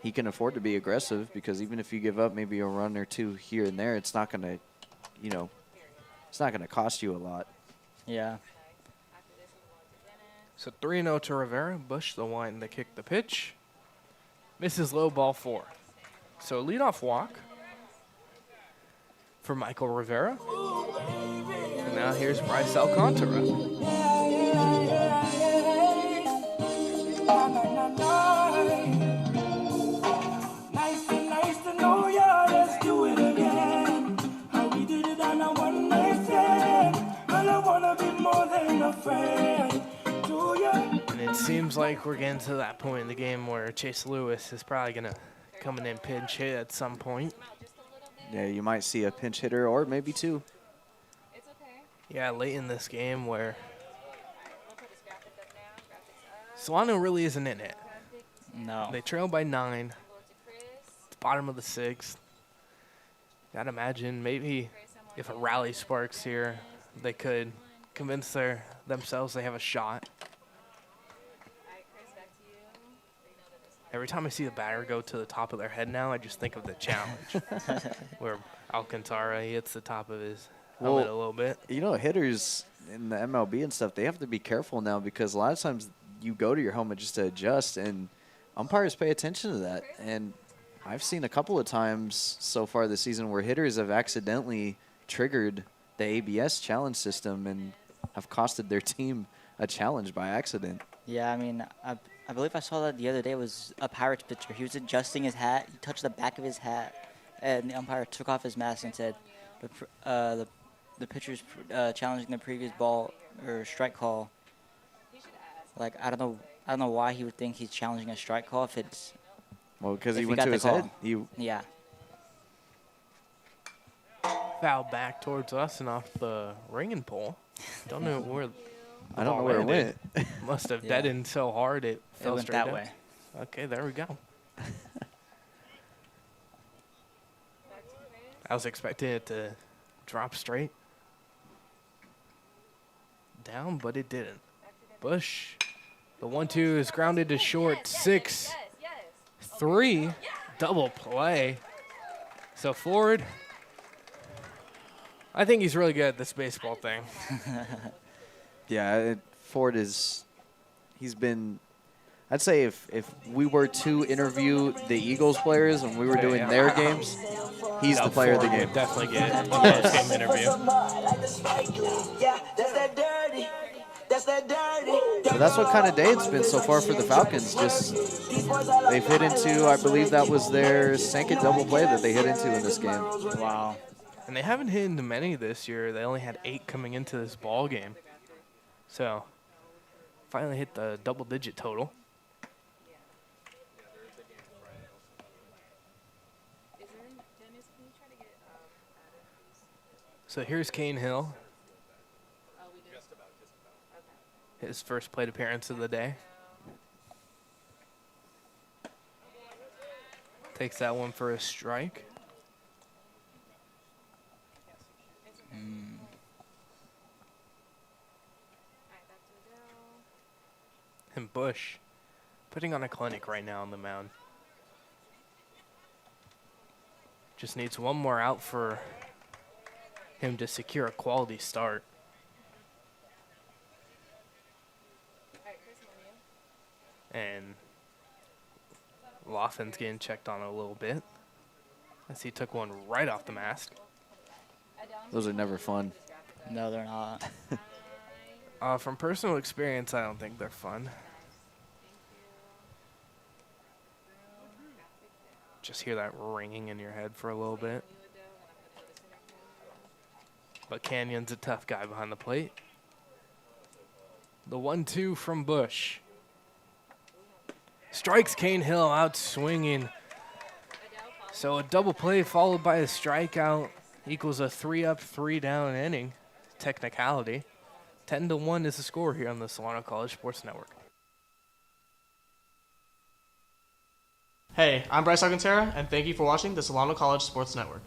He can afford to be aggressive because even if you give up maybe a run or 2 here and there, it's not going to, you know, it's not going to cost you a lot. Yeah. So 3-0 to Rivera. Bush the one to kick the pitch. Misses low, ball 4. So leadoff walk for Michael Rivera. And now here's Bryce Alcantara. Nice to know ya, let's do it again. How we did it on a one-night stand. Well, I wanna be more than a friend to ya. And it seems like we're getting to that point in the game where Chase Lewis is probably going to come in and pinch hit at some point. Yeah, you might see a pinch hitter or maybe 2. Yeah, late in this game where Solano really isn't in it. No. They trail by 9. Bottom of the 6th. Gotta imagine maybe if a rally sparks here, they could convince themselves they have a shot. Every time I see the batter go to the top of their head now, I just think of the challenge where Alcantara hits the top of his helmet a little bit. You know, hitters in the MLB and stuff, they have to be careful now because a lot of times you go to your helmet just to adjust, and umpires pay attention to that. And I've seen a couple of times so far this season where hitters have accidentally triggered the ABS challenge system and have costed their team a challenge by accident. Yeah, I mean, I believe I saw that the other day. It was a Pirates pitcher. He was adjusting his hat. He touched the back of his hat, and the umpire took off his mask and said, the pitcher's challenging the previous ball or strike call. Like, I don't know why he would think he's challenging a strike call if it's. Well, because he went to his head. Yeah. Foul back towards us and off the ringing pole. Don't know where. I don't know where it went. Must have deadened so hard it fell went straight that down. way. Okay, there we go. I was expecting it to drop straight down, but it didn't. Bush, the 1-2 is grounded to short. 6-3, double play. So Ford, I think he's really good at this baseball thing. Yeah, Ford he's been, I'd say if we were to interview the Eagles players and we were doing their games, he's the player of the game. Definitely get a post-game interview. So that's what kind of day it's been so far for the Falcons. Just they've hit into, I believe that was their second double play that they hit into in this game. Wow. And they haven't hit into many this year. They only had 8 coming into this ball game. So finally hit the double-digit total. So here's Kane Hill. His first plate appearance of the day. Takes that one for a strike. And Bush putting on a clinic right now on the mound. Just needs one more out for him to secure a quality start. And Laughlin's getting checked on a little bit as he took one right off the mask. Those are never fun. No, they're not. From personal experience, I don't think they're fun. Just hear that ringing in your head for a little bit. But Canyon's a tough guy behind the plate. The 1-2 from Bush. Strikes Kane Hill out swinging. So a double play followed by a strikeout equals a 3-up, 3-down inning. Technicality. 10-1 is the score here on the Solano College Sports Network. Hey, I'm Bryce Alcantara, and thank you for watching the Solano College Sports Network.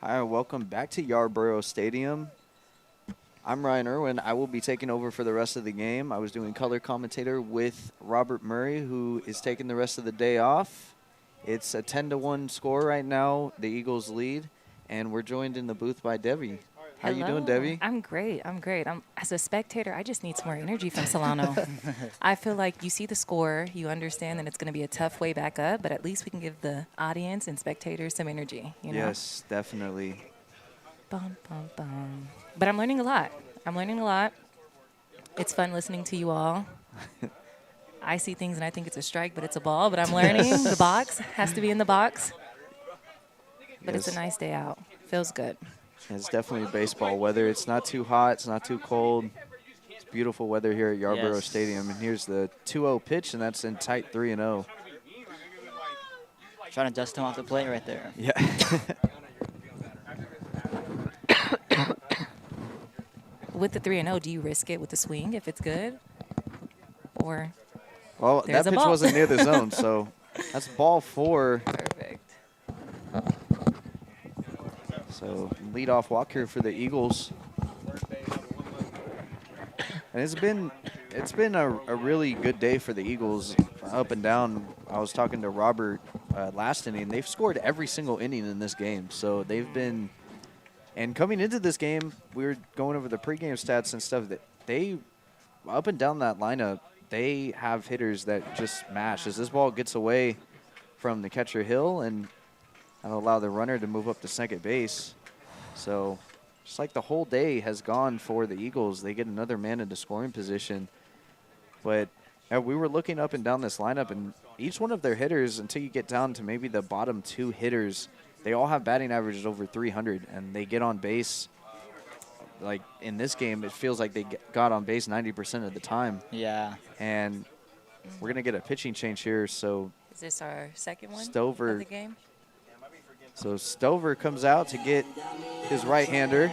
Hi, welcome back to Yarborough Stadium. I'm Ryan Irwin. I will be taking over for the rest of the game. I was doing color commentator with Robert Murray, who is taking the rest of the day off. It's a 10-1 score right now. The Eagles lead, and we're joined in the booth by Debbie. How you doing, Debbie? I'm great. As a spectator, I just need some more energy from Solano. I feel like you see the score, you understand that it's going to be a tough way back up, but at least we can give the audience and spectators some energy. You know? Yes, definitely. Bum, bum, bum. But I'm learning a lot. It's fun listening to you all. I see things and I think it's a strike, but it's a ball. But I'm learning. The box has to be in the box. But it's a nice day out. Feels good. It's definitely baseball weather. It's not too hot. It's not too cold. It's beautiful weather here at Yarborough Stadium. And here's the 2-0 pitch, and that's in tight 3-0. Trying to dust him off the plate right there. Yeah. With the 3-0, do you risk it with the swing if it's good? Or well, that pitch wasn't near the zone, so that's ball 4. Perfect. So leadoff walk here for the Eagles. And it's been a really good day for the Eagles, up and down. I was talking to Robert last inning. They've scored every single inning in this game, so they've been. And coming into this game, we were going over the pregame stats and stuff. That they, up and down that lineup, they have hitters that just smash. As this ball gets away from the catcher Hill, and that'll allow the runner to move up to second base. So just like the whole day has gone for the Eagles, they get another man into scoring position. But we were looking up and down this lineup, and each one of their hitters, until you get down to maybe the bottom 2 hitters, they all have batting averages over 300, and they get on base. Like in this game, it feels like they got on base 90% of the time. Yeah. And we're going to get a pitching change here. So is this our second one Stover, of the game? So Stover comes out to get his right-hander.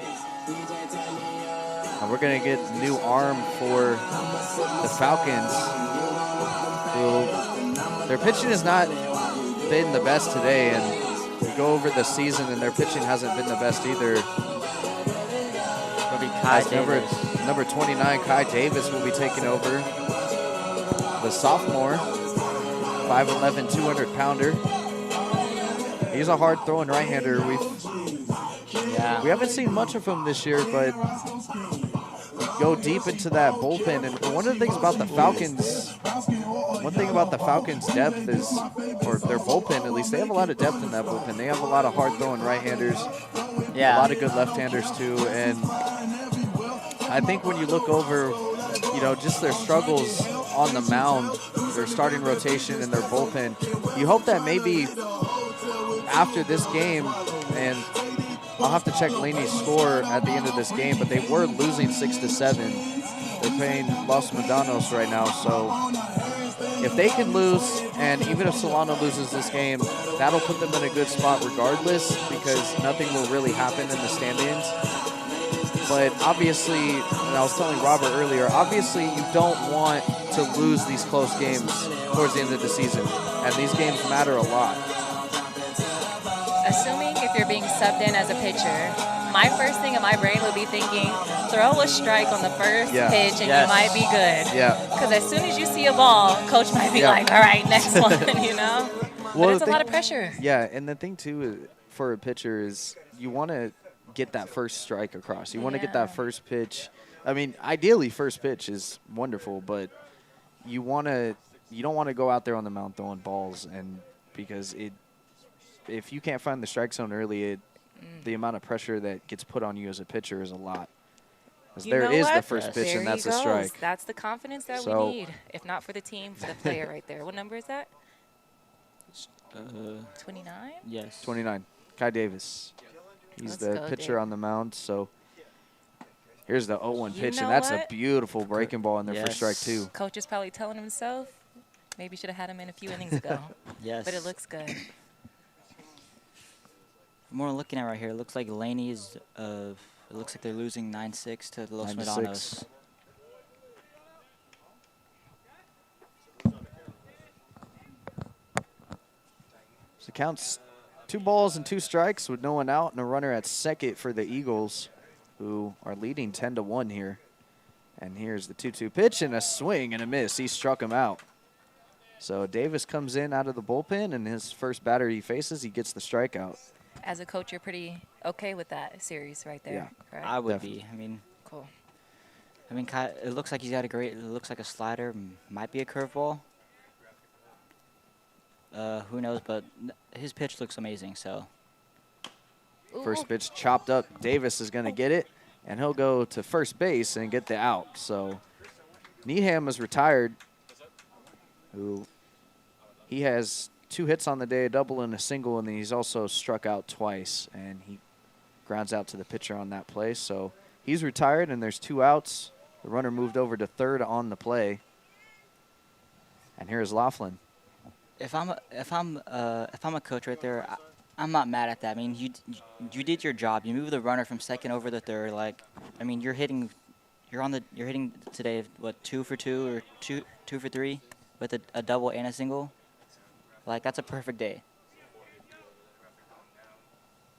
And we're going to get a new arm for the Falcons, who their pitching has not been the best today. And we go over the season, and their pitching hasn't been the best either. It'll be Kai Davis. Number 29, Kai Davis, will be taking over. The sophomore, 5'11", 200-pounder. He's a hard-throwing right-hander. We haven't seen much of him this year, but go deep into that bullpen. And one of the things about the Falcons' depth is, or their bullpen at least, they have a lot of depth in that bullpen. They have a lot of hard-throwing right-handers, a lot of good left-handers too. And I think when you look over, just their struggles on the mound, their starting rotation and their bullpen, you hope that maybe after this game, and I'll have to check Laney's score at the end of this game, but they were losing 6-7. They're playing Los Medanos right now, so if they can lose, and even if Solano loses this game, that'll put them in a good spot regardless, because nothing will really happen in the standings. But obviously, and I was telling Robert earlier, obviously you don't want to lose these close games towards the end of the season, and these games matter a lot. Assuming if you're being subbed in as a pitcher, my first thing in my brain would be thinking, throw a strike on the first pitch and you might be good. Yeah. Because as soon as you see a ball, coach might be like, all right, next one, Well, but it's a lot of pressure. Yeah, and the thing, too, for a pitcher is you want to get that first strike across. You want to get that first pitch. I mean, ideally, first pitch is wonderful, but you don't want to go out there on the mound throwing balls, and because if you can't find the strike zone early, the amount of pressure that gets put on you as a pitcher is a lot. There is the first pitch, and that's a strike. That's the confidence that we need, if not for the team, for the player right there. What number is that? 29? Yes. 29. Kai Davis. He's the pitcher on the mound. So here's the 0-1 pitch, and that's a beautiful breaking ball in there for strike 2. Coach is probably telling himself, maybe should have had him in a few innings ago. Yes. But it looks good. From what I'm looking at right here, it looks like Laney's, it looks like they're losing 9-6 to Los Medanos. So count's 2 balls and 2 strikes with no one out and a runner at second for the Eagles, who are leading 10-1 here. And here's the 2-2 pitch and a swing and a miss. He struck him out. So Davis comes in out of the bullpen, and his first batter he faces, he gets the strikeout. As a coach, you're pretty okay with that series right there, correct? I would be. I mean, cool. I mean, it looks like he's got a great. It looks like a slider, might be a curveball. Who knows? But his pitch looks amazing. So. First pitch chopped up. Davis is going to get it, and he'll go to first base and get the out. So Needham is retired. He has 2 hits on the day, a double and a single, and then he's also struck out twice, and he grounds out to the pitcher on that play. So he's retired, and there's 2 outs. The runner moved over to third on the play. And here's Laughlin. If I'm a coach right there, I'm not mad at that. I mean, you did your job. You moved the runner from second over to third. Like, I mean, you're hitting today what 2 for 2 or 2 for 3 with a double and a single. Like, that's a perfect day.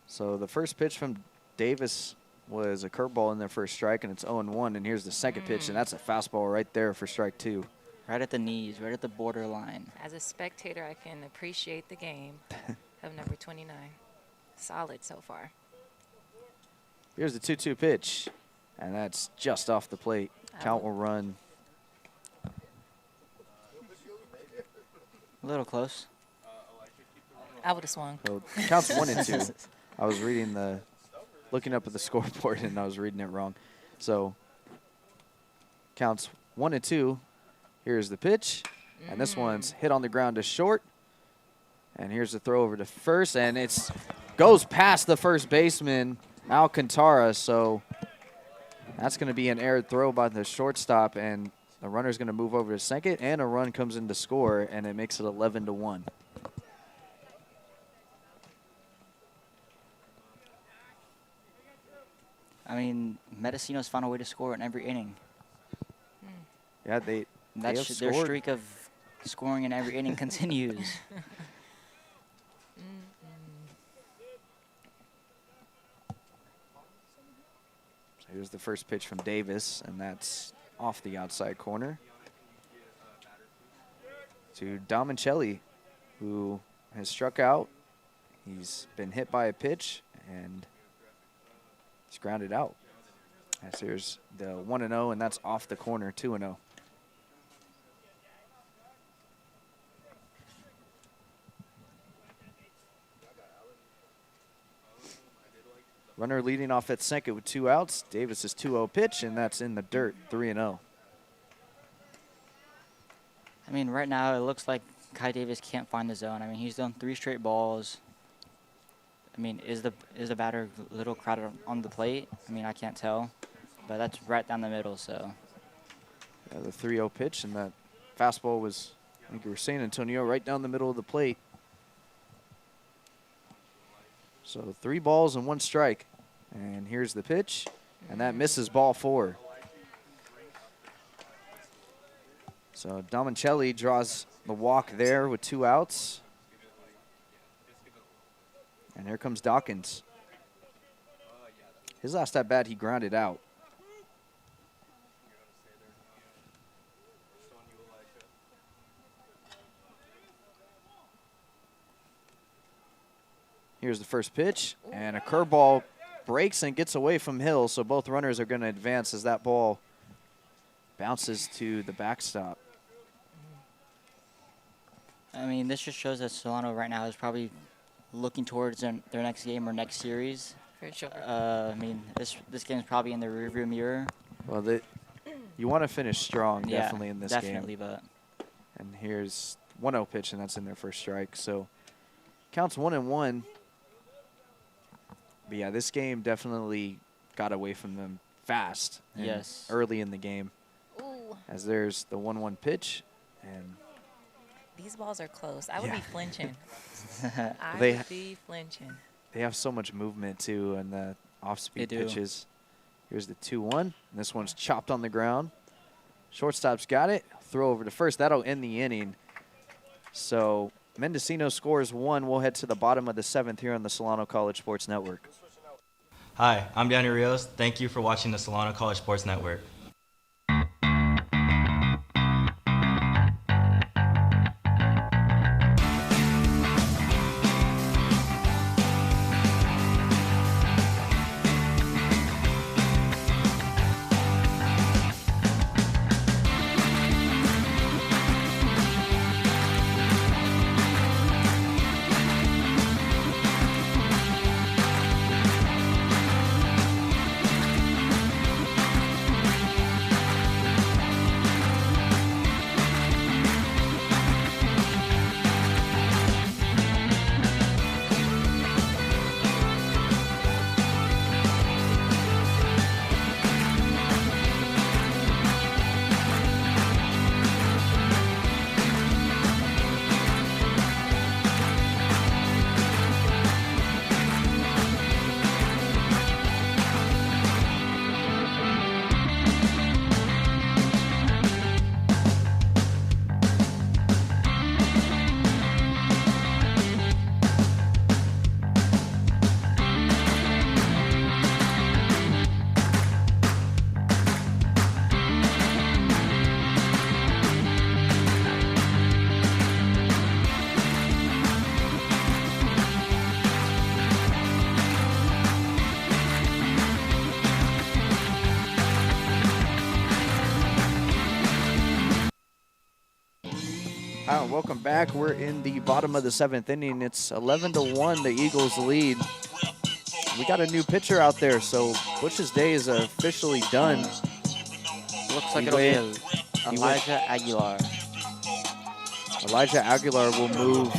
So the first pitch from Davis was a curveball in there for a strike, and it's 0-1. And here's the second pitch, and that's a fastball right there for strike 2. Right at the knees, right at the borderline. As a spectator, I can appreciate the game of number 29. Solid so far. Here's the 2-2 pitch, and that's just off the plate. Count will run. A little close. I would have swung. So counts 1 and 2. I was looking up at the scoreboard, and I was reading it wrong. So counts 1 and 2. Here's the pitch, and this one's hit on the ground to short. And here's the throw over to first, and it goes past the first baseman, Alcantara. So that's going to be an errant throw by the shortstop, and the runner's going to move over to second, and a run comes in to score, and it makes it 11-1. I mean, Mendocino's found a way to score in every inning. Yeah, they their streak of scoring in every inning continues. So here's the first pitch from Davis, and that's off the outside corner to Domicelli, who has struck out. He's been hit by a pitch, and he's grounded out. As here's the 1-0, and that's off the corner, 2-0. Runner leading off at second with 2 outs. Davis's 2-0 pitch, and that's in the dirt, 3-0. I mean, right now it looks like Kai Davis can't find the zone. I mean, he's done 3 straight balls. I mean, is the batter a little crowded on the plate? I mean, I can't tell, but that's right down the middle. So yeah, the 3-0 pitch, and that fastball was, I think you were saying, Antonio, right down the middle of the plate. So 3 balls and 1 strike. And here's the pitch, and that misses ball 4. So Domicelli draws the walk there with 2 outs. And here comes Dawkins. His last at bat, he grounded out. Here's the first pitch, and a curveball breaks and gets away from Hill, so both runners are going to advance as that ball bounces to the backstop. I mean, this just shows that Solano right now is probably looking towards their next game or next series. For sure. I mean, this game is probably in the rearview mirror. Well, you want to finish strong, Yeah, definitely, in this definitely, game. but. And here's 1-0 pitch, and that's in their first strike. So counts 1-1. But yeah, this game definitely got away from them fast. And Yes. early in the game. Ooh. As there's the 1-1 pitch, and These balls are close. I would Yeah. be flinching. I They would be flinching. they have so much movement too, and the off-speed They do. pitches. Here's the 2-1. And this one's chopped on the ground. Shortstop's got it. Throw over to first. That'll end the inning. So Mendocino scores 1. We'll head to the bottom of the 7th here on the Solano College Sports Network. Hi, I'm Danny Rios. Thank you for watching the Solano College Sports Network. Welcome back. We're in the bottom of the 7th inning. It's 11-1, the Eagles lead. We got a new pitcher out there, so Bush's day is officially done. Looks like it'll be Elijah Aguilar. Elijah Aguilar will move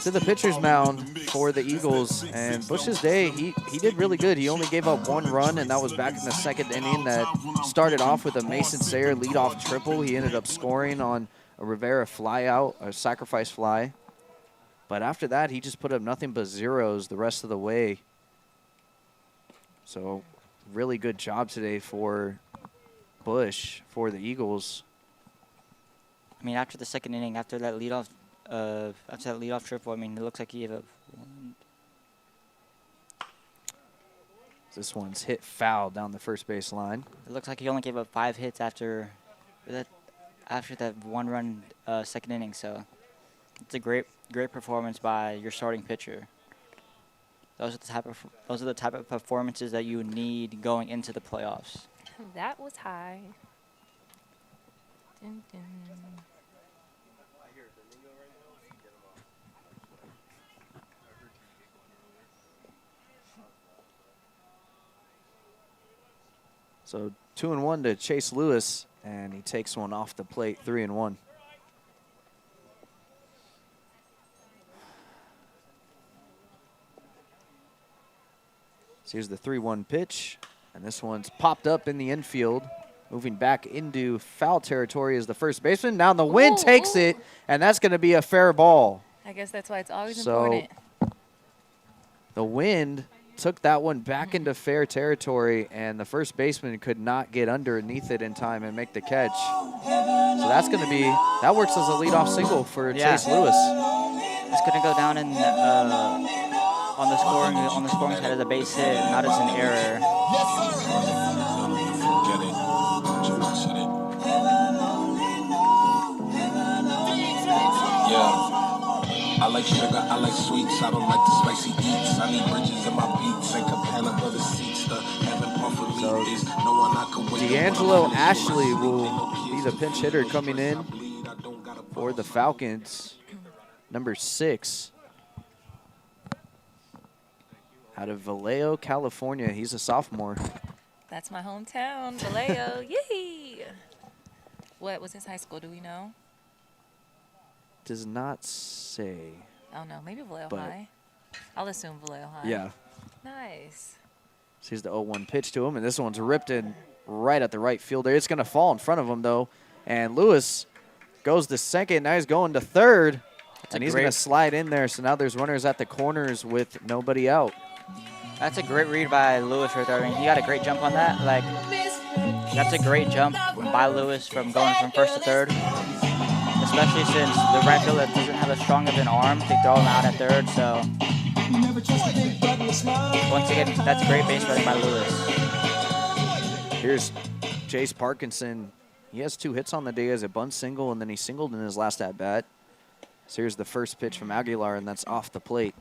to the pitcher's mound for the Eagles. And Bush's day, he did really good. He only gave up 1 run, and that was back in the 2nd inning. That started off with a Mason Sayer leadoff triple. He ended up scoring on a Rivera fly out, a sacrifice fly. But after that, he just put up nothing but zeros the rest of the way. So really good job today for Bush, for the Eagles. I mean, after the 2nd inning, after that leadoff triple, I mean, it looks like he gave up 1. This one's hit foul down the first base line. It looks like he only gave up 5 hits after that 1-run 2nd inning. So it's a great performance by your starting pitcher. Those are the type of performances that you need going into the playoffs. That was high. Dun, dun. So 2-1 to Chase Lewis, and he takes one off the plate, 3-1. So here's the 3-1 pitch, and this one's popped up in the infield. Moving back into foul territory is the first baseman. Now the wind takes it, and that's going to be a fair ball. I guess that's why it's always important. The wind took that one back into fair territory, and the first baseman could not get underneath it in time and make the catch. So that's going to be, that works as a leadoff single for Chase Lewis. It's going to go down in on the scoring side as a base hit, not as an error. I like sugar, I like sweets, I don't like the spicy eats. I need bridges in my beats and Cabana for the seats. The heaven pump for me is no one I can wait. D'Angelo Ashley will be the pinch hitter coming in for the Falcons. Number 6. Out of Vallejo, California. He's a sophomore. That's my hometown, Vallejo. Yay! What was his high school? Do we know? Does not say. Oh, no. Maybe Vallejo High. I'll assume Vallejo High. Yeah. Nice. So here's the 0-1 pitch to him, and this one's ripped in right at the right fielder. It's going to fall in front of him, though. And Lewis goes to second. Now he's going to third. And he's going to slide in there. So now there's runners at the corners with nobody out. That's a great read by Lewis right there. I mean, he got a great jump on that. Like, that's a great jump by Lewis from going from first to third. especially since the right fielder doesn't have a strong of an arm to throw him out at third. So once again, that's great base running by Lewis. Here's Jace Parkinson. He has 2 hits on the day as a bunt single, and then he singled in his last at-bat. So here's the first pitch from Aguilar, and that's off the plate.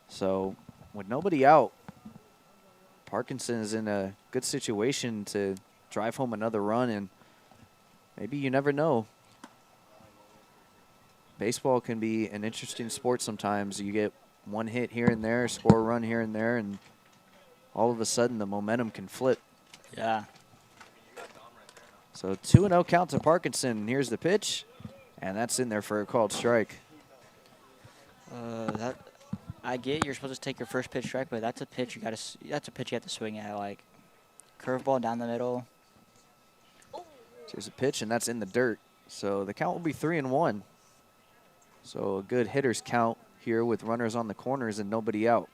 So with nobody out, Parkinson is in a good situation to drive home another run, and maybe you never know. Baseball can be an interesting sport sometimes. You get 1 hit here and there, score a run here and there, and all of a sudden the momentum can flip. Yeah. So 2-0 count to Parkinson. Here's the pitch, and that's in there for a called strike. I get you're supposed to take your first pitch strike, but that's a pitch you have to swing at, like curveball down the middle. Here's a pitch, and that's in the dirt. So the count will be 3-1. So a good hitter's count here with runners on the corners and nobody out.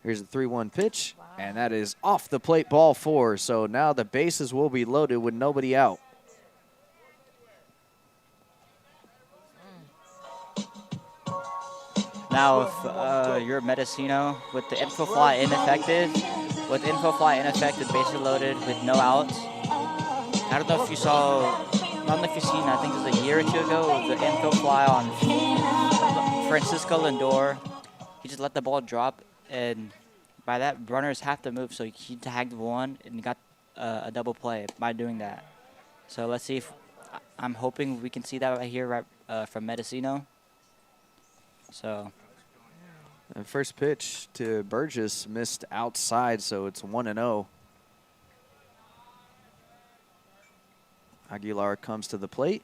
Here's the 3-1 pitch, and that is off the plate, ball 4. So now the bases will be loaded with nobody out. Now, if you're Mendocino with the info fly ineffective, bases loaded with no outs. I don't know if you saw, I don't know if you've seen, I think it was a year or 2 ago, the info fly on Francisco Lindor. He just let the ball drop, and by that, runners have to move, so he tagged 1 and got a double play by doing that. So let's see if, I'm hoping we can see that right here from Mendocino. So. And first pitch to Burgess missed outside, so it's 1-0. Aguilar comes to the plate,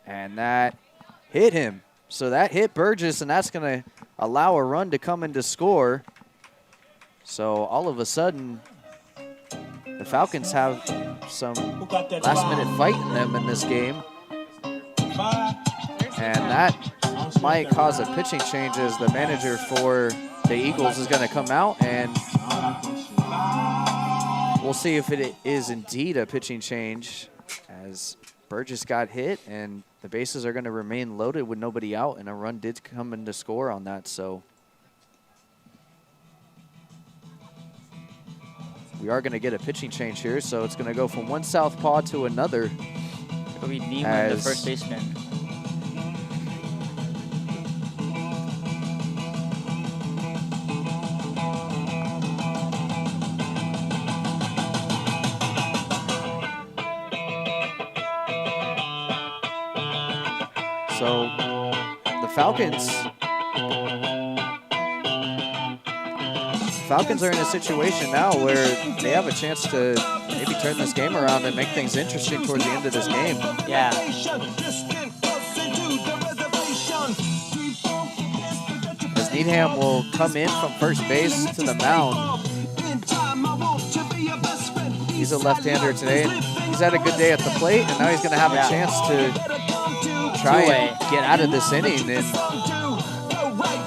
and that hit him. So that hit Burgess, and that's going to allow a run to come in to score. So all of a sudden, the Falcons have some last-minute fight in them in this game. And that might cause a pitching change as the manager for the Eagles is going to come out, and we'll see if it is indeed a pitching change as Burgess got hit, and the bases are going to remain loaded with nobody out, and a run did come in to score on that. So we are going to get a pitching change here, so it's going to go from one southpaw to another. It'll be Neiman, the first baseman. So the Falcons are in a situation now where they have a chance to maybe turn this game around and make things interesting towards the end of this game. Yeah. As Needham will come in from first base to the mound. He's a left-hander today, and he's had a good day at the plate, and now he's going to have a chance to try and get out of this inning. And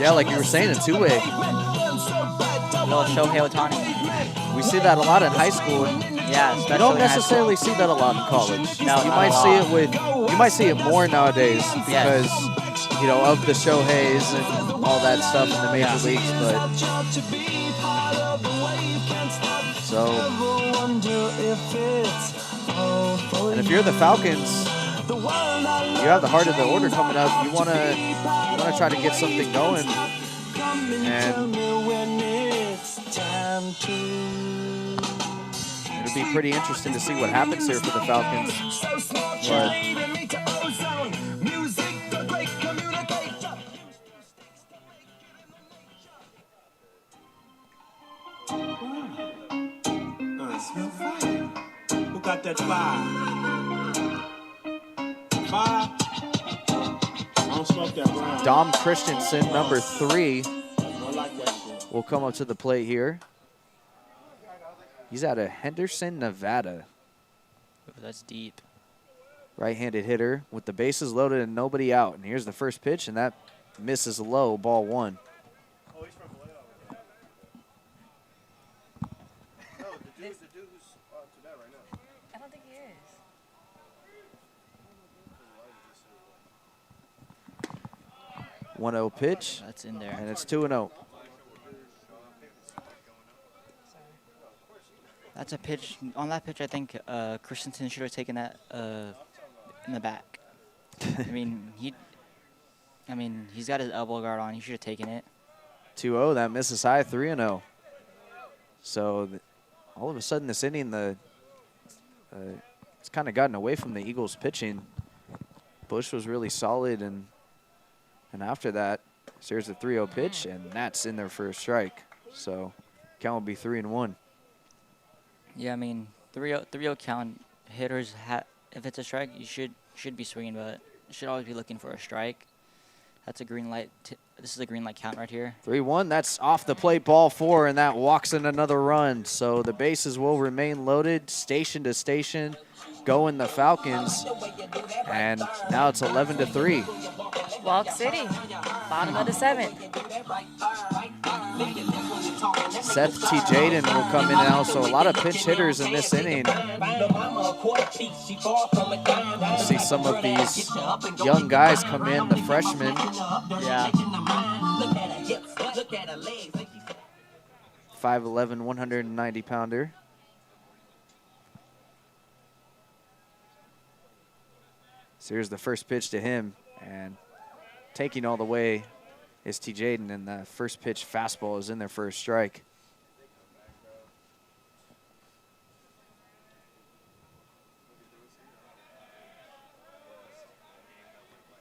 yeah, like you were saying, a two-way. Little Shohei Ohtani. We see that a lot in high school. Yeah, you don't necessarily see that a lot in college. No, you might see it more nowadays because you know of the Shoheis and all that stuff in the major leagues. But so, and if you're the Falcons, you have the heart of the order coming up. You want to try to get something going, and it'll be pretty interesting to see what happens here for the Falcons. Who got that fire? Fire? I don't smoke that brown. Dom Christensen, number 3, will come up to the plate here. He's out of Henderson, Nevada. Oh, that's deep. Right-handed hitter with the bases loaded and nobody out. And here's the first pitch, and that misses low, ball 1. Oh, he's from Vallejo. No, the dude who's to that right now. 1-0 pitch. That's in there. And it's 2-0. That's a pitch. On that pitch, I think Christensen should have taken that in the back. He's got his elbow guard on. He should have taken it. 2-0, that misses high, 3-0. So all of a sudden this inning, it's kind of gotten away from the Eagles pitching. Bush was really solid, and after that, here's the 3-0 pitch, and that's in there for a strike. So count will be 3-1. Yeah, 3-0 count. Hitters, if it's a strike, you should be swinging, but you should always be looking for a strike. That's a green light. This is a green light count right here. 3-1, that's off the plate, ball 4, and that walks in another run. So the bases will remain loaded, station to station, going the Falcons. And now it's 11-3. Walk City, bottom of the 7th. Seth T. Jaden will come in now, so a lot of pinch hitters in this inning. See some of these young guys come in, the freshmen. Yeah. 5'11", 190-pounder. So here's the first pitch to him, and taking all the way is T. Jaden, and the first pitch fastball is in there for a strike.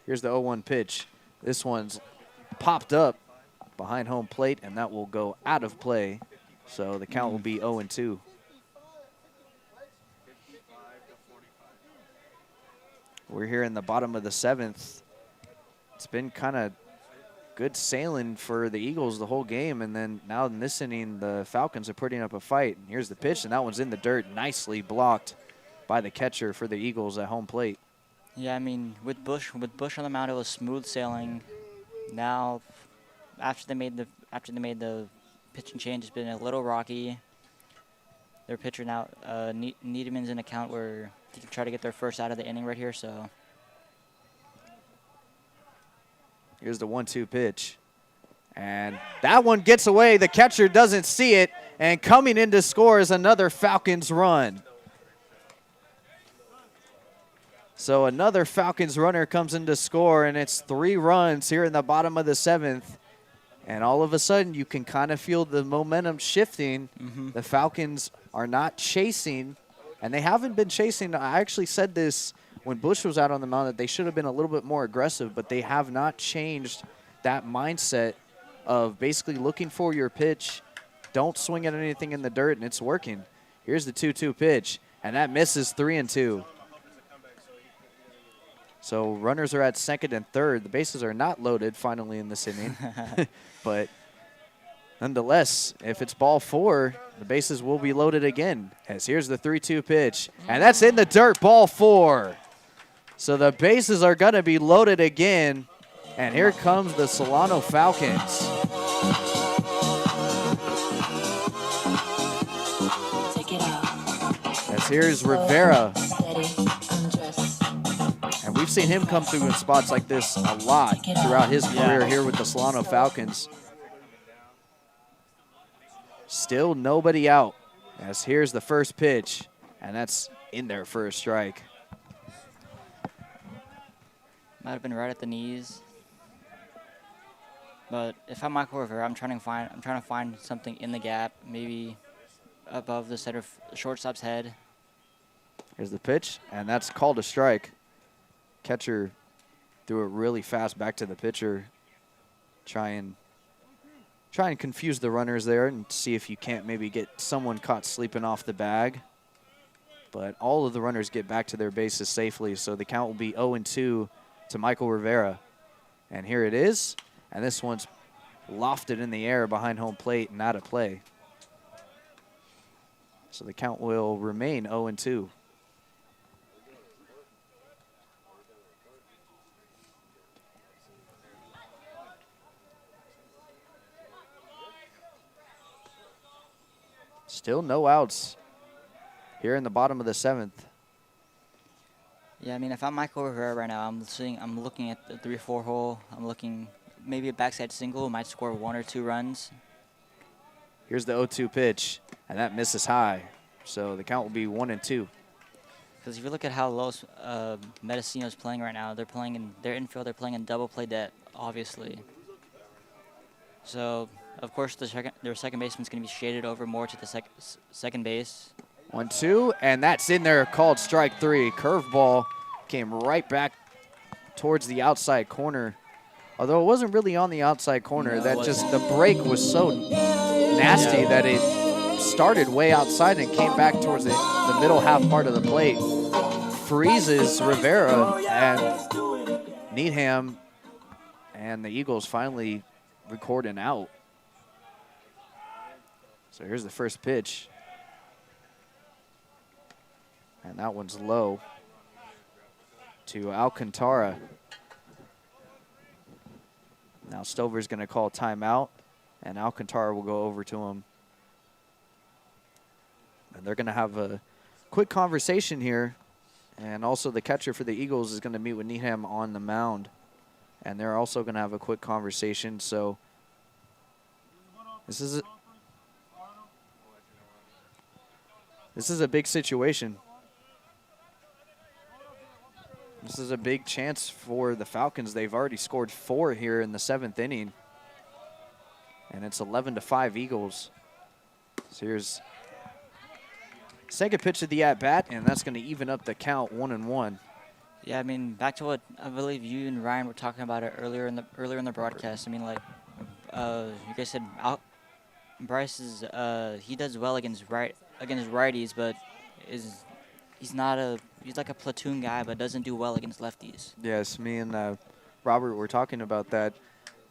Here's the 0-1 pitch. This one's popped up behind home plate, and that will go out of play. So the count will be 0-2. We're here in the bottom of the 7th. It's been kind of good sailing for the Eagles the whole game, and then now in this inning, the Falcons are putting up a fight. And here's the pitch, and that one's in the dirt, nicely blocked by the catcher for the Eagles at home plate. Yeah, with Bush on the mound, it was smooth sailing. Now, after they made the pitching change, it's been a little rocky. Their pitcher now, Niedemann's in a count where they can try to get their first out of the inning right here. So here's the 1-2 pitch, and that one gets away. The catcher doesn't see it, and coming in to score is another Falcons run. So another Falcons runner comes in to score, and it's 3 runs here in the bottom of the 7th. And all of a sudden, you can kind of feel the momentum shifting. The Falcons are not chasing, and they haven't been chasing. I actually said this when Bush was out on the mound, that they should have been a little bit more aggressive, but they have not changed that mindset of basically looking for your pitch. Don't swing at anything in the dirt, and it's working. Here's the 2-2 pitch, and that misses 3-2. So runners are at second and third. The bases are not loaded finally in this inning. But nonetheless, if it's ball 4, the bases will be loaded again. As here's the 3-2 pitch, and that's in the dirt, ball 4. So the bases are going to be loaded again, and here comes the Solano Falcons. As here's Rivera. And we've seen him come through in spots like this a lot throughout his career here with the Solano Falcons. Still nobody out, as here's the first pitch, and that's in there for a strike. might have been right at the knees. But if I'm Michael Rivera, I'm trying to find something in the gap, maybe above the center shortstop's head. Here's the pitch, and that's called a strike. Catcher threw it really fast back to the pitcher. Try and confuse the runners there and see if you can't maybe get someone caught sleeping off the bag. But all of the runners get back to their bases safely, so the count will be 0-2 to Michael Rivera. And here it is, and this one's lofted in the air behind home plate and out of play. So the count will remain 0-2. Still no outs here in the bottom of the 7th. Yeah, I mean, if I'm Michael Rivera right now, I'm looking at the 3-4 hole. I'm looking maybe a backside single, might score 1 or 2 runs. Here's the 0-2 pitch, and that misses high. So the count will be 1-2. Because if you look at how low Mendocino's playing right now, they're playing in their infield, they're playing in double play debt, obviously. So, of course, their second baseman's going to be shaded over more to the second base. 1-2, and that's in there, called strike 3. Curveball came right back towards the outside corner. Although it wasn't really on the outside corner, No, that just, the break was so nasty that it started way outside and came back towards the middle half part of the plate. Freezes Rivera and Needham, and the Eagles finally record an out. So here's the first pitch. And that one's low to Alcantara. Now Stover's going to call timeout, and Alcantara will go over to him. And they're going to have a quick conversation here. And also the catcher for the Eagles is going to meet with Needham on the mound. And they're also going to have a quick conversation. So this is a big situation. This is a big chance for the Falcons. They've already scored 4 here in the 7th inning. And it's 11-5 Eagles. So here's second pitch of the at-bat, and that's going to even up the count 1-1. Yeah, I mean, back to what I believe you and Ryan were talking about it earlier in the broadcast. I mean, like, you guys said Bryce is he does well against righties, but he's like a platoon guy, but doesn't do well against lefties. Yes, me and Robert were talking about that.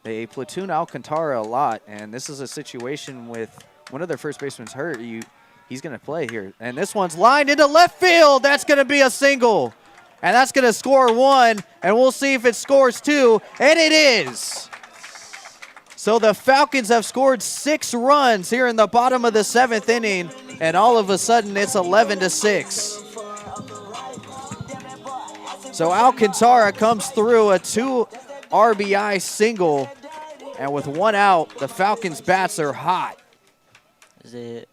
They platoon Alcantara a lot, and this is a situation with one of their first basemen's hurt. He's going to play here. And this one's lined into left field. That's going to be a single. And that's going to score 1, and we'll see if it scores 2, and it is. So the Falcons have scored 6 runs here in the bottom of the 7th inning, and all of a sudden it's 11-6. So Alcantara comes through a 2 RBI single, and with 1 out, the Falcons' bats are hot. Is it?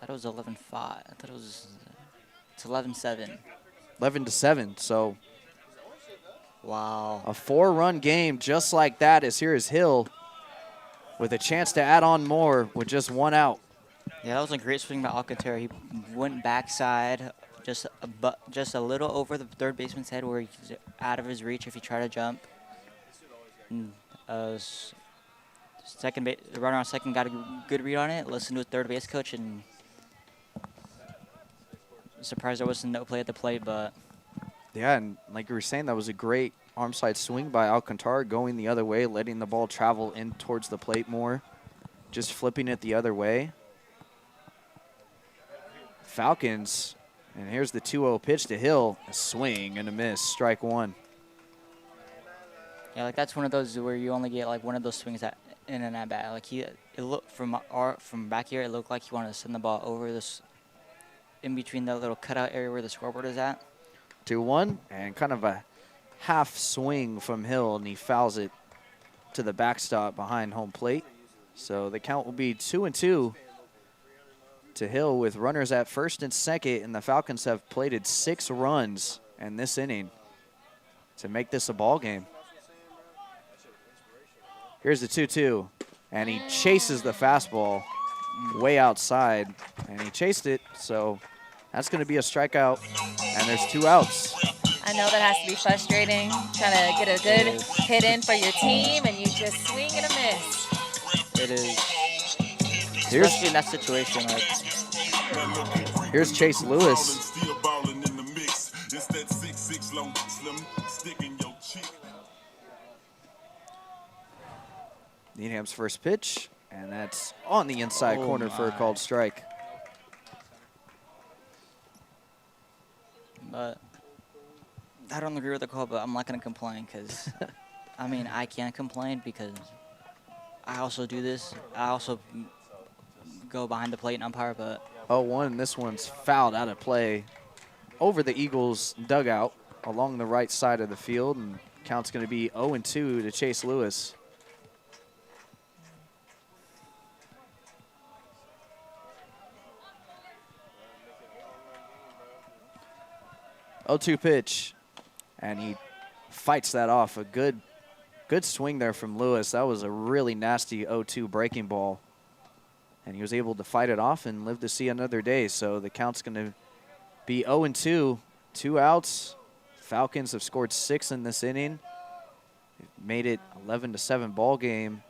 I thought it was 11-5. I thought it's 11-7. 11-7. So wow, a 4-run game just like that. As here is Hill with a chance to add on more with just 1 out. Yeah, that was a great swing by Alcantara. He went backside, just a little over the third baseman's head, where he's out of his reach if he tried to jump. And, the runner on second got a good read on it. Listened to his third base coach, and surprised there wasn't no play at the plate, but yeah, and like you were saying, that was a great arm side swing by Alcantara, going the other way, letting the ball travel in towards the plate more, just flipping it the other way. Falcons, and here's the 2-0 pitch to Hill, a swing and a miss, strike 1. yeah, like that's one of those where you only get like one of those swings in an at bat. Like it looked from back here, it looked like he wanted to send the ball over this, in between that little cutout area where the scoreboard is at. 2-1, and kind of a half swing from Hill, and he fouls it to the backstop behind home plate. So the count will be 2-2 to Hill with runners at first and second, and the Falcons have plated 6 runs in this inning to make this a ball game. Here's the 2-2, and he chases the fastball way outside, and he chased it, so that's going to be a strikeout, and there's 2 outs. I know that has to be frustrating, trying to get a good hit in for your team, and you just swing and a miss. It is. Especially in that situation. Like, here's Chase Lewis. Needham's first pitch, and that's on the inside corner for a called strike. But I don't agree with the call, but I'm not going to complain because, I mean, I can't complain because I also do this. I also go behind the plate and umpire, but 0-1, this one's fouled out of play over the Eagles' dugout along the right side of the field, and Count's going to be 0-2 to Chase Lewis. Oh, 2 pitch, and he fights that off. A good swing there from Lewis. That was a really nasty 0-2 breaking ball, and he was able to fight it off and live to see another day. So the count's going to be 0-2, 2 outs. Falcons have scored 6 in this inning. Made it 11-7 ball game.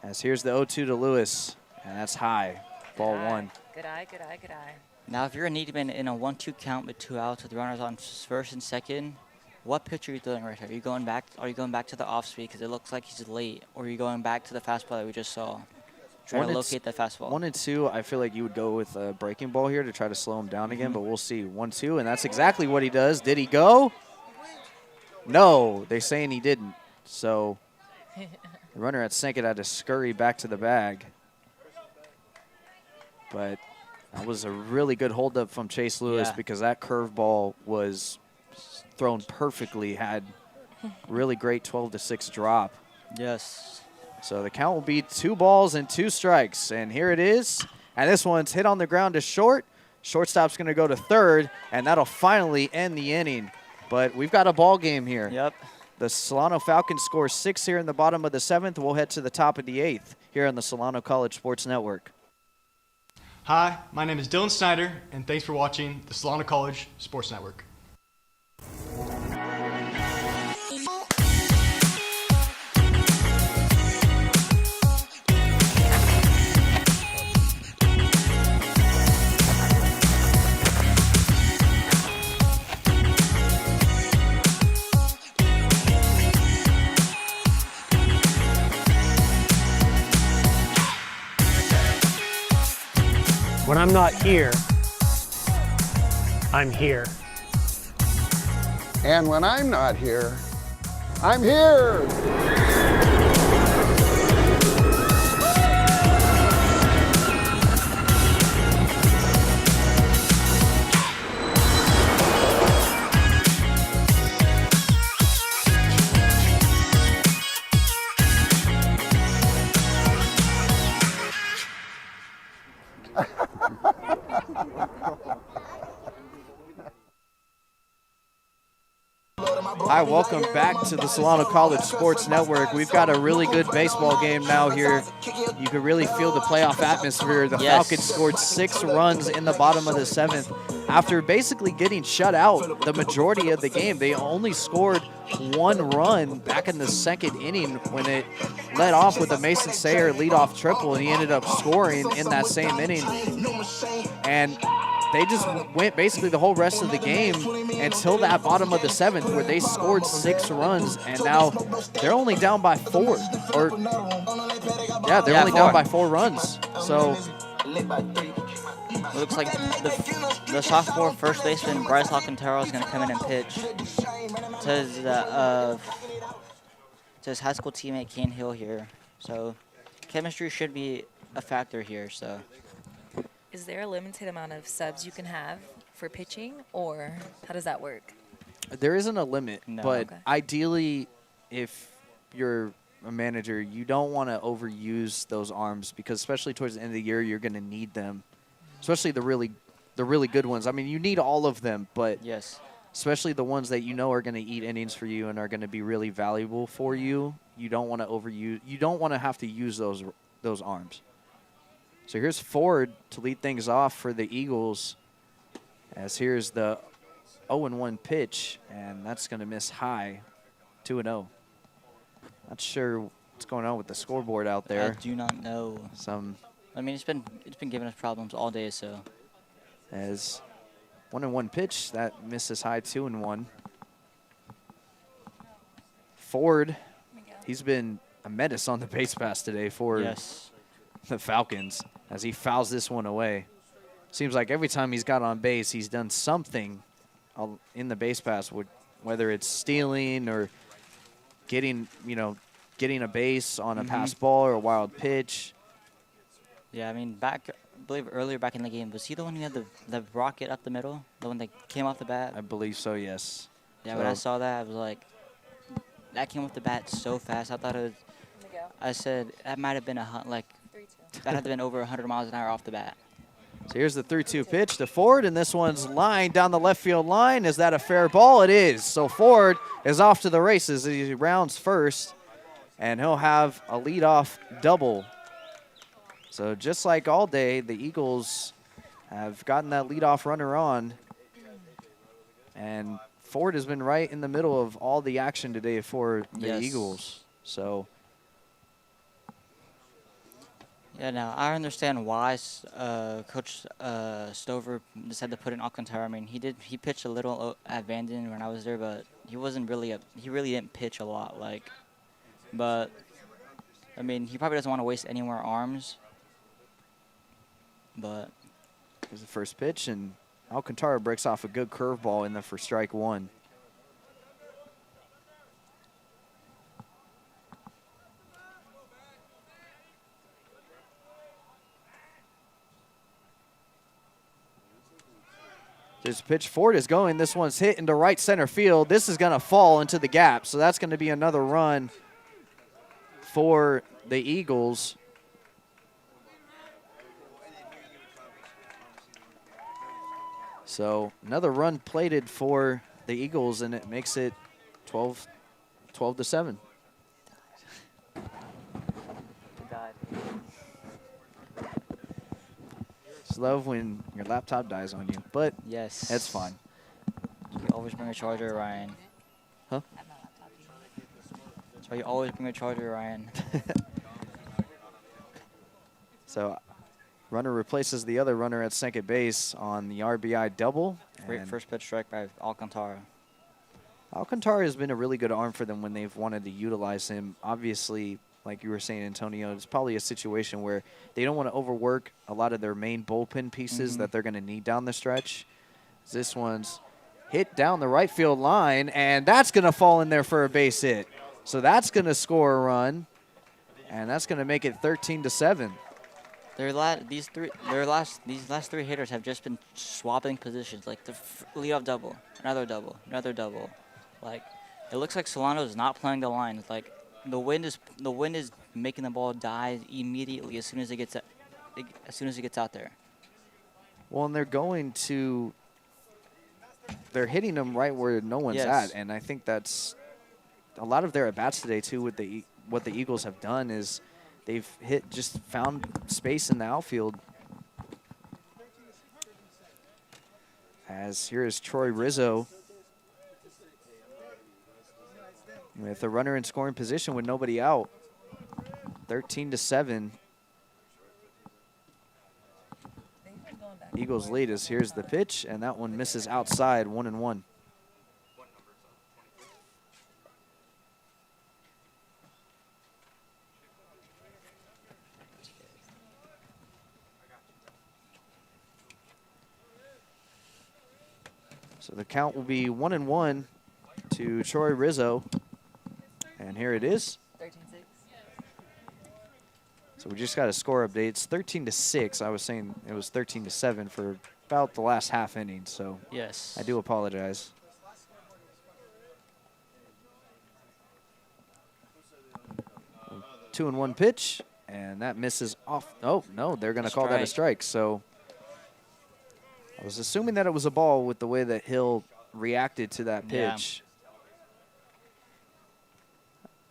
As here's the 0-2 to Lewis, and that's high. Ball 1. Good eye, good eye, good eye. Now, if you're a Needman in a 1-2 count with 2 outs with runners on first and second, what pitch are you throwing right here? Are you going back to the off speed because it looks like he's late, or are you going back to the fastball that we just saw? Trying to locate the fastball. 1 and 2, I feel like you would go with a breaking ball here to try to slow him down again, but we'll see. 1-2, and that's exactly what he does. Did he go? No, they're saying he didn't. So the runner at second had to scurry back to the bag. But that was a really good holdup from Chase Lewis because that curveball was thrown perfectly, had really great 12-6 drop. Yes. So the count will be 2 balls and 2 strikes, and here it is. And this one's hit on the ground to short. Shortstop's going to go to third, and that'll finally end the inning. But we've got a ball game here. Yep. The Solano Falcons score 6 here in the bottom of the 7th. We'll head to the top of the 8th here on the Solano College Sports Network. Hi, my name is Dylan Snyder, and thanks for watching the Solano College Sports Network. When I'm not here, I'm here. And when I'm not here, I'm here. Hi, welcome back to the Solano College Sports Network. We've got a really good baseball game now here. You can really feel the playoff atmosphere. The Falcons scored 6 runs in the bottom of the 7th. After basically getting shut out the majority of the game, they only scored 1 run back in the 2nd inning when it led off with a Mason Sayer leadoff triple, and he ended up scoring in that same inning. And they just went basically the whole rest of the game until that bottom of the 7th where they scored 6 runs, and now they're only down by 4. Or yeah, they're only down by 4 runs. So it looks like the sophomore first baseman Bryce Alcantara is going to come in and pitch to his high school teammate Kane Hill here. So chemistry should be a factor here. So. Is there a limited amount of subs you can have for pitching, or how does that work? There isn't a limit, but Okay. ideally, if you're a manager, you don't want to overuse those arms because especially towards the end of the year, you're going to need them, especially the really good ones. I mean, you need all of them, but especially the ones that you know are going to eat innings for you and are going to be really valuable for you. You don't want to overuse. You don't want to have to use those arms. So here's Ford to lead things off for the Eagles, as here's the 0-1 pitch, and that's going to miss high, 2-0. Not sure what's going on with the scoreboard out there. I do not know. I mean, it's been giving us problems all day. So as 1-1 pitch, that misses high, 2-1. Ford, he's been a menace on the base pass today for the Falcons as he fouls this one away. Seems like every time he's got on base, he's done something in the base pass, whether it's stealing or getting a base on a pass ball or a wild pitch. yeah, I mean, I believe earlier back in the game, was he the one who had the rocket up the middle, the one that came off the bat? I believe so, yes. Yeah, when I saw that, I was like, that came off the bat so fast. I thought it was. I said that might have been that had been over 100 miles an hour off the bat. So here's the 3-2 pitch to Ford, and this one's lined down the left field line. Is that a fair ball? It is. So Ford is off to the races. He rounds first, and he'll have a leadoff double. So just like all day, the Eagles have gotten that leadoff runner on, and Ford has been right in the middle of all the action today for the Eagles. So. Yeah, now I understand why Coach Stover decided to put in Alcantara. I mean, he pitched a little at Vanden when I was there, but he really didn't pitch a lot. But I mean, he probably doesn't want to waste any more arms. But here's the first pitch, and Alcantara breaks off a good curveball in there for strike one. There's a pitch. Ford is going. This one's hit into right center field. This is going to fall into the gap, so that's going to be another run for the Eagles. So another run plated for the Eagles, and it makes it 12-7. It's love when your laptop dies on you, but yes, that's fine. You always bring a charger, Ryan. Huh? That's why you always bring a charger, Ryan. So runner replaces the other runner at second base on the RBI double. Great first pitch strike by Alcantara. Alcantara has been a really good arm for them when they've wanted to utilize him. Obviously, like you were saying, Antonio, it's probably a situation where they don't want to overwork a lot of their main bullpen pieces that they're going to need down the stretch. This one's hit down the right field line, and that's going to fall in there for a base hit. So that's going to score a run, and that's going to make it 13-7. These last three hitters have just been swapping positions, like the leadoff double, another double, another double. Like, it looks like Solano is not playing the line. It's like the wind is making the ball die immediately as soon as it gets out there. Well, and they're hitting them right where no one's at, and I think that's a lot of their at bats today too. What the Eagles have done is they've found space in the outfield. As here is Troy Rizzo with a runner in scoring position with nobody out. 13-7. Eagles lead as here's the pitch, and that one misses outside, 1-1. So the count will be 1-1 to Troy Rizzo. And here it is. 13-6. So we just got a score update. It's 13-6. I was saying it was 13-7 for about the last half inning. So yes, I do apologize. Two and one pitch, and that misses off. Oh, no, they're going to call that a strike. So I was assuming that it was a ball with the way that Hill reacted to that pitch.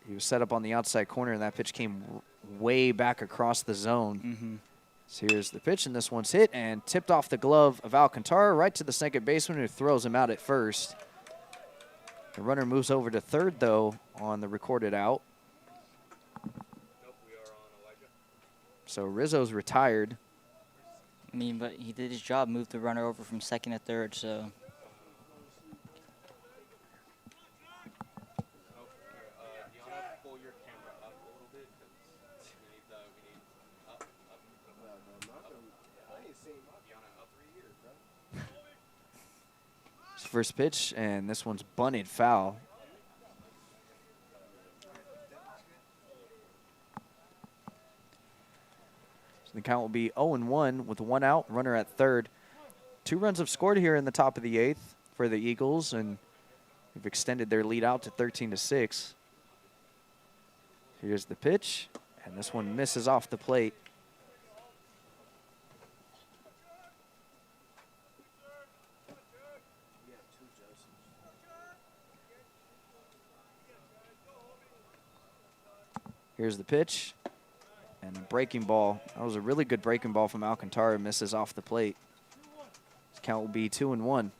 He was set up on the outside corner, and that pitch came way back across the zone. So here's the pitch, and this one's hit and tipped off the glove of Alcantara right to the second baseman, who throws him out at first. The runner moves over to third, though, on the recorded out. So Rizzo's retired. I mean, but he did his job, moved the runner over from second to third, so. First pitch, and this one's bunted foul. So the count will be 0-1 with one out, runner at third. 2 runs have scored here in the top of the 8th for the Eagles, and They've extended their lead out to 13-6. Here's the pitch, and this one misses off the plate. Here's the pitch, and a breaking ball. That was a really good breaking ball from Alcantara. Misses off the plate. This count will be 2-1.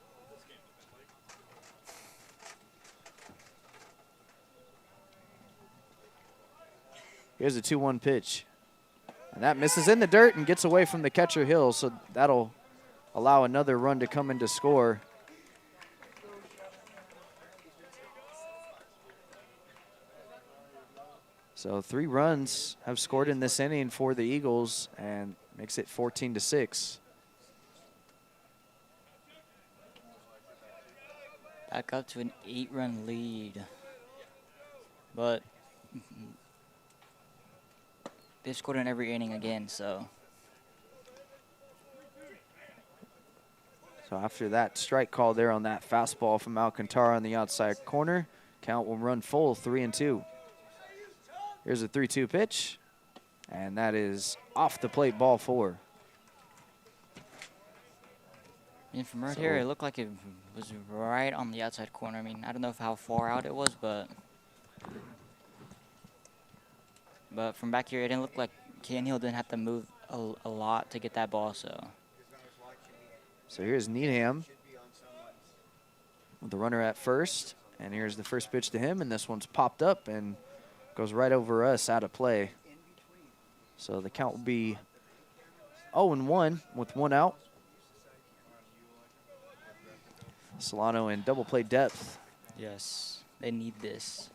Here's a 2-1 pitch. And that misses in the dirt and gets away from the catcher Hill, so that'll allow another run to come in to score. So 3 runs have scored in this inning for the Eagles and makes it 14-6. Back up to an 8-run lead. But they've scored in every inning again, so. So after that strike call there on that fastball from Alcantara on the outside corner, count will run full 3-2. Here's a 3-2 pitch, and that is off the plate, ball 4. And from right here, it looked like it was right on the outside corner. I mean, I don't know how far out it was, but from back here, it didn't look like Cahill didn't have to move a lot to get that ball. So here's Needham with the runner at first, and here's the first pitch to him, and this one's popped up and goes right over us, out of play. So the count will be 0-1 with 1 out. Solano in double play depth. yes, they need this.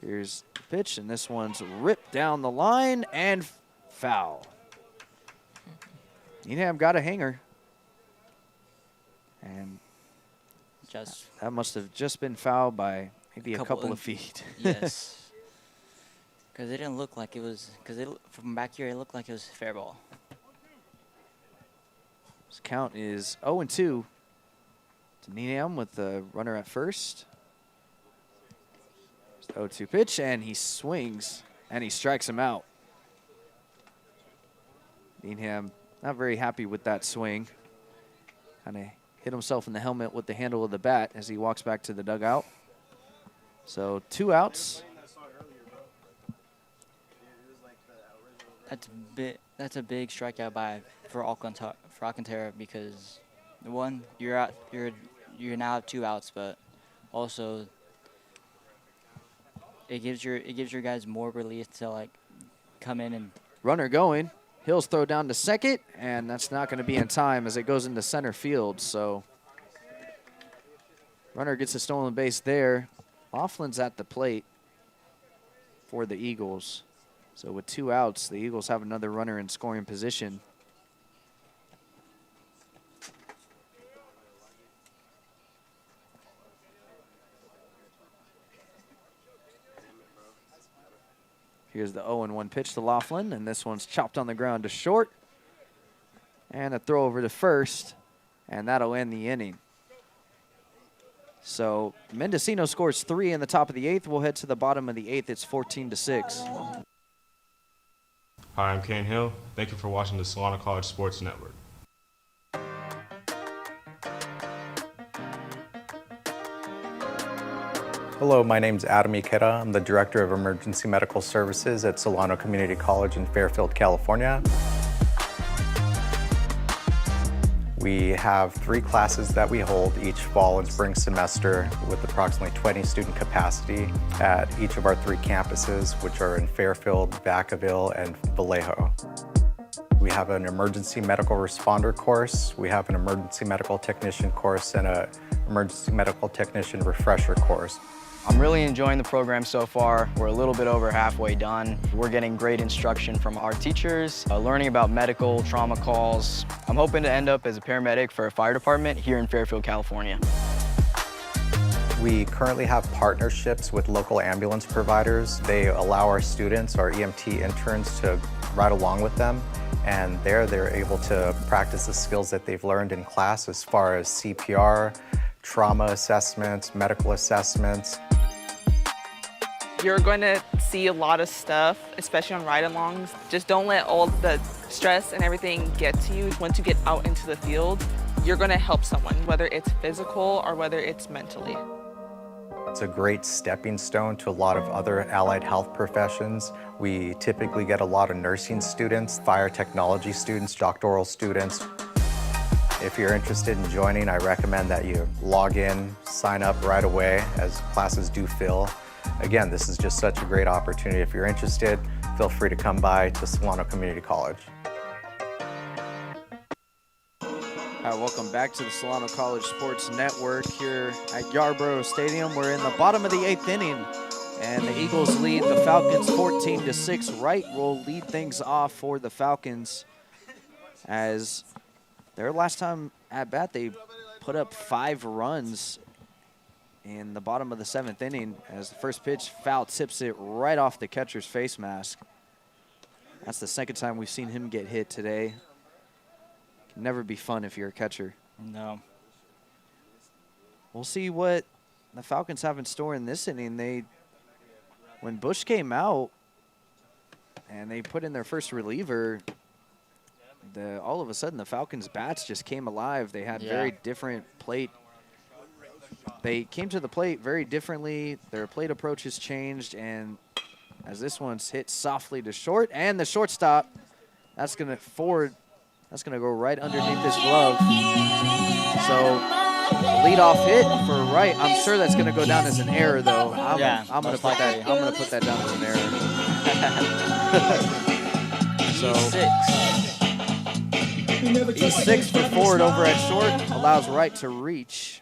Here's the pitch, and this one's ripped down the line and foul. Needham got a hanger. And that must have just been fouled by maybe a couple of feet. Yes. Because it didn't look like it was, from back here, it looked like it was fair ball. This count is 0-2 to Needham with the runner at first. The 0-2 pitch, and he swings, and he strikes him out. Needham not very happy with that swing. Kind of hit himself in the helmet with the handle of the bat as he walks back to the dugout. So 2 outs. That's a big strikeout for Alcantara because one, you're now 2 outs, but also it gives your guys more relief to like come in and runner going. Hill's throw down to second, and that's not going to be in time as it goes into center field. So runner gets a stolen base there. Laughlin's at the plate for the Eagles. So with 2 outs, the Eagles have another runner in scoring position. Here's the 0-1 pitch to Laughlin, and this one's chopped on the ground to short. And a throw over to first, and that'll end the inning. So Mendocino scores 3 in the top of the 8th. We'll head to the bottom of the 8th. It's 14-6. Hi, I'm Kane Hill. Thank you for watching the Solano College Sports Network. Hello, my name is Adam Ikeda. I'm the Director of Emergency Medical Services at Solano Community College in Fairfield, California. We have 3 classes that we hold each fall and spring semester with approximately 20 student capacity at each of our 3 campuses, which are in Fairfield, Vacaville, and Vallejo. We have an emergency medical responder course, we have an emergency medical technician course, and an emergency medical technician refresher course. I'm really enjoying the program so far. We're a little bit over halfway done. We're getting great instruction from our teachers, learning about medical trauma calls. I'm hoping to end up as a paramedic for a fire department here in Fairfield, California. We currently have partnerships with local ambulance providers. They allow our students, our EMT interns, to ride along with them. And there they're able to practice the skills that they've learned in class as far as CPR, trauma assessments, medical assessments. You're going to see a lot of stuff, especially on ride-alongs. Just don't let all the stress and everything get to you. Once you get out into the field, you're going to help someone, whether it's physical or whether it's mentally. It's a great stepping stone to a lot of other allied health professions. We typically get a lot of nursing students, fire technology students, doctoral students. If you're interested in joining, I recommend that you log in, sign up right away as classes do fill. Again, this is just such a great opportunity. If you're interested, feel free to come by to Solano Community College. All right, welcome back to the Solano College Sports Network here at Yarborough Stadium. We're in the bottom of the 8th inning, and the Eagles lead the Falcons 14-6. Wright will lead things off for the Falcons, as their last time at bat, they put up 5 runs in the bottom of the 7th inning, as the first pitch foul tips it right off the catcher's face mask. That's the second time we've seen him get hit today. Can never be fun if you're a catcher. No. We'll see what the Falcons have in store in this inning. When Bush came out and they put in their first reliever, all of a sudden the Falcons' bats just came alive. They had very different plate. They came to the plate very differently. Their plate approach has changed, and as this one's hit softly to short, and the shortstop, that's going to go right underneath this glove. So leadoff hit for Wright. I'm sure that's going to go down as an error, though. I'm going to put that down as an error. So E6 for Ford over at short allows Wright to reach,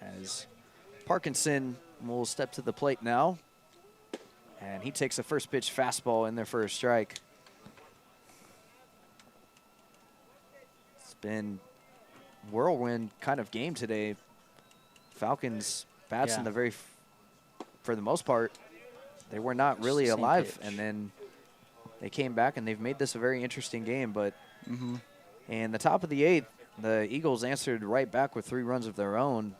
as Parkinson will step to the plate now, and he takes a first pitch fastball in there for a strike. It's been whirlwind kind of game today. Falcons bats in the for the most part, they were not really alive, and then they came back and they've made this a very interesting game. But in the top of the 8th, the Eagles answered right back with 3 runs of their own,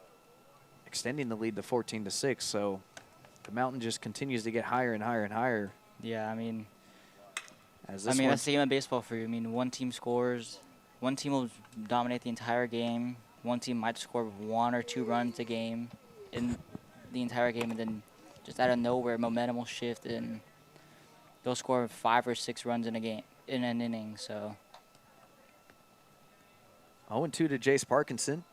extending the lead to 14-6. So the mountain just continues to get higher and higher and higher. Yeah, I mean, that's the game of baseball for you. I mean, one team scores, one team will dominate the entire game. One team might score 1 or 2 runs a game in the entire game, and then just out of nowhere, momentum will shift, and they'll score 5 or 6 runs in a game, in an inning. So 0-2 to Jace Parkinson,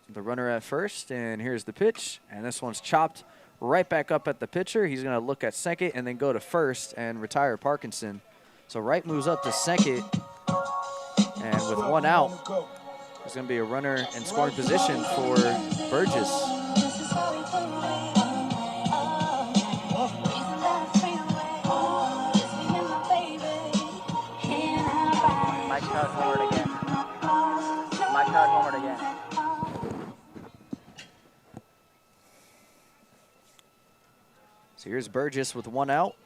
the runner at first, and here's the pitch, and this one's chopped right back up at the pitcher. He's going to look at second and then go to first and retire Parkinson. So Wright moves up to second, and with 1 out, there's going to be a runner in scoring position for Burgess. Mike Trout homered again. Mike Trout homered again. So here's Burgess with 1 out,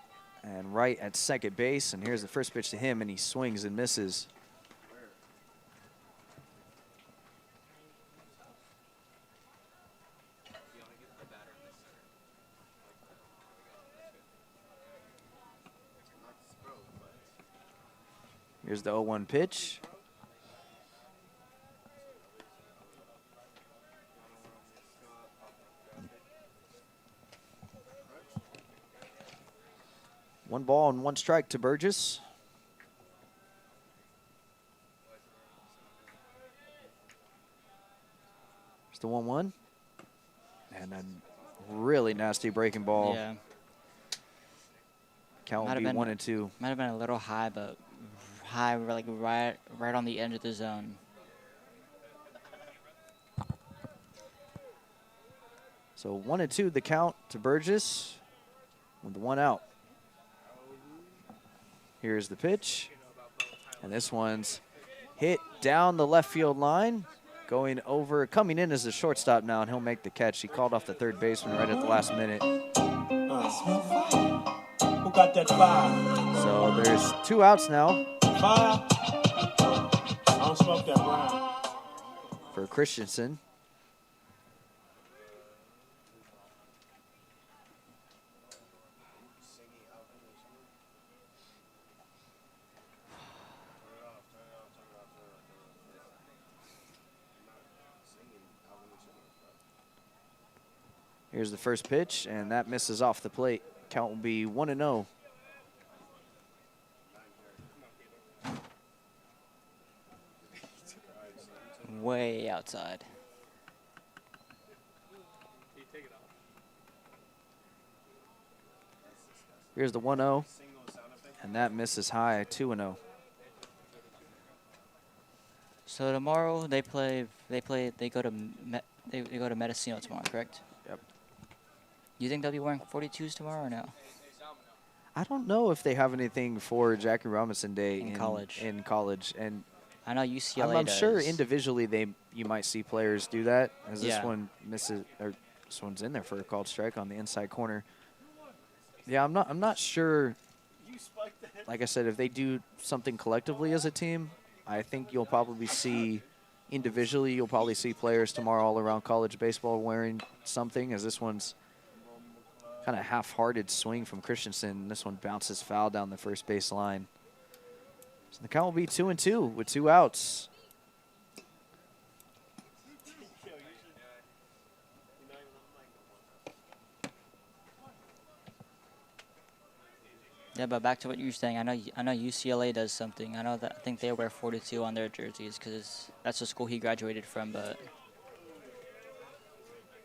and Wright at second base, and here's the first pitch to him, and he swings and misses. Here's the 0-1 pitch. One ball and 1 strike to Burgess. Here's the 1-1. And a really nasty breaking ball. Yeah. Count will be 1-2. Might have been a little high, but high, like right on the edge of the zone. So 1-2 the count to Burgess with the 1 out. Here's the pitch, and this one's hit down the left field line, coming in as a shortstop now, and he'll make the catch. He called off the third baseman right at the last minute. Who got that fire? So there's 2 outs now. Fire? I don't smoke that brown. for Christensen. Here's the first pitch, and that misses off the plate. Count will be 1-0. Way outside. Here's the 1-0, and that misses high, 2-0. So tomorrow they go to Mendocino tomorrow, correct? Yep. You think they'll be wearing 42s tomorrow or no? I don't know if they have anything for Jackie Robinson Day In college. In college, and I know UCLA I'm sure does. individually you might see players do that. As this Yeah. one misses, or this one's in there for a called strike on the inside corner. Yeah, I'm not sure. Like I said, if they do something collectively as a team, I think you'll probably see individually. You'll probably see players tomorrow all around college baseball wearing something. As this one's kind of half-hearted swing from Christensen. This one bounces foul down the first base line. So the count will be 2-2 with 2 outs. Yeah, but back to what you were saying. I know UCLA does something. I think they wear 42 on their jerseys because that's the school he graduated from. But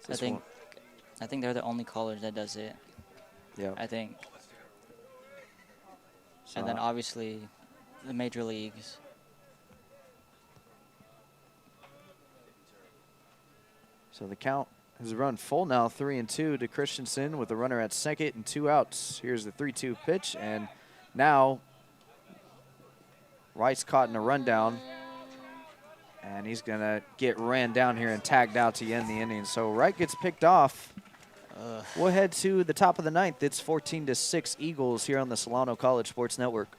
I think they're the only college that does it. Yeah. I think. So And then obviously the major leagues. So the count has run full now, 3-2 to Christensen with a runner at second and 2 outs. Here's the 3-2 pitch, and now Wright's caught in a rundown, and he's gonna get ran down here and tagged out to end the inning. So Wright gets picked off. We'll head to the top of the 9th. It's 14-6 Eagles here on the Solano College Sports Network.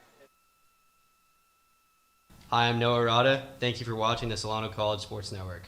Hi, I'm Noah Rada. Thank you for watching the Solano College Sports Network.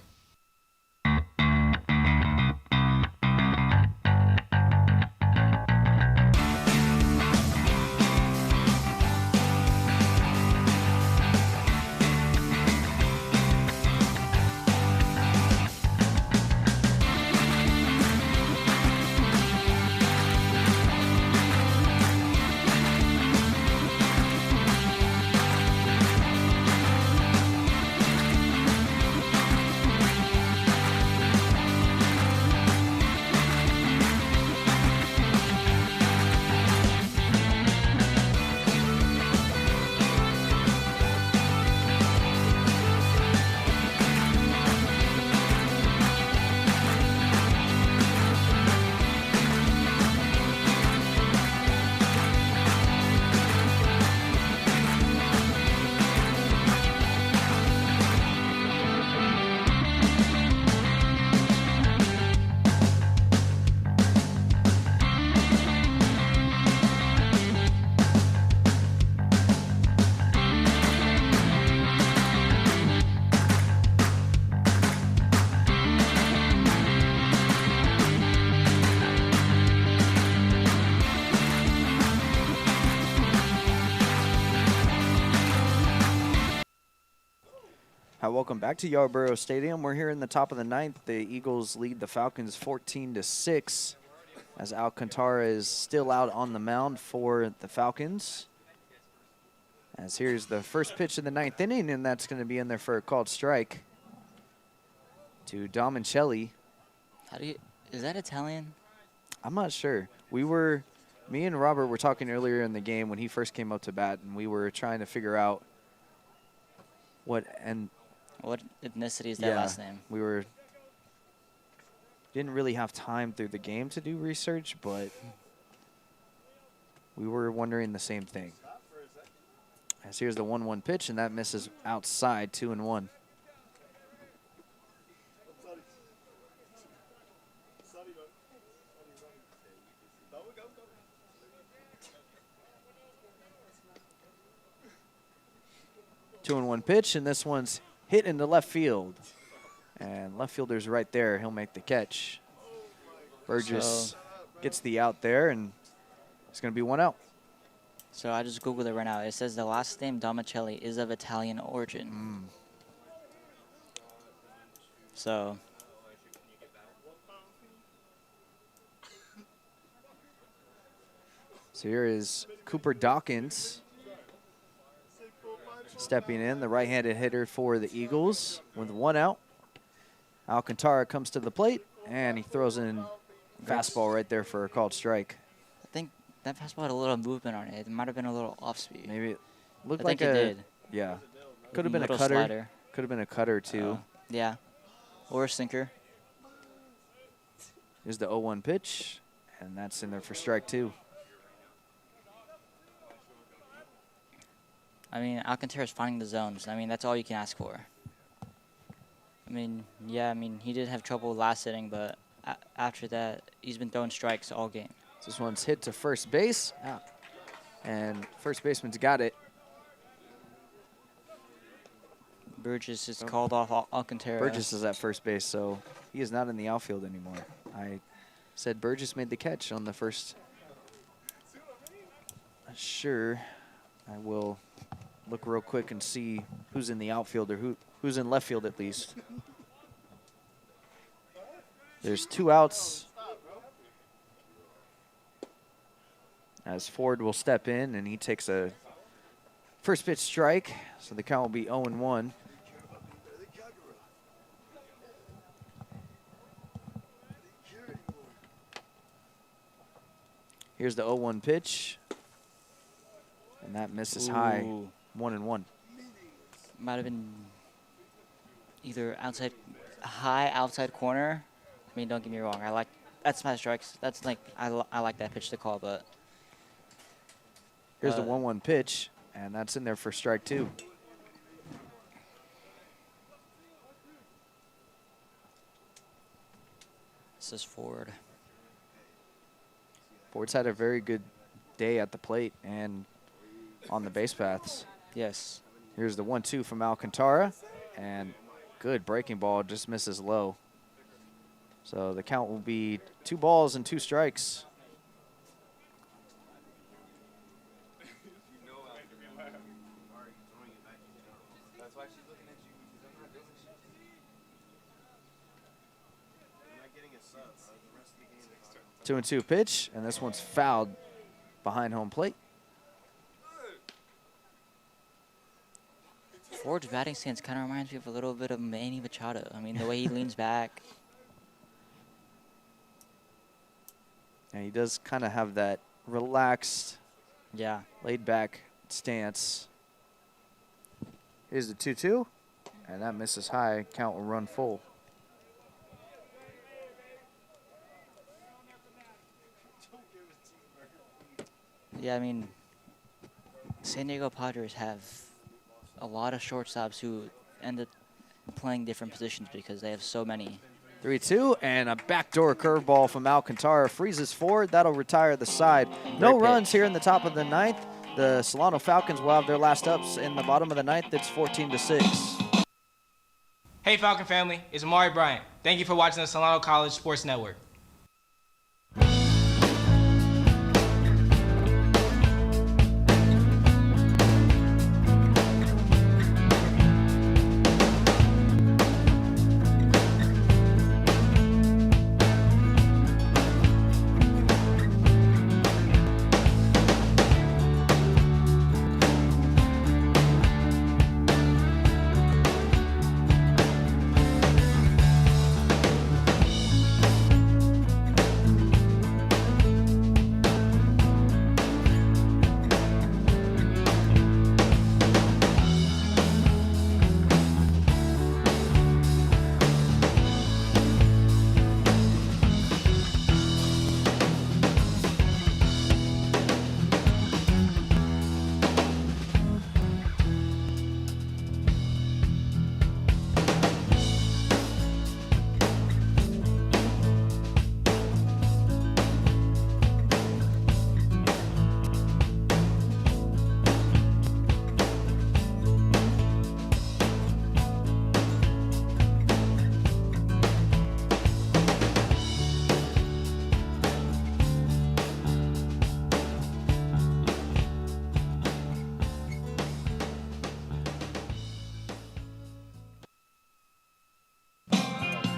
Hi, welcome back to Yarborough Stadium. We're here in the top of the 9th. The Eagles lead the Falcons 14-6 as Alcantara is still out on the mound for the Falcons. As here's the first pitch of the 9th inning, and that's going to be in there for a called strike to Domincelli. Is that Italian? I'm not sure. Me and Robert were talking earlier in the game when he first came up to bat, and we were trying to figure out what ethnicity is that last name? We didn't really have time through the game to do research, but we were wondering the same thing. As here's the 1-1 pitch, and that misses outside, 2-1. Two-and-one pitch, and this one's hit into left field. And left fielder's right there. He'll make the catch. Burgess gets the out there, and it's going to be 1 out. So I just Googled it right now. It says the last name Domicelli is of Italian origin. So here is Cooper Dawkins stepping in, the right-handed hitter for the Eagles with 1 out. Alcantara comes to the plate, and he throws in fastball right there for a called strike. I think that fastball had a little movement on it. It might have been a little off speed. Maybe it looked I like think it did. Yeah. Could have been a Little cutter. slider. Could have been a cutter, too. Yeah. Or a sinker. Here's the 0-1 pitch, and that's in there for strike 2. I mean, Alcantara's finding the zones. I mean, that's all you can ask for. I mean, yeah, I mean, he did have trouble last inning, but after that, he's been throwing strikes all game. This one's hit to first base, and first baseman's got it. Burgess is called off Alcantara. Burgess is at first base, so he is not in the outfield anymore. I said Burgess made the catch on the first. Sure, I will look real quick and see who's in the outfield or who's in left field at least. There's 2 outs. As Ford will step in, and he takes a first pitch strike, so the count will be 0-1. Here's the 0-1 pitch, and that misses high. 1-1. Might have been either high outside corner. I mean, don't get me wrong. That's my strikes. That's like I like that pitch to call, but here's the 1-1 pitch, and that's in there for strike 2. This is Ford. Ford's had a very good day at the plate and on the base paths. Yes. Here's the 1-2 from Alcantara, and good breaking ball, just misses low. So the count will be 2 balls and 2 strikes. Two and 2 pitch, and this one's fouled behind home plate. Ford's batting stance kind of reminds me of a little bit of Manny Machado. I mean, the way he leans back. And he does kind of have that relaxed, yeah, laid back stance. Here's the 2-2, and that misses high. Count will run full. Yeah, I mean, San Diego Padres have a lot of shortstops who end up playing different positions because they have so many. 3-2, and a backdoor curveball from Alcantara freezes Ford. That'll retire the side. No runs here in the top of the 9th. The Solano Falcons will have their last ups in the bottom of the 9th. It's 14-6. Hey, Falcon family, it's Amari Bryant. Thank you for watching the Solano College Sports Network.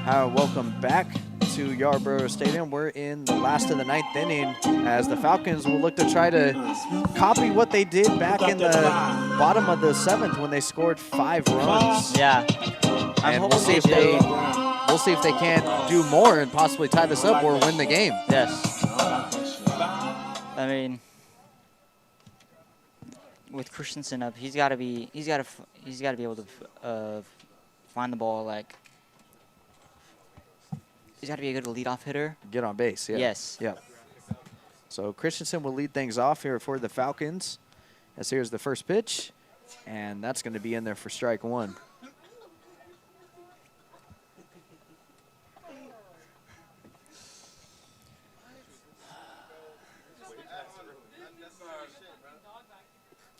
Welcome back to Yarborough Stadium. We're in the last of the 9th inning as the Falcons will look to try to copy what they did back in the bottom of the 7th when they scored 5 runs. Yeah. And we'll see if they can't do more and possibly tie this up or win the game. Yes. I mean, with Christensen up, he's got to be able to find the ball. Like, he's got to be a good leadoff hitter. Get on base, yeah. Yes. Yeah. So Christensen will lead things off here for the Falcons. As here's the first pitch, and that's going to be in there for strike 1.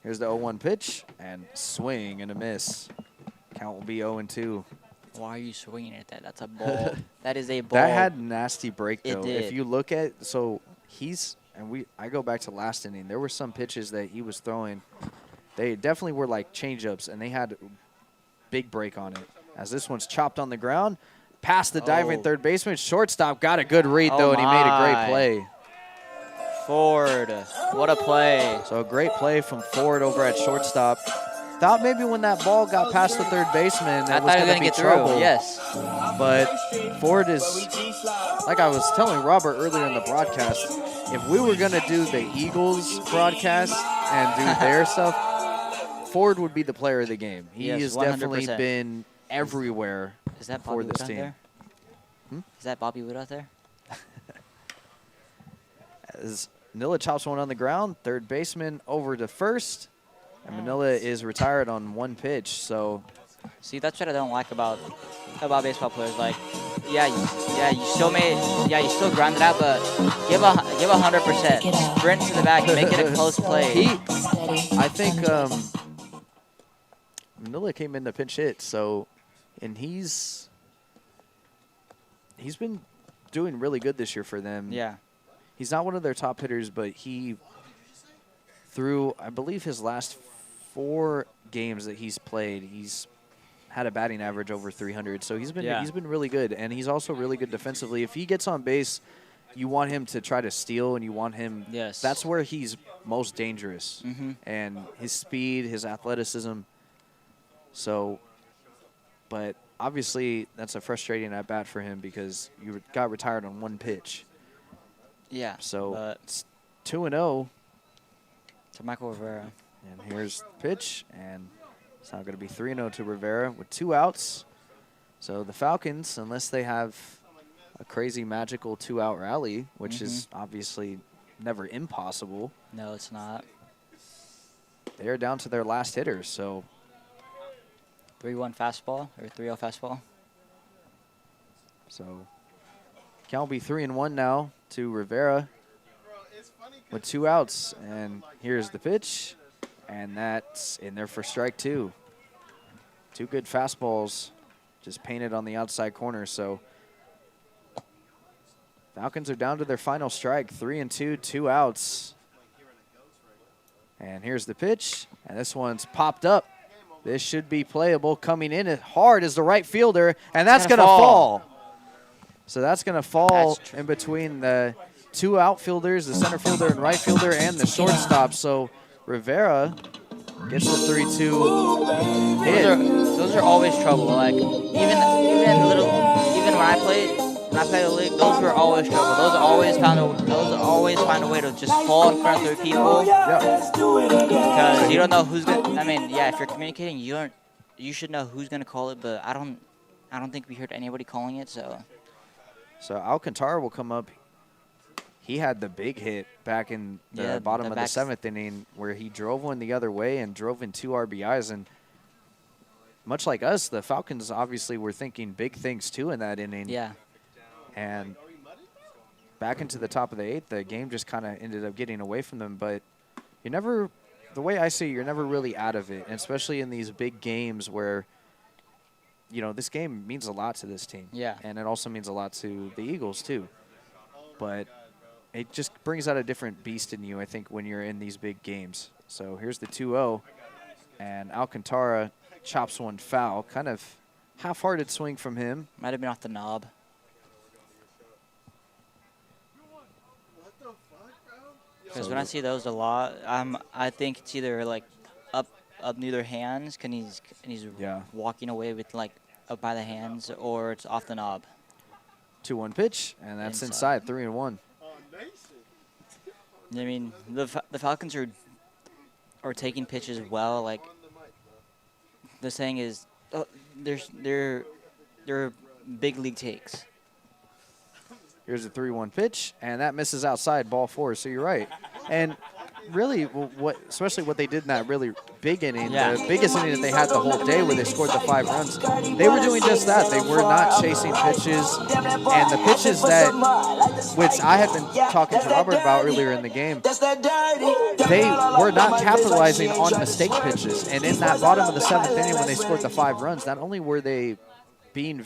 Here's the 0-1 pitch, and swing and a miss. Count will be 0-2. Why are you swinging at that? That's a ball. That is a ball. That had nasty break, though. It did. If you look at, I go back to last inning, there were some pitches that he was throwing. They definitely were like changeups, and they had big break on it. As this one's chopped on the ground, past the diving third baseman. Shortstop got a good read, though, and he made a great play. Ford, what a play. So a great play from Ford over at shortstop. Thought maybe when that ball got past the third baseman, it was going to be trouble. Through. Yes. But Ford is, like I was telling Robert earlier in the broadcast, if we were going to do the Eagles broadcast and do their stuff, Ford would be the player of the game. He has 100%. definitely been everywhere Is that for Bobby this Wood team. out there? Is that Bobby Wood out there? As Manila chops one on the ground, third baseman over to first, and Manila is retired on 1 pitch. So, see, that's what I don't like about baseball players. Like, you still ground it out, but give 100%. Sprint to the back, make it a close play. I think Manila came in to pinch hit, so, and he's been doing really good this year for them. Yeah. He's not one of their top hitters, but he, through, I believe, his last 4 games that he's played, he's had a batting average over 300. So he's been really good, and he's also really good defensively. If he gets on base, you want him to try to steal, and you want him. Yes. That's where he's most dangerous, and his speed, his athleticism. So, but obviously that's a frustrating at bat for him because you got retired on 1 pitch. Yeah. So it's 2-0 to Michael Rivera. And here's the pitch, and it's now going to be 3-0 to Rivera with 2 outs. So the Falcons, unless they have a crazy magical 2-out rally, which is obviously never impossible. No, it's not. They're down to their last hitters, so 3-1 fastball or 3-0 fastball. So count will be 3-1 now to Rivera with 2 outs. And here's the pitch, and that's in there for strike 2. 2 good fastballs just painted on the outside corner. So Falcons are down to their final strike, 3-2, 2 outs. And here's the pitch, and this one's popped up. This should be playable. Coming in hard is the right fielder, and that's going to fall. So that's going to fall in between the 2 outfielders, the center fielder and right fielder, and the shortstop. So Rivera gets the 3-2 hit. Those are always trouble. Like even when I played the league, those were always trouble. Those always find a way to just fall in front of 3 people. Because you don't know who's going. I mean, yeah, if you're communicating, you should know who's going to call it. But I don't think we heard anybody calling it. So Alcantara will come up. He had the big hit back in the bottom of the 7th inning where he drove one the other way and drove in 2 RBIs. And much like us, the Falcons obviously were thinking big things too in that inning. Yeah. And back into the top of the 8th, the game just kind of ended up getting away from them. But you never, the way I see it, you're never really out of it, and especially in these big games where, you know, this game means a lot to this team. Yeah. And it also means a lot to the Eagles too. But it just brings out a different beast in you, I think, when you're in these big games. So here's the 2-0, and Alcantara chops one foul. Kind of half-hearted swing from him. Might have been off the knob. Because when I see those a lot, I think it's either like up near their hands, and he's walking away with like up by the hands, or it's off the knob. 2-1 pitch, and that's inside 3-1. I mean, the Falcons are taking pitches well. Like the saying is, they're big league takes. Here's a 3-1 pitch, and that misses outside, ball 4. So you're right. And really, especially what they did in that really big inning, the biggest inning that they had the whole day where they scored the 5 runs, they were doing just that. They were not chasing pitches. And the pitches that, which I had been talking to Robert about earlier in the game, they were not capitalizing on mistake pitches. And in that bottom of the 7th inning when they scored the 5 runs, not only were they being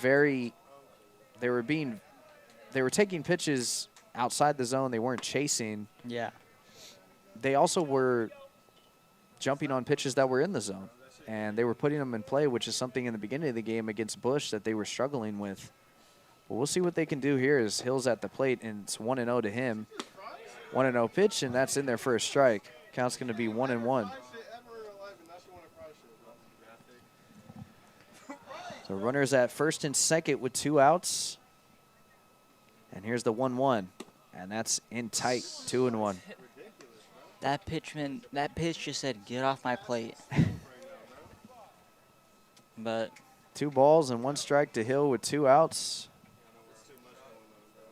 they were taking pitches outside the zone. They weren't chasing. Yeah. They also were jumping on pitches that were in the zone, and they were putting them in play, which is something in the beginning of the game against Bush that they were struggling with. But we'll see what they can do here as Hill's at the plate, and it's 1-0 to him. 1-0 pitch, and that's in there for a strike. Count's going to be 1-1. So runners at first and second with 2 outs. And here's the 1-1, and that's in tight, 2-1. That pitch just said, "Get off my plate." But 2 balls and 1 strike to Hill with 2 outs.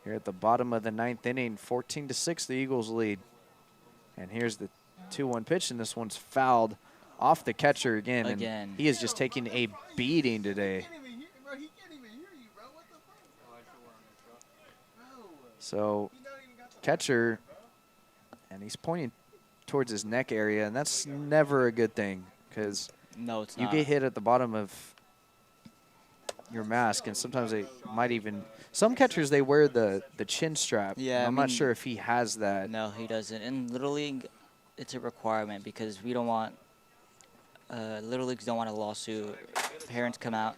Here at the bottom of the 9th inning, 14-6, the Eagles lead. And here's the 2-1 pitch, and this one's fouled off the catcher again. And he is just taking a beating today. So catcher, and he's pointing towards his neck area, and that's never a good thing because you get hit at the bottom of your mask, and sometimes they might even – some catchers, they wear the chin strap. Yeah, I'm not sure if he has that. No, he doesn't. In Little League, it's a requirement because we don't want Little Leagues don't want a lawsuit. Parents come out.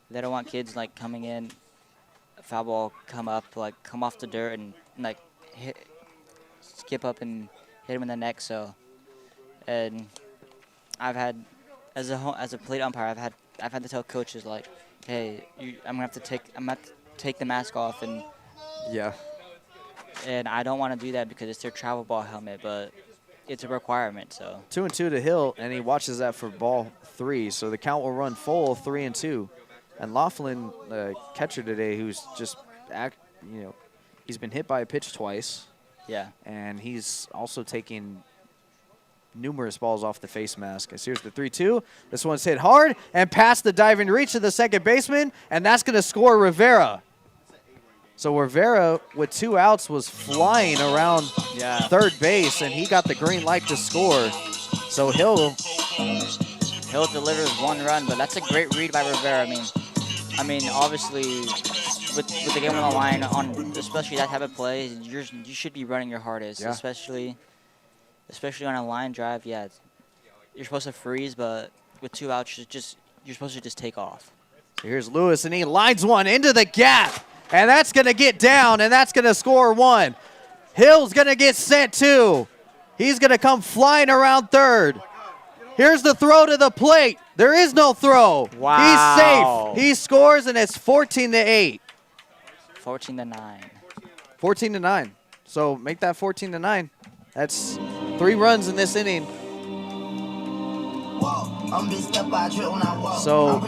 They don't want kids, like, coming in, foul ball come up, like, come off the dirt and, like, skip up and hit him in the neck. So, and I've had, as a plate umpire, I've had to tell coaches, like, hey, I'm gonna have to take the mask off, and and I don't want to do that because it's their travel ball helmet, but it's a requirement. So 2-2 to Hill, and he watches that for ball 3. So the count will run full 3-2. And Laughlin, the catcher today, who's just he's been hit by a pitch twice. Yeah. And he's also taking numerous balls off the face mask. As here's the 3-2. This one's hit hard and past the diving reach of the second baseman, and that's going to score Rivera. So Rivera, with 2 outs, was flying around third base, and he got the green light to score. So Hill delivers 1 run, but that's a great read by Rivera. I mean, obviously, with the game on the line, especially that type of play, you should be running your hardest, especially on a line drive. Yeah, you're supposed to freeze, but with 2 outs, you're supposed to just take off. So here's Lewis, and he lines one into the gap, and that's going to get down, and that's going to score 1. Hill's going to get sent 2. He's going to come flying around third. Here's the throw to the plate. There is no throw. Wow. He's safe. He scores, and it's 14-8. 14-9. 14-9. So make that 14-9. That's 3 runs in this inning. So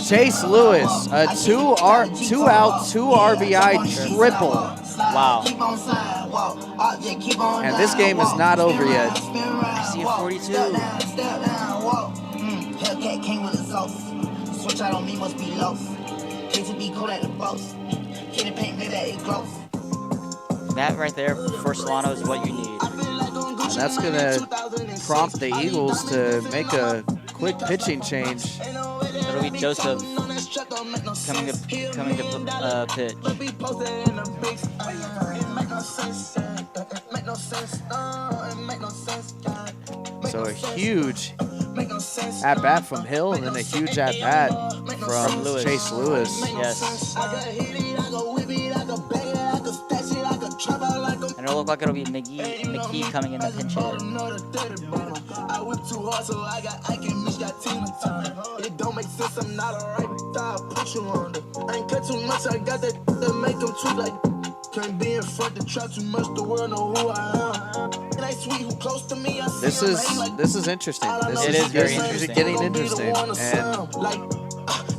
Chase Lewis, a 2-out, 2 RBI triple. Wow. And this game is not over yet. I see a 42. Hellcat came with a sauce. Switch out on me must be lost. Hate to be cold at the boss. Hit the paint, make that it glows. That right there for Solano is what you need. And that's going to prompt the Eagles to make a quick pitching change. It'll be Joseph coming to pitch. So a huge at-bat from Hill, and then a huge at-bat from Lewis. Chase Lewis. Yes. And it'll look like it'll be McGee coming in the pinch hitter. I whip too hard, so I can miss that team in time. It don't make sense, I'm not alright. I'll put you on the. I ain't cut too much, I got that make them tweet like. Can't be in front to try too much, the world know who I am. And I sweet who close to me, I see This is interesting. It is very interesting. Getting interesting. And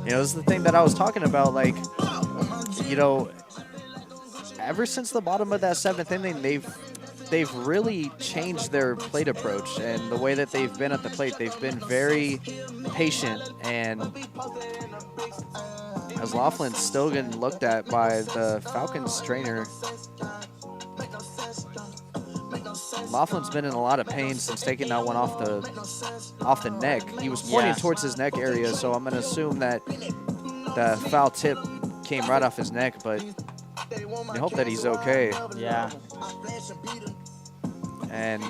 this is the thing that I was talking about. Like, ever since the bottom of that 7th inning, they've really changed their plate approach and the way that they've been at the plate. They've been very patient, and as Laughlin's still getting looked at by the Falcons trainer. Laughlin's been in a lot of pain since taking that one off the neck. He was pointing towards his neck area, so I'm going to assume that the foul tip came right off his neck, but I hope that he's okay. Yeah. And,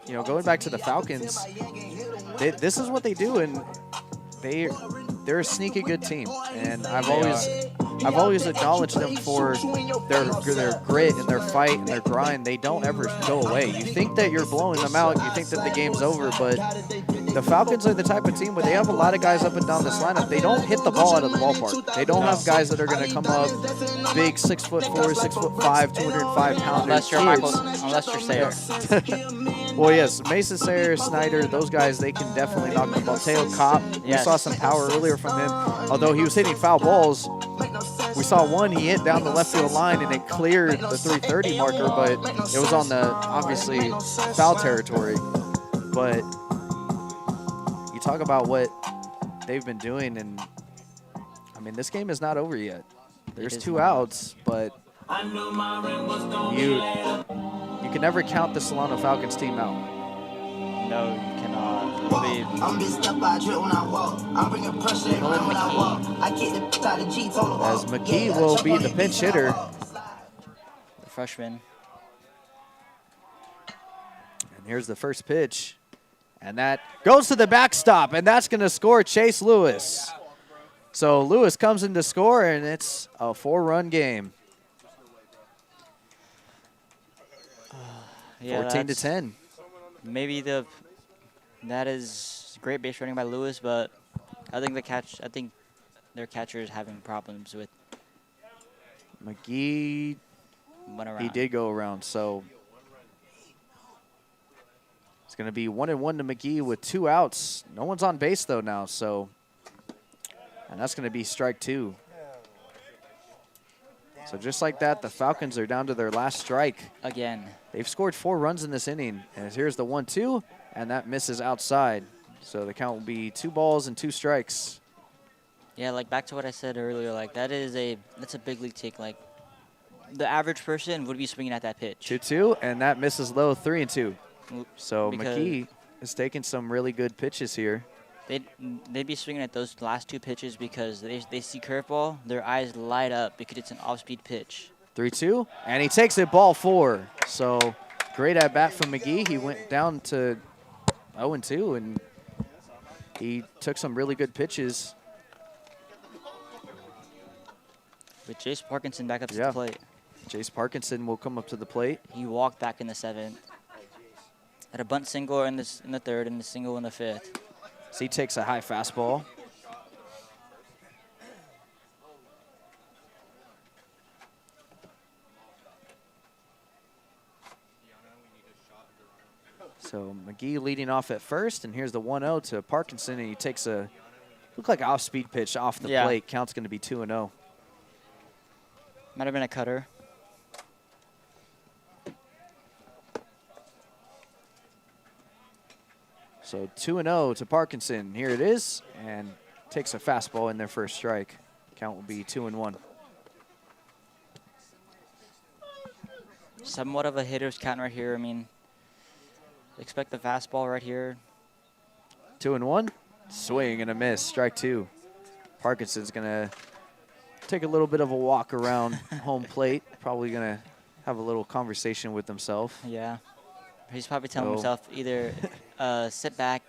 going back to the Falcons, this is what they do, and they're a sneaky good team. And I've always acknowledged them for their grit and their fight and their grind. They don't ever go away. You think that you're blowing them out, you think that the game's over, but the Falcons are the type of team where they have a lot of guys up and down this lineup. They don't hit the ball out of the ballpark. They don't have guys that are going to come up big 6'4", 6'5", 205-pounder Unless you're Sayre. Well, yes, Mason Sayre, Snyder, those guys, they can definitely knock the ball. Teo Kopp, we saw some power earlier from him. Although he was hitting foul balls, we saw one he hit down the left field line and it cleared the 330 marker, but it was on the, obviously, foul territory. But you talk about what they've been doing, and, I mean, this game is not over yet. There's 2 outs, but you can never count the Solano Falcons team out. No, you cannot. I'm this stuff I drip when I walk. I'm bringing pressure when I walk. I get the out of G total. As McGee will be the pinch hitter. The freshman. And here's the first pitch. And that goes to the backstop, and that's going to score Chase Lewis. So Lewis comes in to score, and it's a 4-run game. 14-10. Maybe that is great base running by Lewis, but I think their catcher is having problems with. McGee, he did go around, so it's going to be 1-1 to McGee with 2 outs. No one's on base though now, so, and that's going to be strike 2. So just like that, the Falcons are down to their last strike. Again. They've scored 4 runs in this inning. And here's the 1-2, and that misses outside. So the count will be 2 balls and 2 strikes. Yeah, like back to what I said earlier, like that's a big league take. Like the average person would be swinging at that pitch. 2-2, and that misses low, 3-2. So McGee is taking some really good pitches here. They'd be swinging at those last 2 pitches because they see curveball, their eyes light up because it's an off-speed pitch. 3-2, and he takes it ball 4. So great at bat from McGee. He went down to 0-2, and he took some really good pitches. With Jace Parkinson back up to the plate. Jace Parkinson will come up to the plate. He walked back in the 7th. Had a bunt single in the 3rd and a single in the 5th. So he takes a high fastball. So McGee leading off at first, and here's the 1-0 to Parkinson, and he takes a, look like off-speed pitch off the plate. Count's going to be 2-0. Might have been a cutter. So 2-0 to Parkinson. Here it is, and takes a fastball in their first strike. Count will be 2-1. Somewhat of a hitter's count right here. I mean, expect the fastball right here. 2-1. Swing and a miss. Strike 2. Parkinson's going to take a little bit of a walk around home plate. Probably going to have a little conversation with himself. Yeah. He's probably telling himself either sit back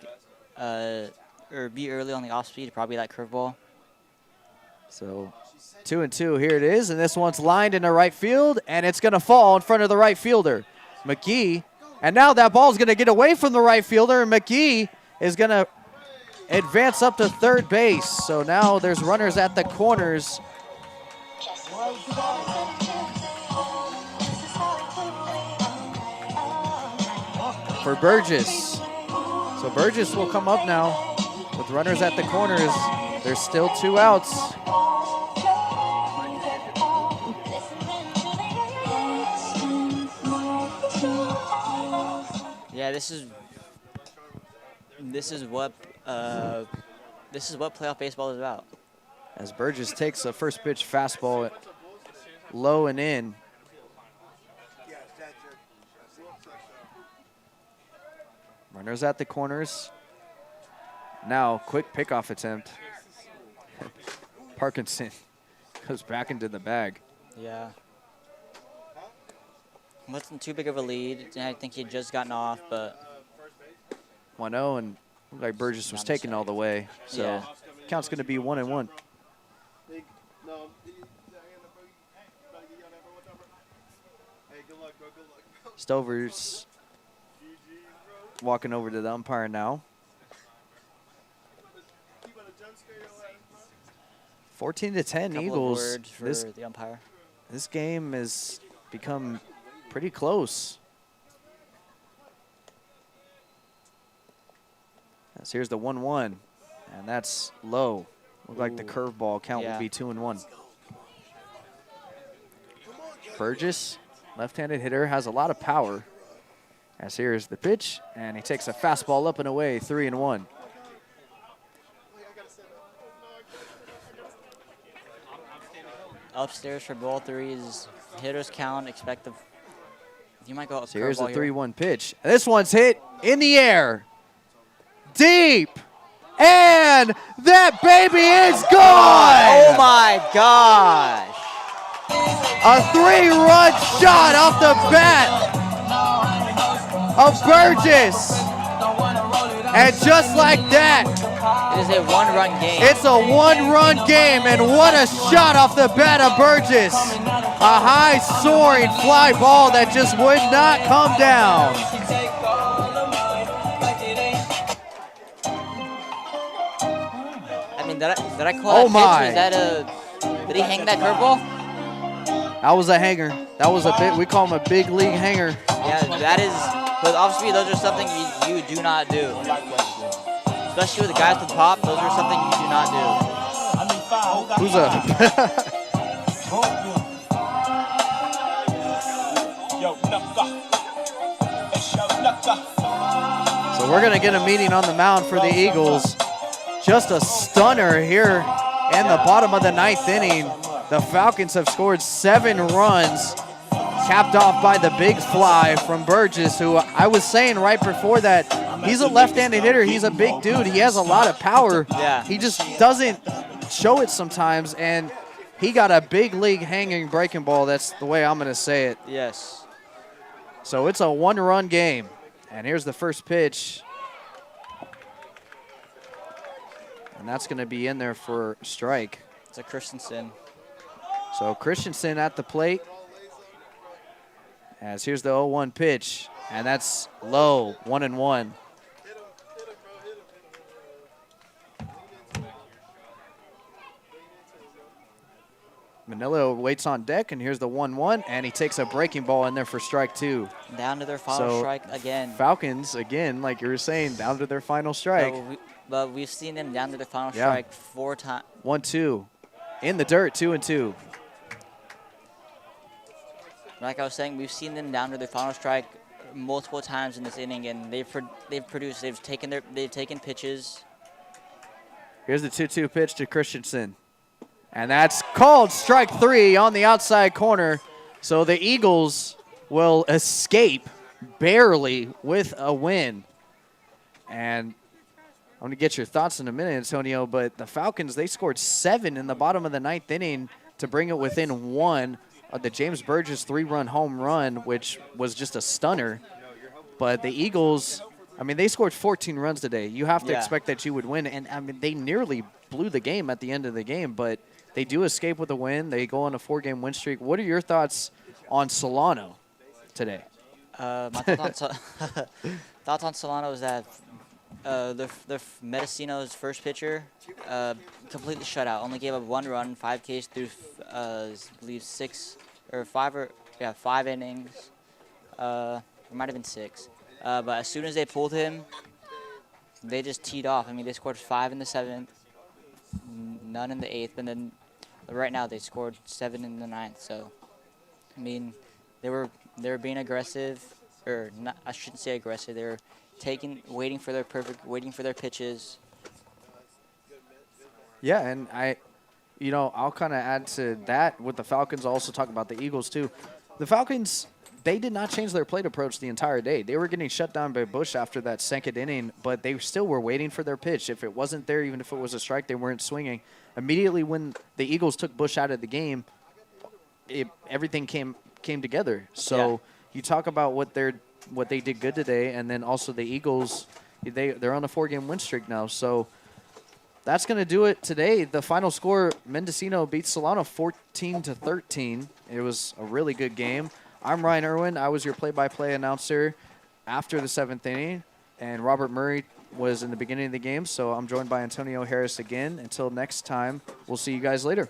or be early on the off speed, probably that curveball. So 2-2, here it is, and this one's lined into right field, and it's going to fall in front of the right fielder, McGee. And now that ball's going to get away from the right fielder, and McGee is going to advance up to third base. So now there's runners at the corners. For Burgess. So Burgess will come up now with runners at the corners. There's still 2 outs. Yeah, this is what playoff baseball is about. As Burgess takes a first pitch fastball low and in. Runners at the corners. Now, quick pickoff attempt. Parkinson goes back into the bag. Yeah. Wasn't too big of a lead. I think he had just gotten off, but 1-0, and looked like Burgess was taken all the way. So Yeah. count's going to be 1-1. Stover's walking over to the umpire now. 14-10 couple Eagles. of words for the umpire. This game has become pretty close. As here's the 1-1, and that's low. Looked like the curveball count will be 2-1. Burgess, left-handed hitter, has a lot of power. As here's the pitch, and he takes a fastball up and away, 3-1. Upstairs for ball threes. Hitters count. Expect the. You might go. So here's the curveball here. 3-1 pitch. This one's hit in the air, deep, and that baby is gone! Oh my gosh! A 3-run shot off the bat of Burgess. And just like that, it is a 1-run game. It's a 1-run game, and what a shot off the bat of Burgess. A high soaring fly ball that just would not come down. I mean, did I call that pitch? Is that did he hang that curveball? That was a hanger. That was a bit, we call him a big league hanger. Yeah, that is, but obviously those are something you do not do. Especially with the guys with pop, those are something you do not do. Who's a... So we're going to get a meeting on the mound for the Eagles. Just a stunner here in the bottom of the 9th inning. The Falcons have scored 7 runs, capped off by the big fly from Burgess, who I was saying right before that, he's a left-handed hitter. He's a big dude. He has a lot of power. Yeah. He just doesn't show it sometimes, and he got a big league hanging breaking ball. That's the way I'm going to say it. Yes. So it's a 1-run game. And here's the first pitch. And that's going to be in there for strike. It's a Christensen. So Christensen at the plate. As here's the 0-1 pitch. And that's low, 1-1. Manila waits on deck, and here's the 1-1, and he takes a breaking ball in there for strike 2. Down to their final strike again. Falcons, again, like you were saying, down to their final strike. But we've seen them down to their final strike 4 times. 1-2. In the dirt, 2-2. Like I was saying, we've seen them down to their final strike multiple times in this inning, and they've produced. They've taken pitches. Here's the 2-2 pitch to Christensen. And that's called strike 3 on the outside corner. So the Eagles will escape barely with a win. And I'm going to get your thoughts in a minute, Antonio, but the Falcons, they scored 7 in the bottom of the 9th inning to bring it within 1 of the James Burgess 3-run home run, which was just a stunner. But the Eagles, I mean, they scored 14 runs today. You have to expect that you would win. And, I mean, they nearly blew the game at the end of the game, but they do escape with a win. They go on a 4-game win streak. What are your thoughts on Solano today? My thoughts on Solano is that the Mendocino's first pitcher completely shut out. Only gave up 1 run, 5 Ks through I believe 5 innings. It might have been 6. But as soon as they pulled him, they just teed off. I mean, they scored 5 in the 7th, none in the 8th, and then right now they scored 7 in the 9th. So, I mean, they were being aggressive, or not, I shouldn't say aggressive. They were waiting for their pitches. Yeah, and I'll kind of add to that with the Falcons. I'll also talk about the Eagles too. The Falcons, they did not change their plate approach the entire day. They were getting shut down by Bush after that 2nd inning, but they still were waiting for their pitch. If it wasn't there, even if it was a strike, they weren't swinging. Immediately when the Eagles took Bush out of the game, everything came together. So you talk about what they did good today, and then also the Eagles, they're on a 4-game win streak now. So that's going to do it today. The final score, Mendocino beats Solano 14-13. It was a really good game. I'm Ryan Irwin. I was your play-by-play announcer after the 7th inning, and Robert Murray was in the beginning of the game. So I'm joined by Antonio Harris again. Until next time, we'll see you guys later.